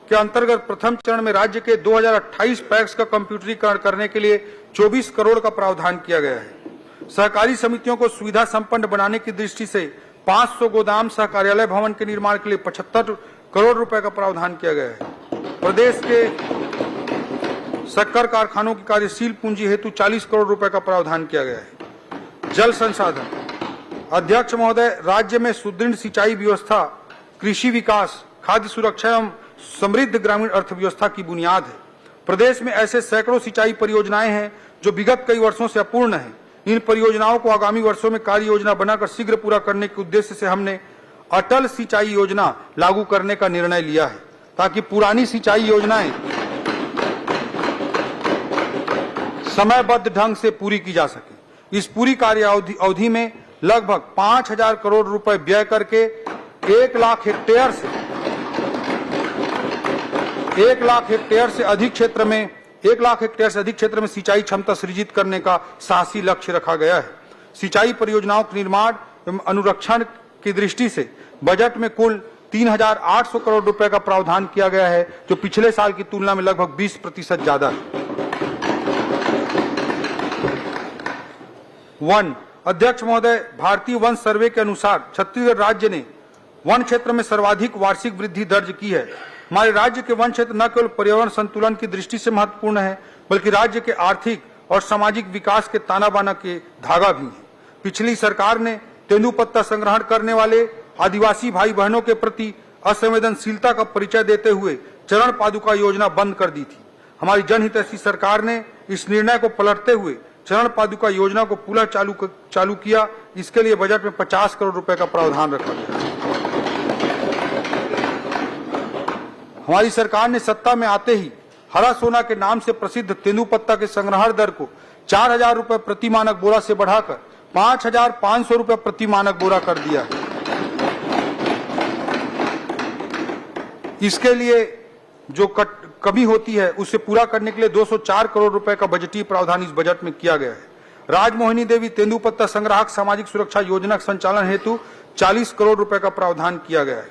के अंतर्गत प्रथम चरण में राज्य के 2028 पैक्स का कंप्यूटरीकरण करने के लिए 24 करोड़ का प्रावधान किया गया है। सहकारी समितियों को सुविधा संपन्न बनाने की दृष्टि से 500 गोदाम सहकार्यालय भवन के निर्माण के लिए 75 करोड़ रुपए का प्रावधान किया गया है। प्रदेश के शक्कर कारखानों की कार्यशील पूंजी हेतु 40 करोड़ रुपए का प्रावधान किया गया है। जल संसाधन अध्यक्ष महोदय, राज्य में सुदृढ़ सिंचाई व्यवस्था कृषि विकास, खाद्य सुरक्षा एवं समृद्ध ग्रामीण अर्थव्यवस्था की बुनियाद है। प्रदेश में ऐसे सैकड़ों सिंचाई परियोजनाएं हैं जो विगत कई वर्षों से अपूर्ण हैं। इन परियोजनाओं को आगामी वर्षों में कार्य योजना बनाकर शीघ्र पूरा करने के उद्देश्य से हमने अटल सिंचाई योजना लागू करने का निर्णय लिया है, ताकि पुरानी सिंचाई योजनाएं समयबद्ध ढंग से पूरी की जा सके। इस पूरी कार्य अवधि में लगभग 5,000 करोड़ रुपए व्यय करके 1 लाख हेक्टेयर से अधिक क्षेत्र में सिंचाई क्षमता सृजित करने का साहसी लक्ष्य रखा गया है। सिंचाई परियोजनाओं के निर्माण एवं अनुरक्षण की दृष्टि से बजट में कुल 3,800 करोड़ रुपए का प्रावधान किया गया है, जो पिछले साल की तुलना में लगभग 20% ज्यादा है। वन अध्यक्ष महोदय, भारतीय वन सर्वे के अनुसार छत्तीसगढ़ राज्य ने वन क्षेत्र में सर्वाधिक वार्षिक वृद्धि दर्ज की है। हमारे राज्य के वन क्षेत्र न केवल पर्यावरण संतुलन की दृष्टि से महत्वपूर्ण है, बल्कि राज्य के आर्थिक और सामाजिक विकास के ताना बाना के धागा भी है। पिछली सरकार ने तेंदुपत्ता संग्रहण करने वाले आदिवासी भाई बहनों के प्रति असंवेदनशीलता का परिचय देते हुए चरण पादुका योजना बंद कर दी थी। हमारी जनहितैषी सरकार ने इस निर्णय को पलटते हुए चरण पादुका योजना को पुनः चालू किया। इसके लिए बजट में 50 करोड़ रुपए का प्रावधान रखा गया। हमारी सरकार ने सत्ता में आते ही हरा सोना के नाम से प्रसिद्ध तेंदुपत्ता के संग्रहण दर को 4,000 रुपए प्रति मानक बोरा से बढ़ाकर 5,500 रुपए प्रति मानक बोरा कर दिया। इसके लिए जो कमी होती है उसे पूरा करने के लिए 204 करोड़ रुपए का बजटीय प्रावधान इस बजट में किया गया है। राजमोहिनी देवी तेंदुपत्ता संग्राहक सामाजिक सुरक्षा योजना के संचालन हेतु 40 करोड़ रुपए का प्रावधान किया गया है।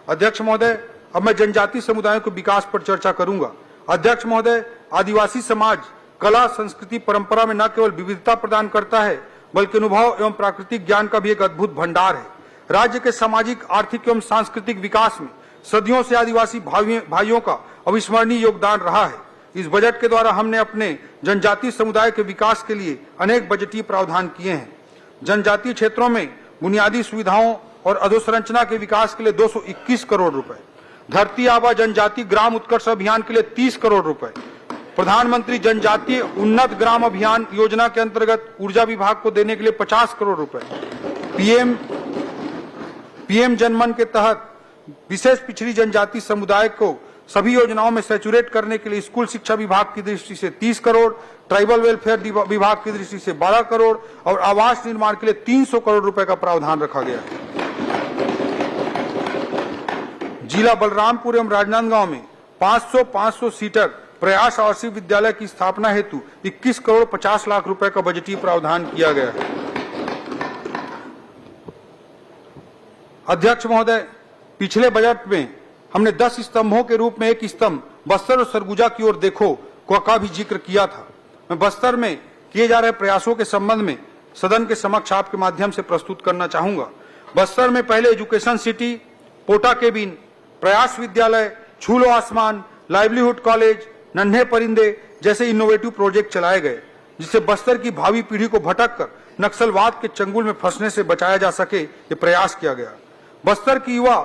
अध्यक्ष महोदय, अब मैं जनजातीय समुदायों के विकास पर चर्चा करूंगा। अध्यक्ष महोदय, आदिवासी समाज कला, संस्कृति, परंपरा में न केवल विविधता प्रदान करता है, बल्कि अनुभव एवं प्राकृतिक ज्ञान का भी एक अद्भुत भंडार है। राज्य के सामाजिक, आर्थिक एवं सांस्कृतिक विकास में सदियों से आदिवासी भाइयों का अविस्मरणीय योगदान रहा है। इस बजट के द्वारा हमने अपने जनजातीय समुदाय के विकास के लिए अनेक बजटीय प्रावधान किए हैं। जनजातीय क्षेत्रों में बुनियादी सुविधाओं और अधोसंरचना के विकास के लिए 221 करोड़ रुपए, धरती आबा जनजातीय ग्राम उत्कर्ष अभियान के लिए 30 करोड़ रुपए, प्रधानमंत्री जनजातीय उन्नत ग्राम अभियान योजना के अंतर्गत ऊर्जा विभाग को देने के लिए 50 करोड़ रुपए, पीएम जनमन के तहत विशेष पिछड़ी जनजाति समुदाय को सभी योजनाओं में सैचुरेट करने के लिए स्कूल शिक्षा विभाग की दृष्टि से 30 करोड़, ट्राइबल वेलफेयर विभाग की दृष्टि से 12 करोड़ और आवास निर्माण के लिए 300 करोड़ रुपए का प्रावधान रखा गया है। जिला बलरामपुर एवं राजनांदगांव में 500 सीटर प्रयास आवासीय विद्यालय की स्थापना हेतु 21 करोड़ 50 लाख रुपए का बजटीय प्रावधान किया गया है। अध्यक्ष महोदय, पिछले बजट में हमने 10 स्तंभों के रूप में एक स्तंभ बस्तर और सरगुजा की ओर देखो का भी जिक्र किया था। मैं बस्तर में किए जा रहे प्रयासों के संबंध में सदन के समक्ष आपके माध्यम से प्रस्तुत करना चाहूंगा। बस्तर में पहले एजुकेशन सिटी, पोटा केबिन, प्रयास विद्यालय, छूलो आसमान, लाइवलीहुड कॉलेज, नन्हे परिंदे जैसे इनोवेटिव प्रोजेक्ट चलाए गए, जिससे बस्तर की भावी पीढ़ी को भटक कर नक्सलवाद के चंगुल में फंसने से बचाया जा सके, ये प्रयास किया गया। बस्तर की युवा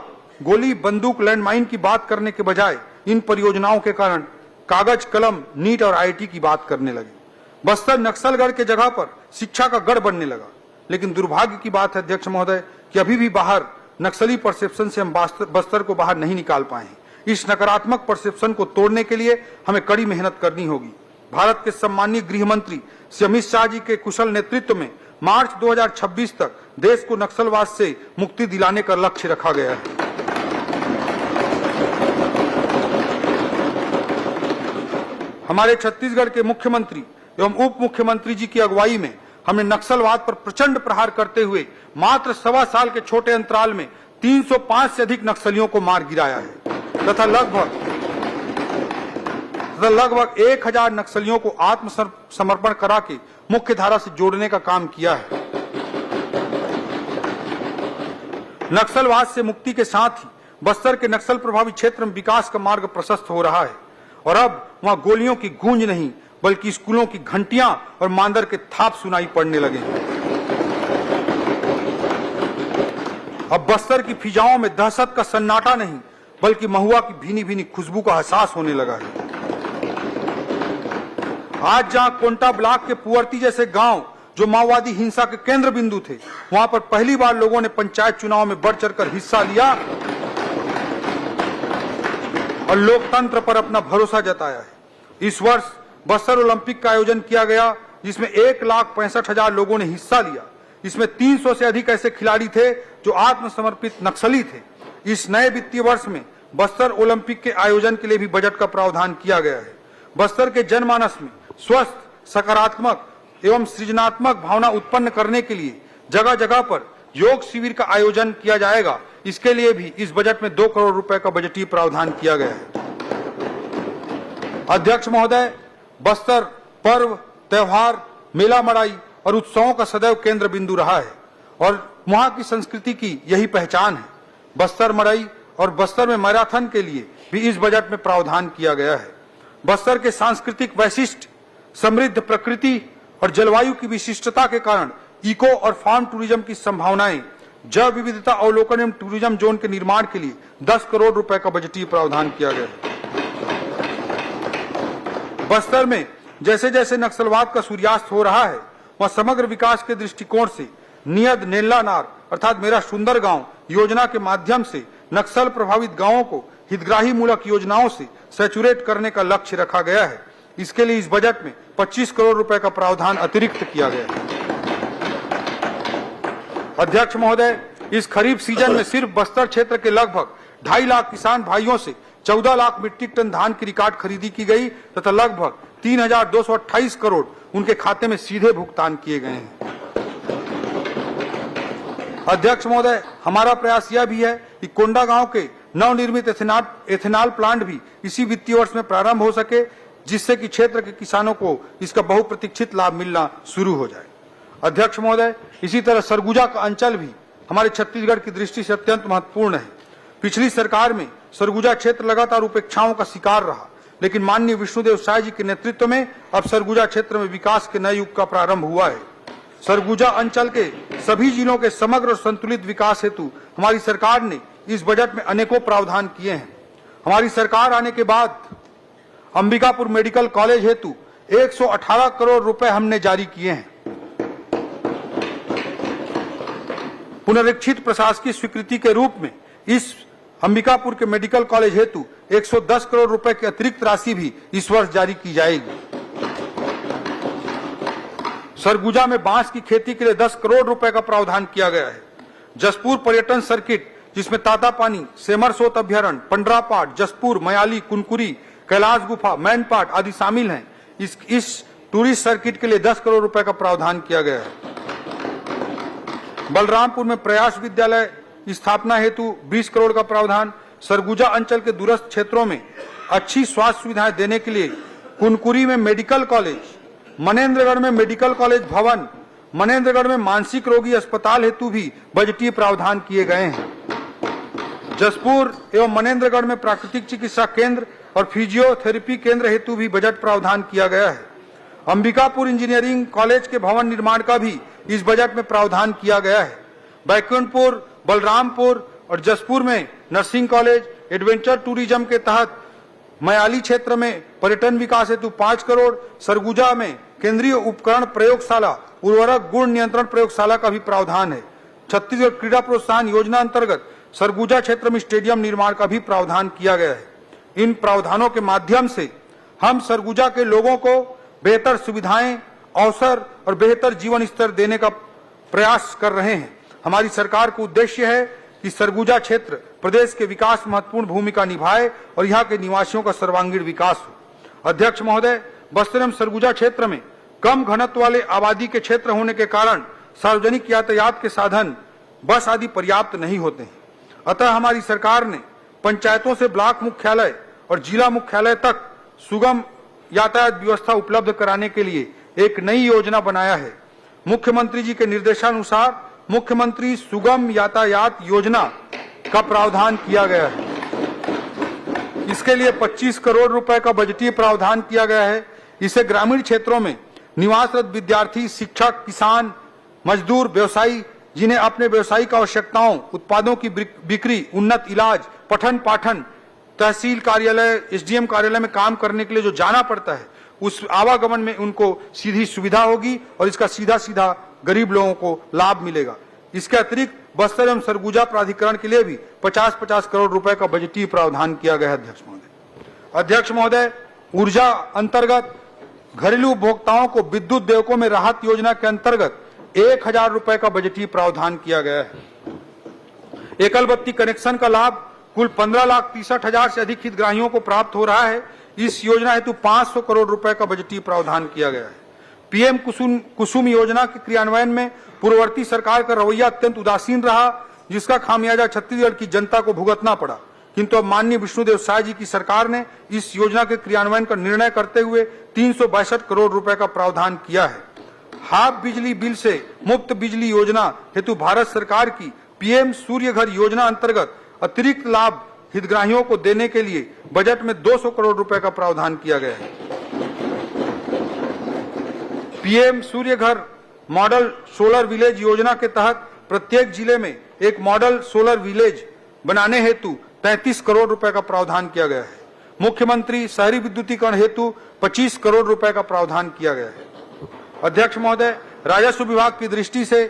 गोली, बंदूक, लैंडमाइन की बात करने के बजाय इन परियोजनाओं के कारण कागज, कलम, नीट और आईआईटी की बात करने लगे। बस्तर नक्सलगढ़ के जगह पर शिक्षा का गढ़ बनने लगा। लेकिन दुर्भाग्य की बात है अध्यक्ष महोदय कि अभी भी बाहर नक्सली परसेप्शन से हम बस्तर को बाहर नहीं निकाल पाए हैं। इस नकारात्मक परसेप्शन को तोड़ने के लिए हमें कड़ी मेहनत करनी होगी। भारत के सम्माननीय गृह मंत्री श्री अमित शाह जी के कुशल नेतृत्व में मार्च 2026 तक देश को नक्सलवाद से मुक्ति दिलाने का लक्ष्य रखा गया है। हमारे छत्तीसगढ़ के मुख्यमंत्री एवं उप मुख्यमंत्री जी की अगुवाई में हमने नक्सलवाद पर प्रचंड प्रहार करते हुए मात्र 1.25 साल के छोटे अंतराल में 305 से अधिक नक्सलियों को मार गिराया है तथा लगभग 1000 नक्सलियों को आत्मसमर्पण करा के मुख्य धारा से जोड़ने का काम किया है। नक्सलवाद से मुक्ति के साथ ही बस्तर के नक्सल प्रभावित क्षेत्र में विकास का मार्ग प्रशस्त हो रहा है और अब वहां गोलियों की गूंज नहीं बल्कि स्कूलों की घंटियां और मांदर के थाप सुनाई पड़ने लगे हैं। अब बस्तर की फिजाओं में दहशत का सन्नाटा नहीं बल्कि महुआ की भीनी भीनी खुशबू का एहसास होने लगा है। आज जहां कोंटा ब्लॉक के पुअर्ती जैसे गांव जो माओवादी हिंसा के केंद्र बिंदु थे, वहां पर पहली बार लोगों ने पंचायत चुनाव में बढ़ चढ़कर हिस्सा लिया और लोकतंत्र पर अपना भरोसा जताया है। इस वर्ष बस्तर ओलंपिक का आयोजन किया गया जिसमें 1,65,000 लोगों ने हिस्सा लिया। इसमें 300 से अधिक ऐसे खिलाड़ी थे जो आत्मसमर्पित नक्सली थे। इस नए वित्तीय वर्ष में बस्तर ओलंपिक के आयोजन के लिए भी बजट का प्रावधान किया गया है। बस्तर के जनमानस में स्वस्थ, सकारात्मक एवं सृजनात्मक भावना उत्पन्न करने के लिए जगह जगह पर योग शिविर का आयोजन किया जाएगा। इसके लिए भी इस बजट में 2 करोड़ रुपए का बजटीय प्रावधान किया गया है। अध्यक्ष महोदय, बस्तर पर्व, त्योहार, मेला मड़ाई और उत्सवों का सदैव केंद्र बिंदु रहा है और वहां की संस्कृति की यही पहचान है। बस्तर मड़ाई और बस्तर में मैराथन के लिए भी इस बजट में प्रावधान किया गया है। बस्तर के सांस्कृतिक वैशिष्ट, समृद्ध प्रकृति और जलवायु की विशिष्टता के कारण इको और फार्म टूरिज्म की संभावनाएं, जैव विविधता अवलोकन एवं टूरिज्म जोन के निर्माण के लिए 10 करोड़ रुपए का बजटीय प्रावधान किया गया है। बस्तर में जैसे जैसे नक्सलवाद का सूर्यास्त हो रहा है, वहां समग्र विकास के दृष्टिकोण से नियत नेल्ला नार अर्थात मेरा सुंदर गांव योजना के माध्यम से नक्सल प्रभावित गांवों को हितग्राही मूलक योजनाओं से सैचुरेट करने का लक्ष्य रखा गया है। इसके लिए इस बजट में 25 करोड़ रुपए का प्रावधान अतिरिक्त किया गया है। अध्यक्ष महोदय, इस खरीफ सीजन में सिर्फ बस्तर क्षेत्र के लगभग 2.5 लाख किसान भाइयों से 14 लाख मीट्रिक टन धान की रिकॉर्ड खरीदी की गई तथा लगभग 3,228 करोड़ उनके खाते में सीधे भुगतान किए गए हैं। अध्यक्ष महोदय, हमारा प्रयास यह भी है कि कोंडा गांव के नवनिर्मित एथेनॉल प्लांट भी इसी वित्तीय वर्ष में प्रारंभ हो सके, जिससे कि क्षेत्र के किसानों को इसका बहुप्रतीक्षित लाभ मिलना शुरू हो जाए। अध्यक्ष महोदय, इसी तरह सरगुजा का अंचल भी हमारे छत्तीसगढ़ की दृष्टि से अत्यंत महत्वपूर्ण है। पिछली सरकार में सरगुजा क्षेत्र लगातार उपेक्षाओं का शिकार रहा, लेकिन माननीय विष्णुदेव साय जी के नेतृत्व में अब सरगुजा क्षेत्र में विकास के नए युग का प्रारंभ हुआ है। सरगुजा अंचल के सभी जिलों के समग्र और संतुलित विकास हेतु हमारी सरकार ने इस बजट में अनेकों प्रावधान किए हैं। हमारी सरकार आने के बाद अंबिकापुर मेडिकल कॉलेज हेतु 118 करोड़ रुपए हमने जारी किए हैं। पुनरीक्षित प्रशासकीय स्वीकृति के रूप में इस अंबिकापुर के मेडिकल कॉलेज हेतु 110 करोड़ रुपए की अतिरिक्त राशि भी इस वर्ष जारी की जाएगी। सरगुजा में बांस की खेती के लिए 10 करोड़ रुपए का प्रावधान किया गया है। जसपुर पर्यटन सर्किट, जिसमें तातापानी, सेमरसोत अभ्यारण्य, पंडरापाट, जसपुर, मयाली, कुनकुरी, कैलाश गुफा, मैनपाट आदि शामिल हैं। इस टूरिस्ट सर्किट के लिए 10 करोड़ रुपए का प्रावधान किया गया है। बलरामपुर में प्रयास विद्यालय स्थापना हेतु 20 करोड़ का प्रावधान, सरगुजा अंचल के दूरस्थ क्षेत्रों में अच्छी स्वास्थ्य सुविधाएं देने के लिए कुनकुरी में मेडिकल कॉलेज, मनेंद्रगढ़ में मेडिकल कॉलेज भवन, मनेंद्रगढ़ में मानसिक रोगी अस्पताल हेतु भी बजटीय प्रावधान किए गए हैं। जसपुर एवं मनेंद्रगढ़ में प्राकृतिक चिकित्सा केंद्र और फिजियोथेरेपी केंद्र हेतु भी बजट प्रावधान किया गया है। अंबिकापुर इंजीनियरिंग कॉलेज के भवन निर्माण का भी इस बजट में प्रावधान किया गया है। बैकुंठपुर, बलरामपुर और जसपुर में नर्सिंग कॉलेज, एडवेंचर टूरिज्म के तहत मयाली क्षेत्र में पर्यटन विकास हेतु 5 करोड़, सरगुजा में केंद्रीय उपकरण प्रयोगशाला, उर्वरक गुण नियंत्रण प्रयोगशाला का भी प्रावधान है। छत्तीसगढ़ क्रीड़ा प्रोत्साहन योजना अंतर्गत सरगुजा क्षेत्र में स्टेडियम निर्माण का भी प्रावधान किया गया है। इन प्रावधानों के माध्यम से हम सरगुजा के लोगों को बेहतर सुविधाएं, अवसर और बेहतर जीवन स्तर देने का प्रयास कर रहे हैं। हमारी सरकार का उद्देश्य है कि सरगुजा क्षेत्र प्रदेश के विकास में महत्वपूर्ण भूमिका निभाए और यहाँ के निवासियों का सर्वांगीण विकास हो। अध्यक्ष महोदय, बस्तर एवं सरगुजा क्षेत्र में कम घनत्व वाले आबादी के क्षेत्र होने के कारण सार्वजनिक यातायात के साधन बस आदि पर्याप्त नहीं होते हैं। अतः हमारी सरकार ने पंचायतों से ब्लॉक मुख्यालय और जिला मुख्यालय तक सुगम यातायात व्यवस्था उपलब्ध कराने के लिए एक नई योजना बनाया है। मुख्यमंत्री जी के निर्देशानुसार मुख्यमंत्री सुगम यातायात योजना का प्रावधान किया गया है। इसके लिए 25 करोड़ रुपए का बजटीय प्रावधान किया गया है। इसे ग्रामीण क्षेत्रों में निवासरत विद्यार्थी, शिक्षक, किसान, मजदूर, व्यवसायी जिन्हें अपने व्यवसायिक आवश्यकताओं, उत्पादों की बिक्री, उन्नत इलाज, पठन पाठन, तहसील कार्यालय, एसडीएम कार्यालय में काम करने के लिए जो जाना पड़ता है, उस आवागमन में उनको सीधी सुविधा होगी और इसका सीधा सीधा गरीब लोगों को लाभ मिलेगा। इसके अतिरिक्त बस्तर एवं सरगुजा प्राधिकरण के लिए भी 50-50 करोड़ रुपए का बजटीय प्रावधान किया गया है। अध्यक्ष महोदय, ऊर्जा अंतर्गत घरेलू उपभोक्ताओं को विद्युत देयकों में राहत योजना के अंतर्गत 1000 रुपए का बजटीय प्रावधान किया गया है। एकल बत्ती कनेक्शन का लाभ कुल 15,63,000 से अधिक हितग्राहियों को प्राप्त हो रहा है। इस योजना हेतु 500 करोड़ रुपए का बजटीय प्रावधान किया गया है। पीएम कुसुम योजना के क्रियान्वयन में पूर्ववर्ती सरकार का रवैया अत्यंत उदासीन रहा, जिसका खामियाजा छत्तीसगढ़ की जनता को भुगतना पड़ा। किंतु अब माननीय विष्णुदेव साय जी की सरकार ने इस योजना के क्रियान्वयन का निर्णय करते हुए 362 करोड़ रुपए का प्रावधान किया है। हाफ बिजली बिल से मुफ्त बिजली योजना हेतु भारत सरकार की पीएम सूर्य घर योजना अंतर्गत अतिरिक्त लाभ हितग्राहियों को देने के लिए बजट में 200 करोड़ रुपए का प्रावधान किया गया है। पीएम सूर्य घर मॉडल सोलर विलेज योजना के तहत प्रत्येक जिले में एक मॉडल सोलर विलेज बनाने हेतु 33 करोड़ रुपए का प्रावधान किया गया है। मुख्यमंत्री शहरी विद्युतीकरण हेतु 25 करोड़ रुपए का प्रावधान किया गया है। अध्यक्ष महोदय, राजस्व विभाग की दृष्टि से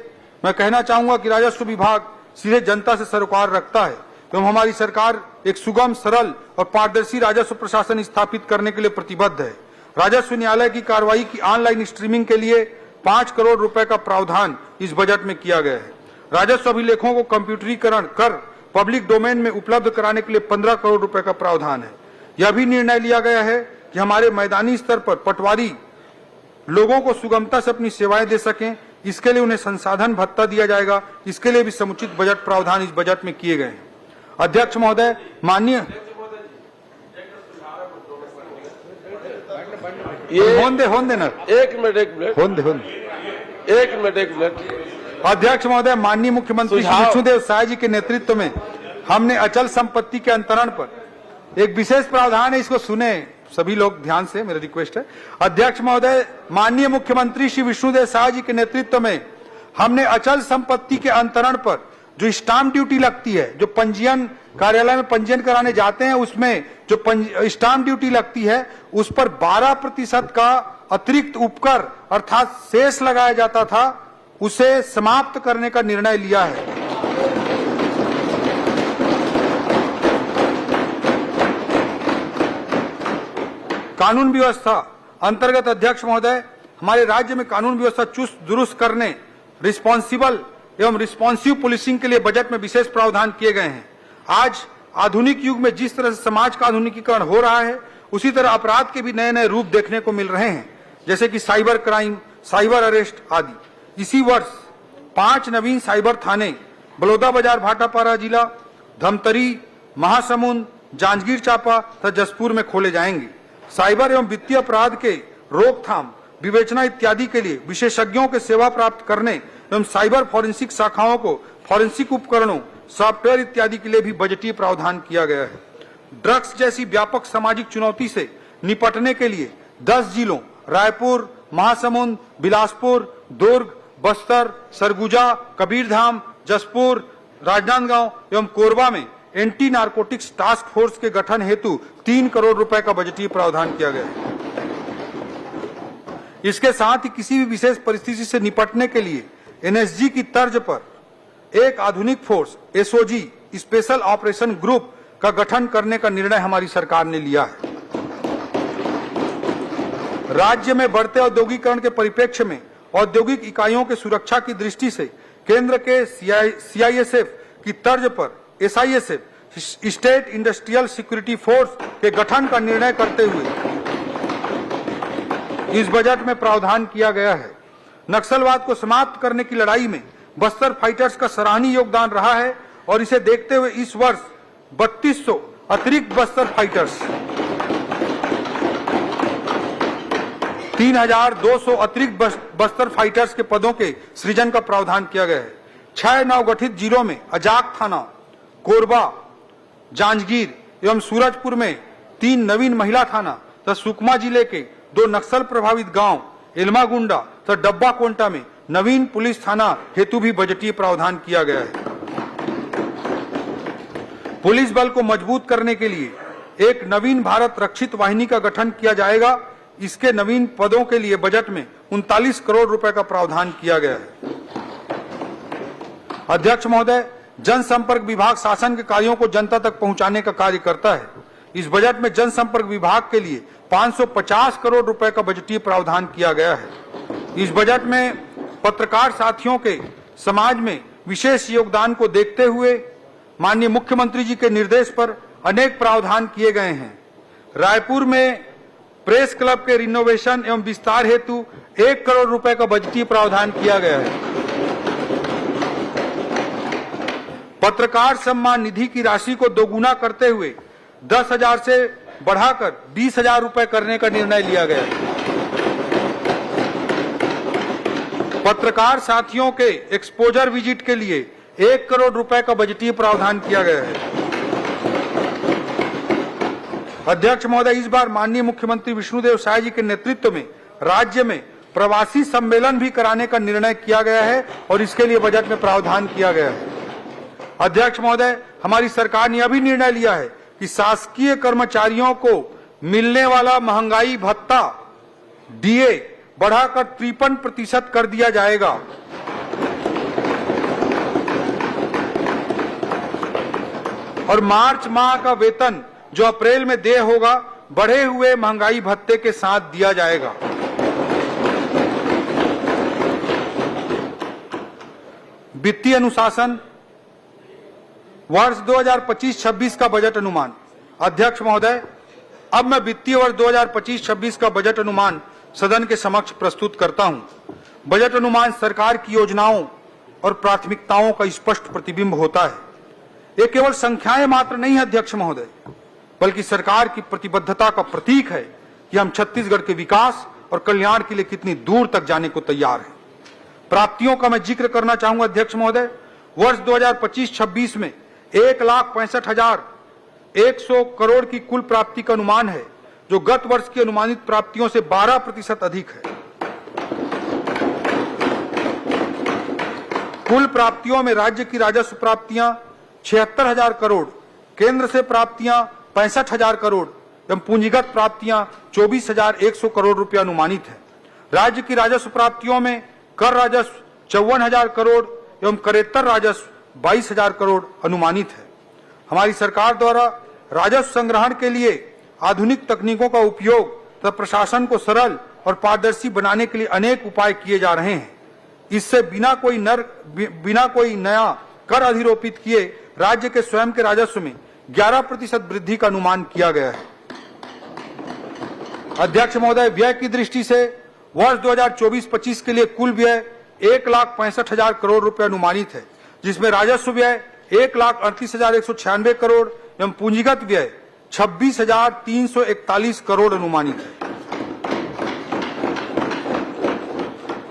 मैं कहना चाहूंगा कि राजस्व विभाग सीधे जनता से सरोकार रखता है एवं हमारी सरकार एक सुगम, सरल और पारदर्शी राजस्व प्रशासन स्थापित करने के लिए प्रतिबद्ध है। राजस्व न्यायालय की कार्रवाई की ऑनलाइन स्ट्रीमिंग के लिए 5 करोड़ रुपए का प्रावधान इस बजट में किया गया है। राजस्व अभिलेखों को कंप्यूटरीकरण कर पब्लिक डोमेन में उपलब्ध कराने के लिए 15 करोड़ रुपए का प्रावधान है। यह भी निर्णय लिया गया है कि हमारे मैदानी स्तर पर पटवारी लोगों को सुगमता से अपनी सेवाएं दे सकें, इसके लिए उन्हें संसाधन भत्ता दिया जाएगा। इसके लिए भी समुचित बजट प्रावधान इस बजट में किए गए हैं। अध्यक्ष महोदय, माननीय अध्यक्ष महोदय, माननीय मुख्यमंत्री विष्णुदेव साय जी के नेतृत्व में हमने अचल संपत्ति के अंतरण पर एक विशेष प्रावधान है, इसको सुने सभी लोग ध्यान से, मेरा रिक्वेस्ट है। अध्यक्ष महोदय, माननीय मुख्यमंत्री श्री विष्णुदेव साय जी के नेतृत्व में हमने अचल संपत्ति के अंतरण पर जो स्टाम्प ड्यूटी लगती है, जो पंजीयन कार्यालय में पंजीयन कराने जाते हैं, उसमें जो स्टाम्प ड्यूटी लगती है, उस पर 12% का अतिरिक्त उपकर अर्थात शेष लगाया जाता था, उसे समाप्त करने का निर्णय लिया है। कानून व्यवस्था अंतर्गत अध्यक्ष महोदय, हमारे राज्य में कानून व्यवस्था चुस्त दुरुस्त करने, रिस्पॉन्सिबल एवं रिस्पॉन्सिव पुलिसिंग के लिए बजट में विशेष प्रावधान किए गए हैं। आज आधुनिक युग में जिस तरह से समाज का आधुनिकीकरण हो रहा है, उसी तरह अपराध के भी नए नए रूप देखने को मिल रहे हैं, जैसे कि साइबर क्राइम, साइबर अरेस्ट आदि। इसी वर्ष 5 नवीन साइबर थाने बलौदाबाजार भाटापारा जिला, धमतरी, महासमुंद, जांजगीर चांपा तथा जसपुर में खोले जाएंगे। साइबर एवं वित्तीय अपराध के रोकथाम, विवेचना इत्यादि के लिए विशेषज्ञों के सेवा प्राप्त करने एवं साइबर फॉरेंसिक शाखाओं को फॉरेंसिक उपकरणों, सॉफ्टवेयर इत्यादि के लिए भी बजटीय प्रावधान किया गया है। ड्रग्स जैसी व्यापक सामाजिक चुनौती से निपटने के लिए 10 जिलों रायपुर, महासमुंद, बिलासपुर, दुर्ग, बस्तर, सरगुजा, कबीरधाम, जसपुर, राजनांदगांव एवं कोरबा में एंटी नारकोटिक्स टास्क फोर्स के गठन हेतु 3 करोड़ रुपए का बजटीय प्रावधान किया गया है। इसके साथ ही किसी भी विशेष परिस्थिति से निपटने के लिए एनएसजी की तर्ज पर एक आधुनिक force SOG special operation group का गठन करने का निर्णय हमारी सरकार ने लिया है। राज्य में बढ़ते औद्योगिकरण के परिप्रेक्ष्य में औद्योगिक इकाइयों के सुरक्षा की दृष्टि से केंद्र के सीआईएसएफ की तर्ज पर SISF state industrial security force के गठन का निर्णय करते हुए इस बजट में प्रावधान किया गया है। नक्सलवाद को समाप्त करने की लड़ाई में बस्तर फाइटर्स का सराहनीय योगदान रहा है और इसे देखते हुए इस वर्ष 3200 अतिरिक्त बस्तर फाइटर्स, 3200 अतिरिक्त बस्तर फाइटर्स के पदों के सृजन का प्रावधान किया गया है। 6 नवगठित जिलों में अजाक थाना, कोरबा, जांजगीर एवं सूरजपुर में 3 नवीन महिला थाना तथा सुकमा जिले के 2 नक्सल प्रभावित गांव एलमागुंडा तथा डब्बा कोंटा में नवीन पुलिस थाना हेतु भी बजटीय प्रावधान किया गया है। पुलिस बल को मजबूत करने के लिए एक नवीन भारत रक्षित वाहिनी का गठन किया जाएगा। इसके नवीन पदों के लिए बजट में 39 करोड़ रुपए का प्रावधान किया गया है। अध्यक्ष महोदय, जनसंपर्क विभाग शासन के कार्यों को जनता तक पहुंचाने का कार्य करता है। इस बजट में जनसंपर्क विभाग के लिए 550 करोड़ रुपए का बजटीय प्रावधान किया गया है। इस बजट में पत्रकार साथियों के समाज में विशेष योगदान को देखते हुए माननीय मुख्यमंत्री जी के निर्देश पर अनेक प्रावधान किए गए हैं। रायपुर में प्रेस क्लब के रिनोवेशन एवं विस्तार हेतु 1 करोड़ रुपए का बजटीय प्रावधान किया गया है। पत्रकार सम्मान निधि की राशि को दोगुना करते हुए 10,000 से बढ़ाकर 20,000 रुपए करने का निर्णय लिया गया है। पत्रकार साथियों के एक्सपोजर विजिट के लिए 1 करोड़ रुपए का बजटीय प्रावधान किया गया है। अध्यक्ष महोदय, इस बार माननीय मुख्यमंत्री विष्णुदेव साय जी के नेतृत्व में राज्य में प्रवासी सम्मेलन भी कराने का निर्णय किया गया है और इसके लिए बजट में प्रावधान किया गया है। अध्यक्ष महोदय, हमारी सरकार ने अभी निर्णय लिया है कि शासकीय कर्मचारियों को मिलने वाला महंगाई भत्ता डीए बढ़ाकर 53% कर दिया जाएगा। और मार्च माह का वेतन जो अप्रैल में देय होगा बढ़े हुए महंगाई भत्ते के साथ दिया जाएगा। वित्तीय अनुशासन, वर्ष 2025-26 का बजट अनुमान। अध्यक्ष महोदय, अब मैं वित्तीय वर्ष 2025-26 का बजट अनुमान सदन के समक्ष प्रस्तुत करता हूं। बजट अनुमान सरकार की योजनाओं और प्राथमिकताओं का स्पष्ट प्रतिबिंब होता है। ये केवल संख्याएं मात्र नहीं है अध्यक्ष महोदय, बल्कि सरकार की प्रतिबद्धता का प्रतीक है कि हम छत्तीसगढ़ के विकास और कल्याण के लिए कितनी दूर तक जाने को तैयार हैं। प्राप्तियों का मैं जिक्र करना चाहूंगा अध्यक्ष महोदय। वर्ष 2025-26 में 1,65,100 करोड़ की कुल प्राप्ति का अनुमान है, जो गत वर्ष की अनुमानित प्राप्तियों से 12% अधिक है। कुल प्राप्तियों में राज्य की राजस्व प्राप्तियां 76,000 करोड़, केंद्र से प्राप्तियां 65,000 करोड़ एवं पूंजीगत प्राप्तियां 24,100 करोड़ रुपया अनुमानित है। राज्य की राजस्व प्राप्तियों में कर राजस्व 54,000 करोड़ एवं करेत्तर राजस्व 22,000 करोड़ अनुमानित है। हमारी सरकार द्वारा राजस्व संग्रहण के लिए आधुनिक तकनीकों का उपयोग तथा प्रशासन को सरल और पारदर्शी बनाने के लिए अनेक उपाय किए जा रहे हैं। इससे बिना कोई नया कर अधिरोपित किए राज्य के स्वयं के राजस्व में 11% वृद्धि का अनुमान किया गया है। अध्यक्ष महोदय, व्यय की दृष्टि से वर्ष 2024-25 के लिए कुल व्यय 1,65,000 करोड़ रुपए अनुमानित है, जिसमें राजस्व व्यय 1,38,196 करोड़ एवं पूंजीगत व्यय 26,341 करोड़ अनुमानित है।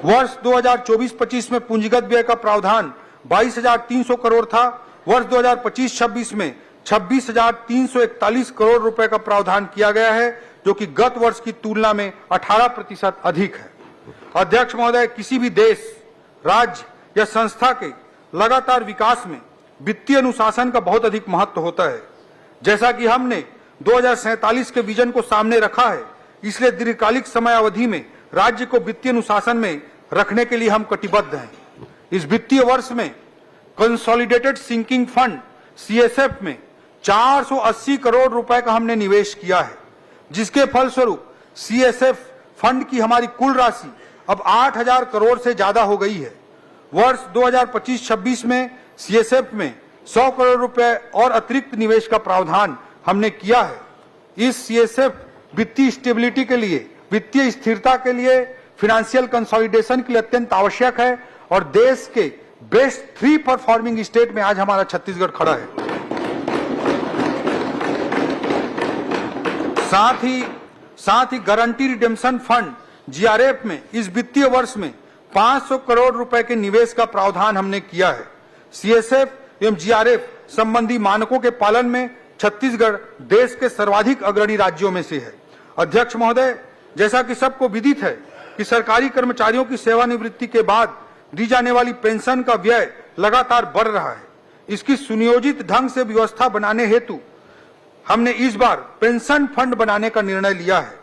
वर्ष 2024-25 में पूंजीगत व्यय का प्रावधान 22,300 करोड़ था। वर्ष 2025-26 में 26,341 करोड़ रुपए का प्रावधान किया गया है, जो कि गत वर्ष की तुलना में 18% अधिक है। अध्यक्ष महोदय, किसी भी देश, राज्य या संस्था के लगातार विकास में वित्तीय अनुशासन का बहुत अधिक महत्व होता है। जैसा कि हमने 2047 के विजन को सामने रखा है, इसलिए दीर्घकालिक समय अवधि में राज्य को वित्तीय अनुशासन में रखने के लिए हम कटिबद्ध हैं। इस वित्तीय वर्ष में कंसोलिडेटेड सिंकिंग फंड CSF में 480 करोड़ रुपए का हमने निवेश किया है, जिसके फलस्वरूप CSF फंड की हमारी कुल राशि अब 8,000 करोड़ से ज्यादा हो गई है। वर्ष 2025-26 में CSF में 100 करोड़ रुपए और अतिरिक्त निवेश का प्रावधान हमने किया है। इस CSF वित्तीय स्टेबिलिटी के लिए, वित्तीय स्थिरता के लिए, फाइनेंशियल कंसोलिडेशन के लिए अत्यंत आवश्यक है और देश के बेस्ट 3 परफॉर्मिंग स्टेट में आज हमारा छत्तीसगढ़ खड़ा है। साथ ही गारंटी रिडेम्पशन फंड GRF में इस वित्तीय वर्ष में 500 करोड़ रुपए के निवेश का प्रावधान हमने किया है। CSF एवं GRF संबंधी मानकों के पालन में छत्तीसगढ़ देश के सर्वाधिक अग्रणी राज्यों में से है। अध्यक्ष महोदय, जैसा कि सबको विदित है कि सरकारी कर्मचारियों की सेवानिवृत्ति के बाद दी जाने वाली पेंशन का व्यय लगातार बढ़ रहा है। इसकी सुनियोजित ढंग से व्यवस्था बनाने हेतु हमने इस बार पेंशन फंड बनाने का निर्णय लिया है,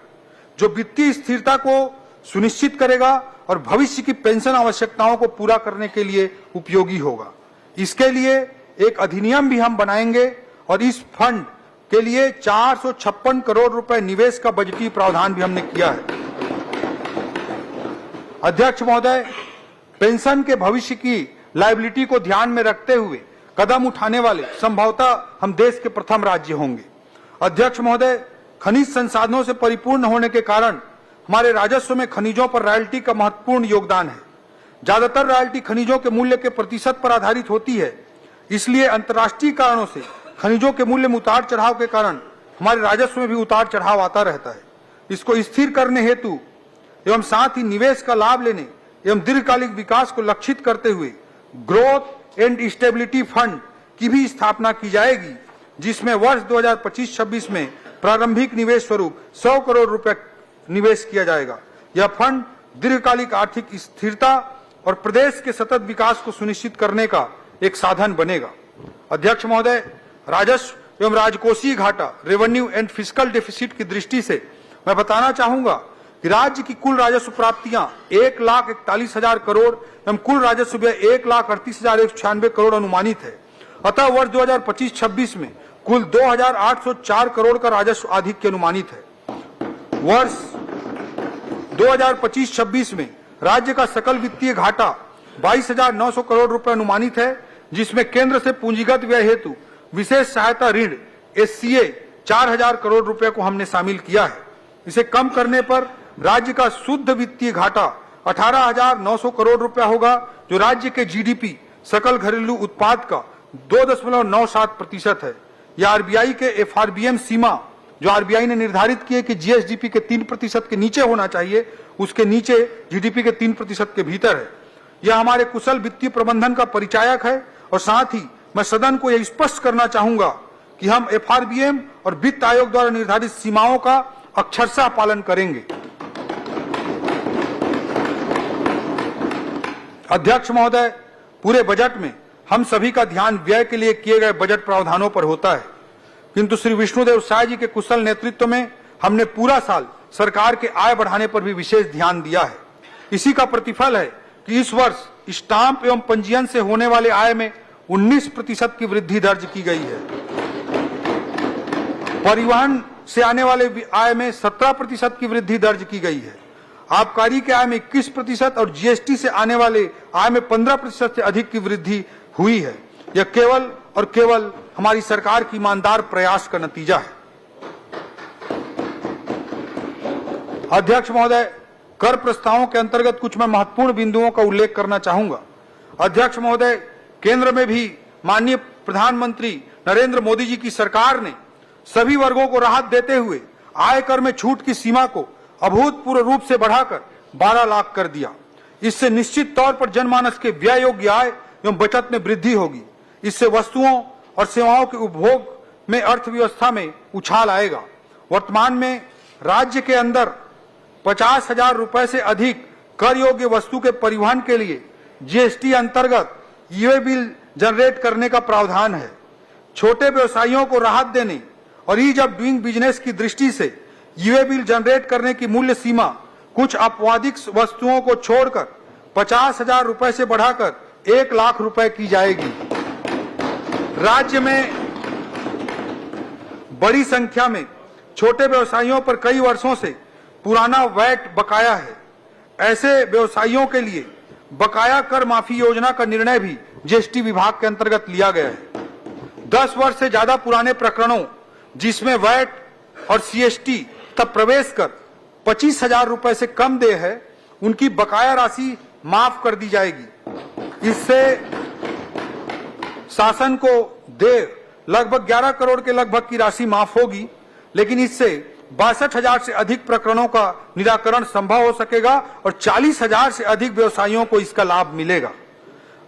जो वित्तीय स्थिरता को सुनिश्चित करेगा और भविष्य की पेंशन आवश्यकताओं को पूरा करने के लिए उपयोगी होगा। इसके लिए एक अधिनियम भी हम बनाएंगे और इस फंड के लिए 456 करोड़ रुपए निवेश का बजटीय प्रावधान भी हमने किया है। अध्यक्ष महोदय, पेंशन के भविष्य की लायबिलिटी को ध्यान में रखते हुए कदम उठाने वाले संभवतः हम देश के प्रथम राज्य होंगे। अध्यक्ष महोदय, खनिज संसाधनों से परिपूर्ण होने के कारण हमारे राजस्व में खनिजों पर रॉयल्टी का महत्वपूर्ण योगदान है। ज्यादातर रॉयल्टी खनिजों के मूल्य के प्रतिशत पर आधारित होती है, इसलिए अंतर्राष्ट्रीय कारणों से खनिजों के मूल्य में उतार चढ़ाव के कारण हमारे राजस्व में भी उतार चढ़ाव आता रहता है। इसको स्थिर करने हेतु एवं साथ ही निवेश का लाभ लेने एवं दीर्घकालिक विकास को लक्षित करते हुए ग्रोथ एंड स्टेबिलिटी फंड की भी स्थापना की जाएगी, जिसमें वर्ष 2025-26 में प्रारंभिक निवेश स्वरूप 100 करोड़ रुपए निवेश किया जाएगा। यह फंड दीर्घकालिक आर्थिक स्थिरता और प्रदेश के सतत विकास को सुनिश्चित करने का एक साधन बनेगा। अध्यक्ष महोदय, राजस्व एवं राजकोषीय घाटा, रेवेन्यू एंड फिस्कल डेफिसिट की दृष्टि से मैं बताना चाहूंगा कि राज्य की कुल राजस्व प्राप्तियां 1,41,000 करोड़ एवं कुल राजस्व व्यय 1,38,196 करोड़ अनुमानित है। अतः वर्ष 2025-26 में कुल 2,804 करोड़ का राजस्व आधिक्य अनुमानित है। वर्ष 2025-26 में राज्य का सकल वित्तीय घाटा 22,900 करोड़ रुपए अनुमानित है, जिसमें केंद्र से पूंजीगत व्यय हेतु विशेष सहायता ऋण SCA 4,000 करोड़ रुपए को हमने शामिल किया है। इसे कम करने पर राज्य का शुद्ध वित्तीय घाटा 18,900 करोड़ रुपया होगा, जो राज्य के GDP सकल घरेलू उत्पाद का 2.97% है। यह RBI के FRBM सीमा, जो RBI ने निर्धारित की है कि GSDP के 3% के नीचे होना चाहिए, उसके नीचे GDP के 3% के भीतर है। यह हमारे कुशल वित्तीय प्रबंधन का परिचायक है और साथ ही मैं सदन को यह स्पष्ट करना चाहूंगा कि हम FRBM और वित्त आयोग द्वारा निर्धारित सीमाओं का अक्षरशः पालन करेंगे। अध्यक्ष महोदय, पूरे बजट में हम सभी का ध्यान व्यय के लिए किए गए बजट प्रावधानों पर होता है, किंतु श्री विष्णुदेव साय जी के कुशल नेतृत्व में हमने पूरा साल सरकार के आय बढ़ाने पर भी विशेष ध्यान दिया है। इसी का प्रतिफल है कि इस वर्ष स्टाम्प एवं पंजीयन से होने वाले आय में 19% की वृद्धि दर्ज की गई है। परिवहन से आने वाले आय में 17% की वृद्धि दर्ज की गई है। आबकारी के आय में 21% और GST से आने वाले आय में 15% से अधिक की वृद्धि हुई है। यह केवल और केवल हमारी सरकार की ईमानदार प्रयास का नतीजा है। अध्यक्ष महोदय, कर प्रस्तावों के अंतर्गत कुछ मैं महत्वपूर्ण बिंदुओं का उल्लेख करना चाहूंगा। अध्यक्ष महोदय, केंद्र में भी माननीय प्रधानमंत्री नरेंद्र मोदी जी की सरकार ने सभी वर्गों को राहत देते हुए आयकर में छूट की सीमा को अभूतपूर्व रूप से बढ़ाकर 12 लाख कर दिया। इससे निश्चित तौर पर जनमानस के व्यय योग्य आय एवं बचत में वृद्धि होगी। इससे वस्तुओं और सेवाओं के उपभोग में अर्थव्यवस्था में उछाल आएगा। वर्तमान में राज्य के अंदर 50,000 रुपए से अधिक कर योग्य वस्तु के परिवहन के लिए जीएसटी अंतर्गत ई-वे बिल जनरेट करने का प्रावधान है। छोटे व्यवसायियों को राहत देने और ईज ऑफ डूइंग बिजनेस की दृष्टि से ई-वे बिल जनरेट करने की मूल्य सीमा कुछ आपवादिक वस्तुओं को छोड़कर 50,000 रुपए से बढ़ाकर 1 लाख रुपए की जाएगी। राज्य में बड़ी संख्या में छोटे व्यवसायियों पर कई वर्षों से पुराना वैट बकाया है। ऐसे व्यवसायियों के लिए बकाया कर माफी योजना का निर्णय भी जीएसटी विभाग के अंतर्गत लिया गया है। 10 वर्ष से ज्यादा पुराने प्रकरणों जिसमें वैट और सीएसटी तब प्रवेश कर 25,000 रुपए से कम देय है, उनकी बकाया राशि माफ कर दी जाएगी। इससे शासन को देय लगभग 11 करोड़ के लगभग की राशि माफ होगी, लेकिन इससे 62,000 से अधिक प्रकरणों का निराकरण संभव हो सकेगा और 40,000 से अधिक व्यवसायियों को इसका लाभ मिलेगा।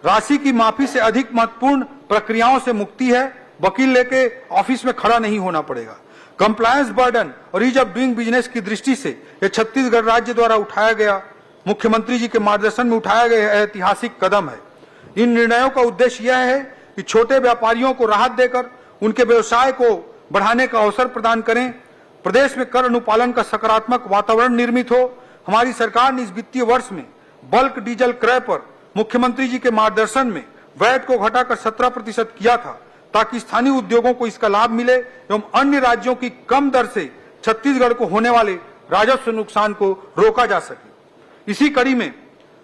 राशि की माफी से अधिक महत्वपूर्ण प्रक्रियाओं से मुक्ति है। वकील लेके ऑफिस में खड़ा नहीं होना पड़ेगा। कंप्लायंस बर्डन और ईज ऑफ डूइंग बिजनेस की दृष्टि से यह छत्तीसगढ़ राज्य द्वारा उठाया गया, मुख्यमंत्री जी के मार्गदर्शन में उठाया गया ऐतिहासिक कदम है। इन निर्णयों का उद्देश्य यह है कि छोटे व्यापारियों को राहत देकर उनके व्यवसाय को बढ़ाने का अवसर प्रदान करें। प्रदेश में कर अनुपालन का सकारात्मक वातावरण निर्मित हो। हमारी सरकार ने इस वित्तीय वर्ष में बल्क डीजल क्रय पर मुख्यमंत्री जी के मार्गदर्शन में वैट को घटाकर 17% किया था, ताकि स्थानीय उद्योगों को इसका लाभ मिले एवं अन्य राज्यों की कम दर से छत्तीसगढ़ को होने वाले राजस्व नुकसान को रोका जा सके। इसी कड़ी में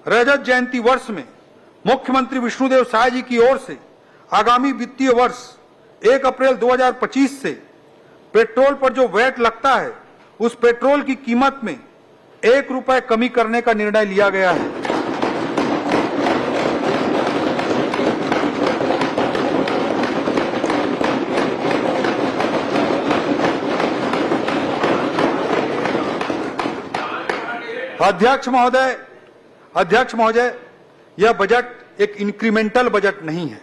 रजत जयंती वर्ष में मुख्यमंत्री विष्णुदेव साय जी की ओर से आगामी वित्तीय वर्ष 1 अप्रैल 2025 से पेट्रोल पर जो वैट लगता है, उस पेट्रोल की कीमत में 1 रुपए कमी करने का निर्णय लिया गया है। अध्यक्ष महोदय, यह बजट एक इंक्रीमेंटल बजट नहीं है।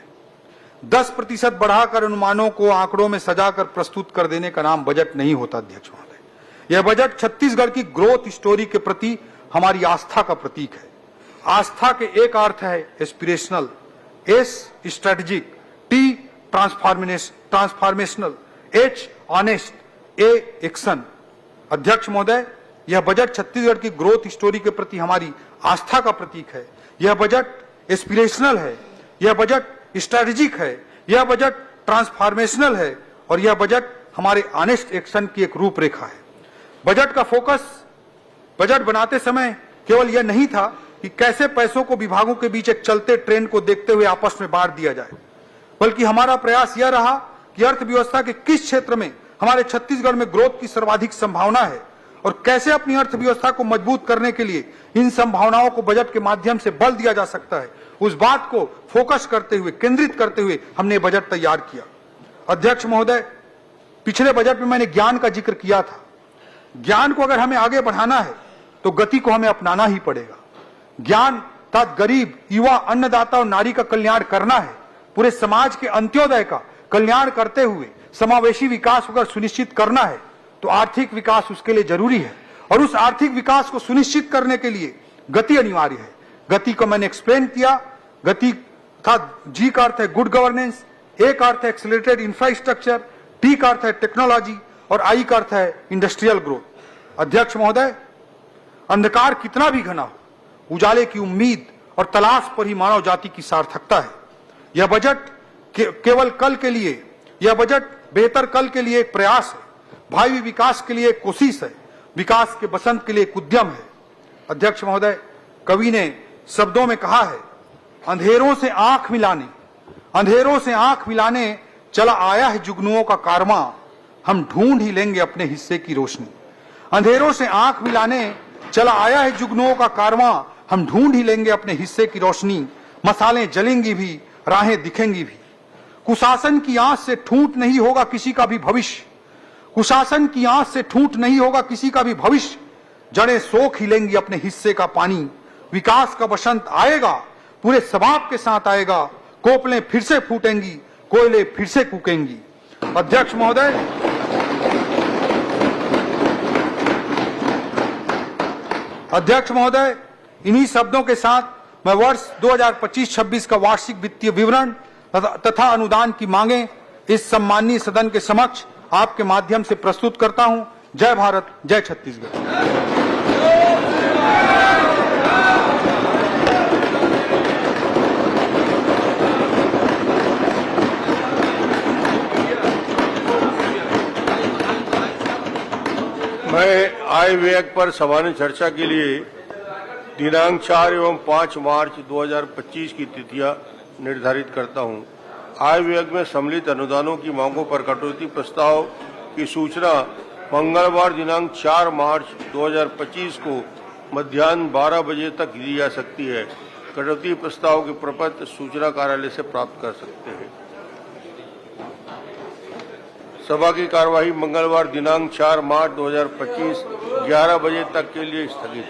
10% बढ़ाकर अनुमानों को आंकड़ों में सजाकर प्रस्तुत कर देने का नाम बजट नहीं होता। अध्यक्ष महोदय, यह बजट छत्तीसगढ़ की ग्रोथ स्टोरी के प्रति हमारी आस्था का प्रतीक है। आस्था के एक अर्थ है aspirational, S strategic, T transformational, H honest, A action. अध्यक्ष महोदय, यह बजट छत्तीसगढ़ की ग्रोथ स्टोरी के प्रति हमारी आस्था का प्रतीक है। यह बजट एस्पिरेशनल है, यह बजट स्ट्रेटेजिक है, यह बजट ट्रांसफॉर्मेशनल है और यह बजट हमारे ऑनेस्ट एक्शन की एक रूपरेखा है। बजट का फोकस बजट बनाते समय केवल यह नहीं था कि कैसे पैसों को विभागों के बीच एक चलते ट्रेन को देखते हुए आपस में बांट दिया जाए, बल्कि हमारा प्रयास यह रहा कि अर्थव्यवस्था के किस क्षेत्र में हमारे छत्तीसगढ़ में ग्रोथ की सर्वाधिक संभावना है और कैसे अपनी अर्थव्यवस्था को मजबूत करने के लिए इन संभावनाओं को बजट के माध्यम से बल दिया जा सकता है, उस बात को फोकस करते हुए, केंद्रित करते हुए हमने बजट तैयार किया। अध्यक्ष महोदय, पिछले बजट में मैंने ज्ञान का जिक्र किया था। ज्ञान को अगर हमें आगे बढ़ाना है तो गति को हमें अपनाना ही पड़ेगा। ज्ञान अर्थात गरीब, युवा, अन्नदाता और नारी का कल्याण करना है। पूरे समाज के अंत्योदय का कल्याण करते हुए समावेशी विकास अगर सुनिश्चित करना है तो आर्थिक विकास उसके लिए जरूरी है और उस आर्थिक विकास को सुनिश्चित करने के लिए गति अनिवार्य है। गति को मैंने एक्सप्लेन किया। गति था, जी का अर्थ है गुड गवर्नेंस, ए का अर्थ है एक्सेलरेटेड इंफ्रास्ट्रक्चर, टी का अर्थ है टेक्नोलॉजी और आई का अर्थ है इंडस्ट्रियल ग्रोथ। अध्यक्ष महोदय, अंधकार कितना भी घना हो, उजाले की उम्मीद और तलाश पर ही मानव जाति की सार्थकता है। यह बजट केवल कल के लिए, यह बजट बेहतर कल के लिए एक प्रयास है, भावी विकास के लिए एक कोशिश है, विकास के बसंत के लिए एक उद्यम है। अध्यक्ष महोदय, कवि ने शब्दों में कहा है, अंधेरों से आंख मिलाने चला आया है जुगनुओं का कारवां, हम ढूंढ ही लेंगे अपने हिस्से की रोशनी। अंधेरों से आंख मिलाने चला आया है जुगनुओं का कारवां, हम ढूंढ ही लेंगे अपने हिस्से की रोशनी। मसालें जलेंगी भी, राहें दिखेंगी भी। कुशासन की आंच से ठूंठ नहीं होगा किसी का भी भविष्य, कुशासन की आंच से ठूंठ नहीं होगा किसी का भी भविष्य। जड़ें सोख हिलेंगी अपने हिस्से का पानी, विकास का बसंत आएगा पूरे सबाब के साथ आएगा। कोपलें फिर से फूटेंगी, कोयले फिर से कूकेंगी। अध्यक्ष महोदय, इन्हीं शब्दों के साथ मैं वर्ष 2025-26 का वार्षिक वित्तीय विवरण तथा अनुदान की मांगे इस सम्माननीय सदन के समक्ष आपके माध्यम से प्रस्तुत करता हूं। जय भारत, जय छत्तीसगढ़। मैं आय व्यय पर सामान्य चर्चा के लिए दिनांक 4 एवं 5 मार्च 2025 की तिथियां निर्धारित करता हूं। आय व्यय में सम्मिलित अनुदानों की मांगों पर कटौती प्रस्ताव की सूचना मंगलवार दिनांक 4 मार्च 2025 को मध्याह्न 12 बजे तक दी जा सकती है। कटौती प्रस्ताव के प्रपत्र सूचना कार्यालय से प्राप्त कर सकते हैं। सभा की कार्यवाही मंगलवार दिनांक 4 मार्च 2025 11 बजे तक के लिए स्थगित।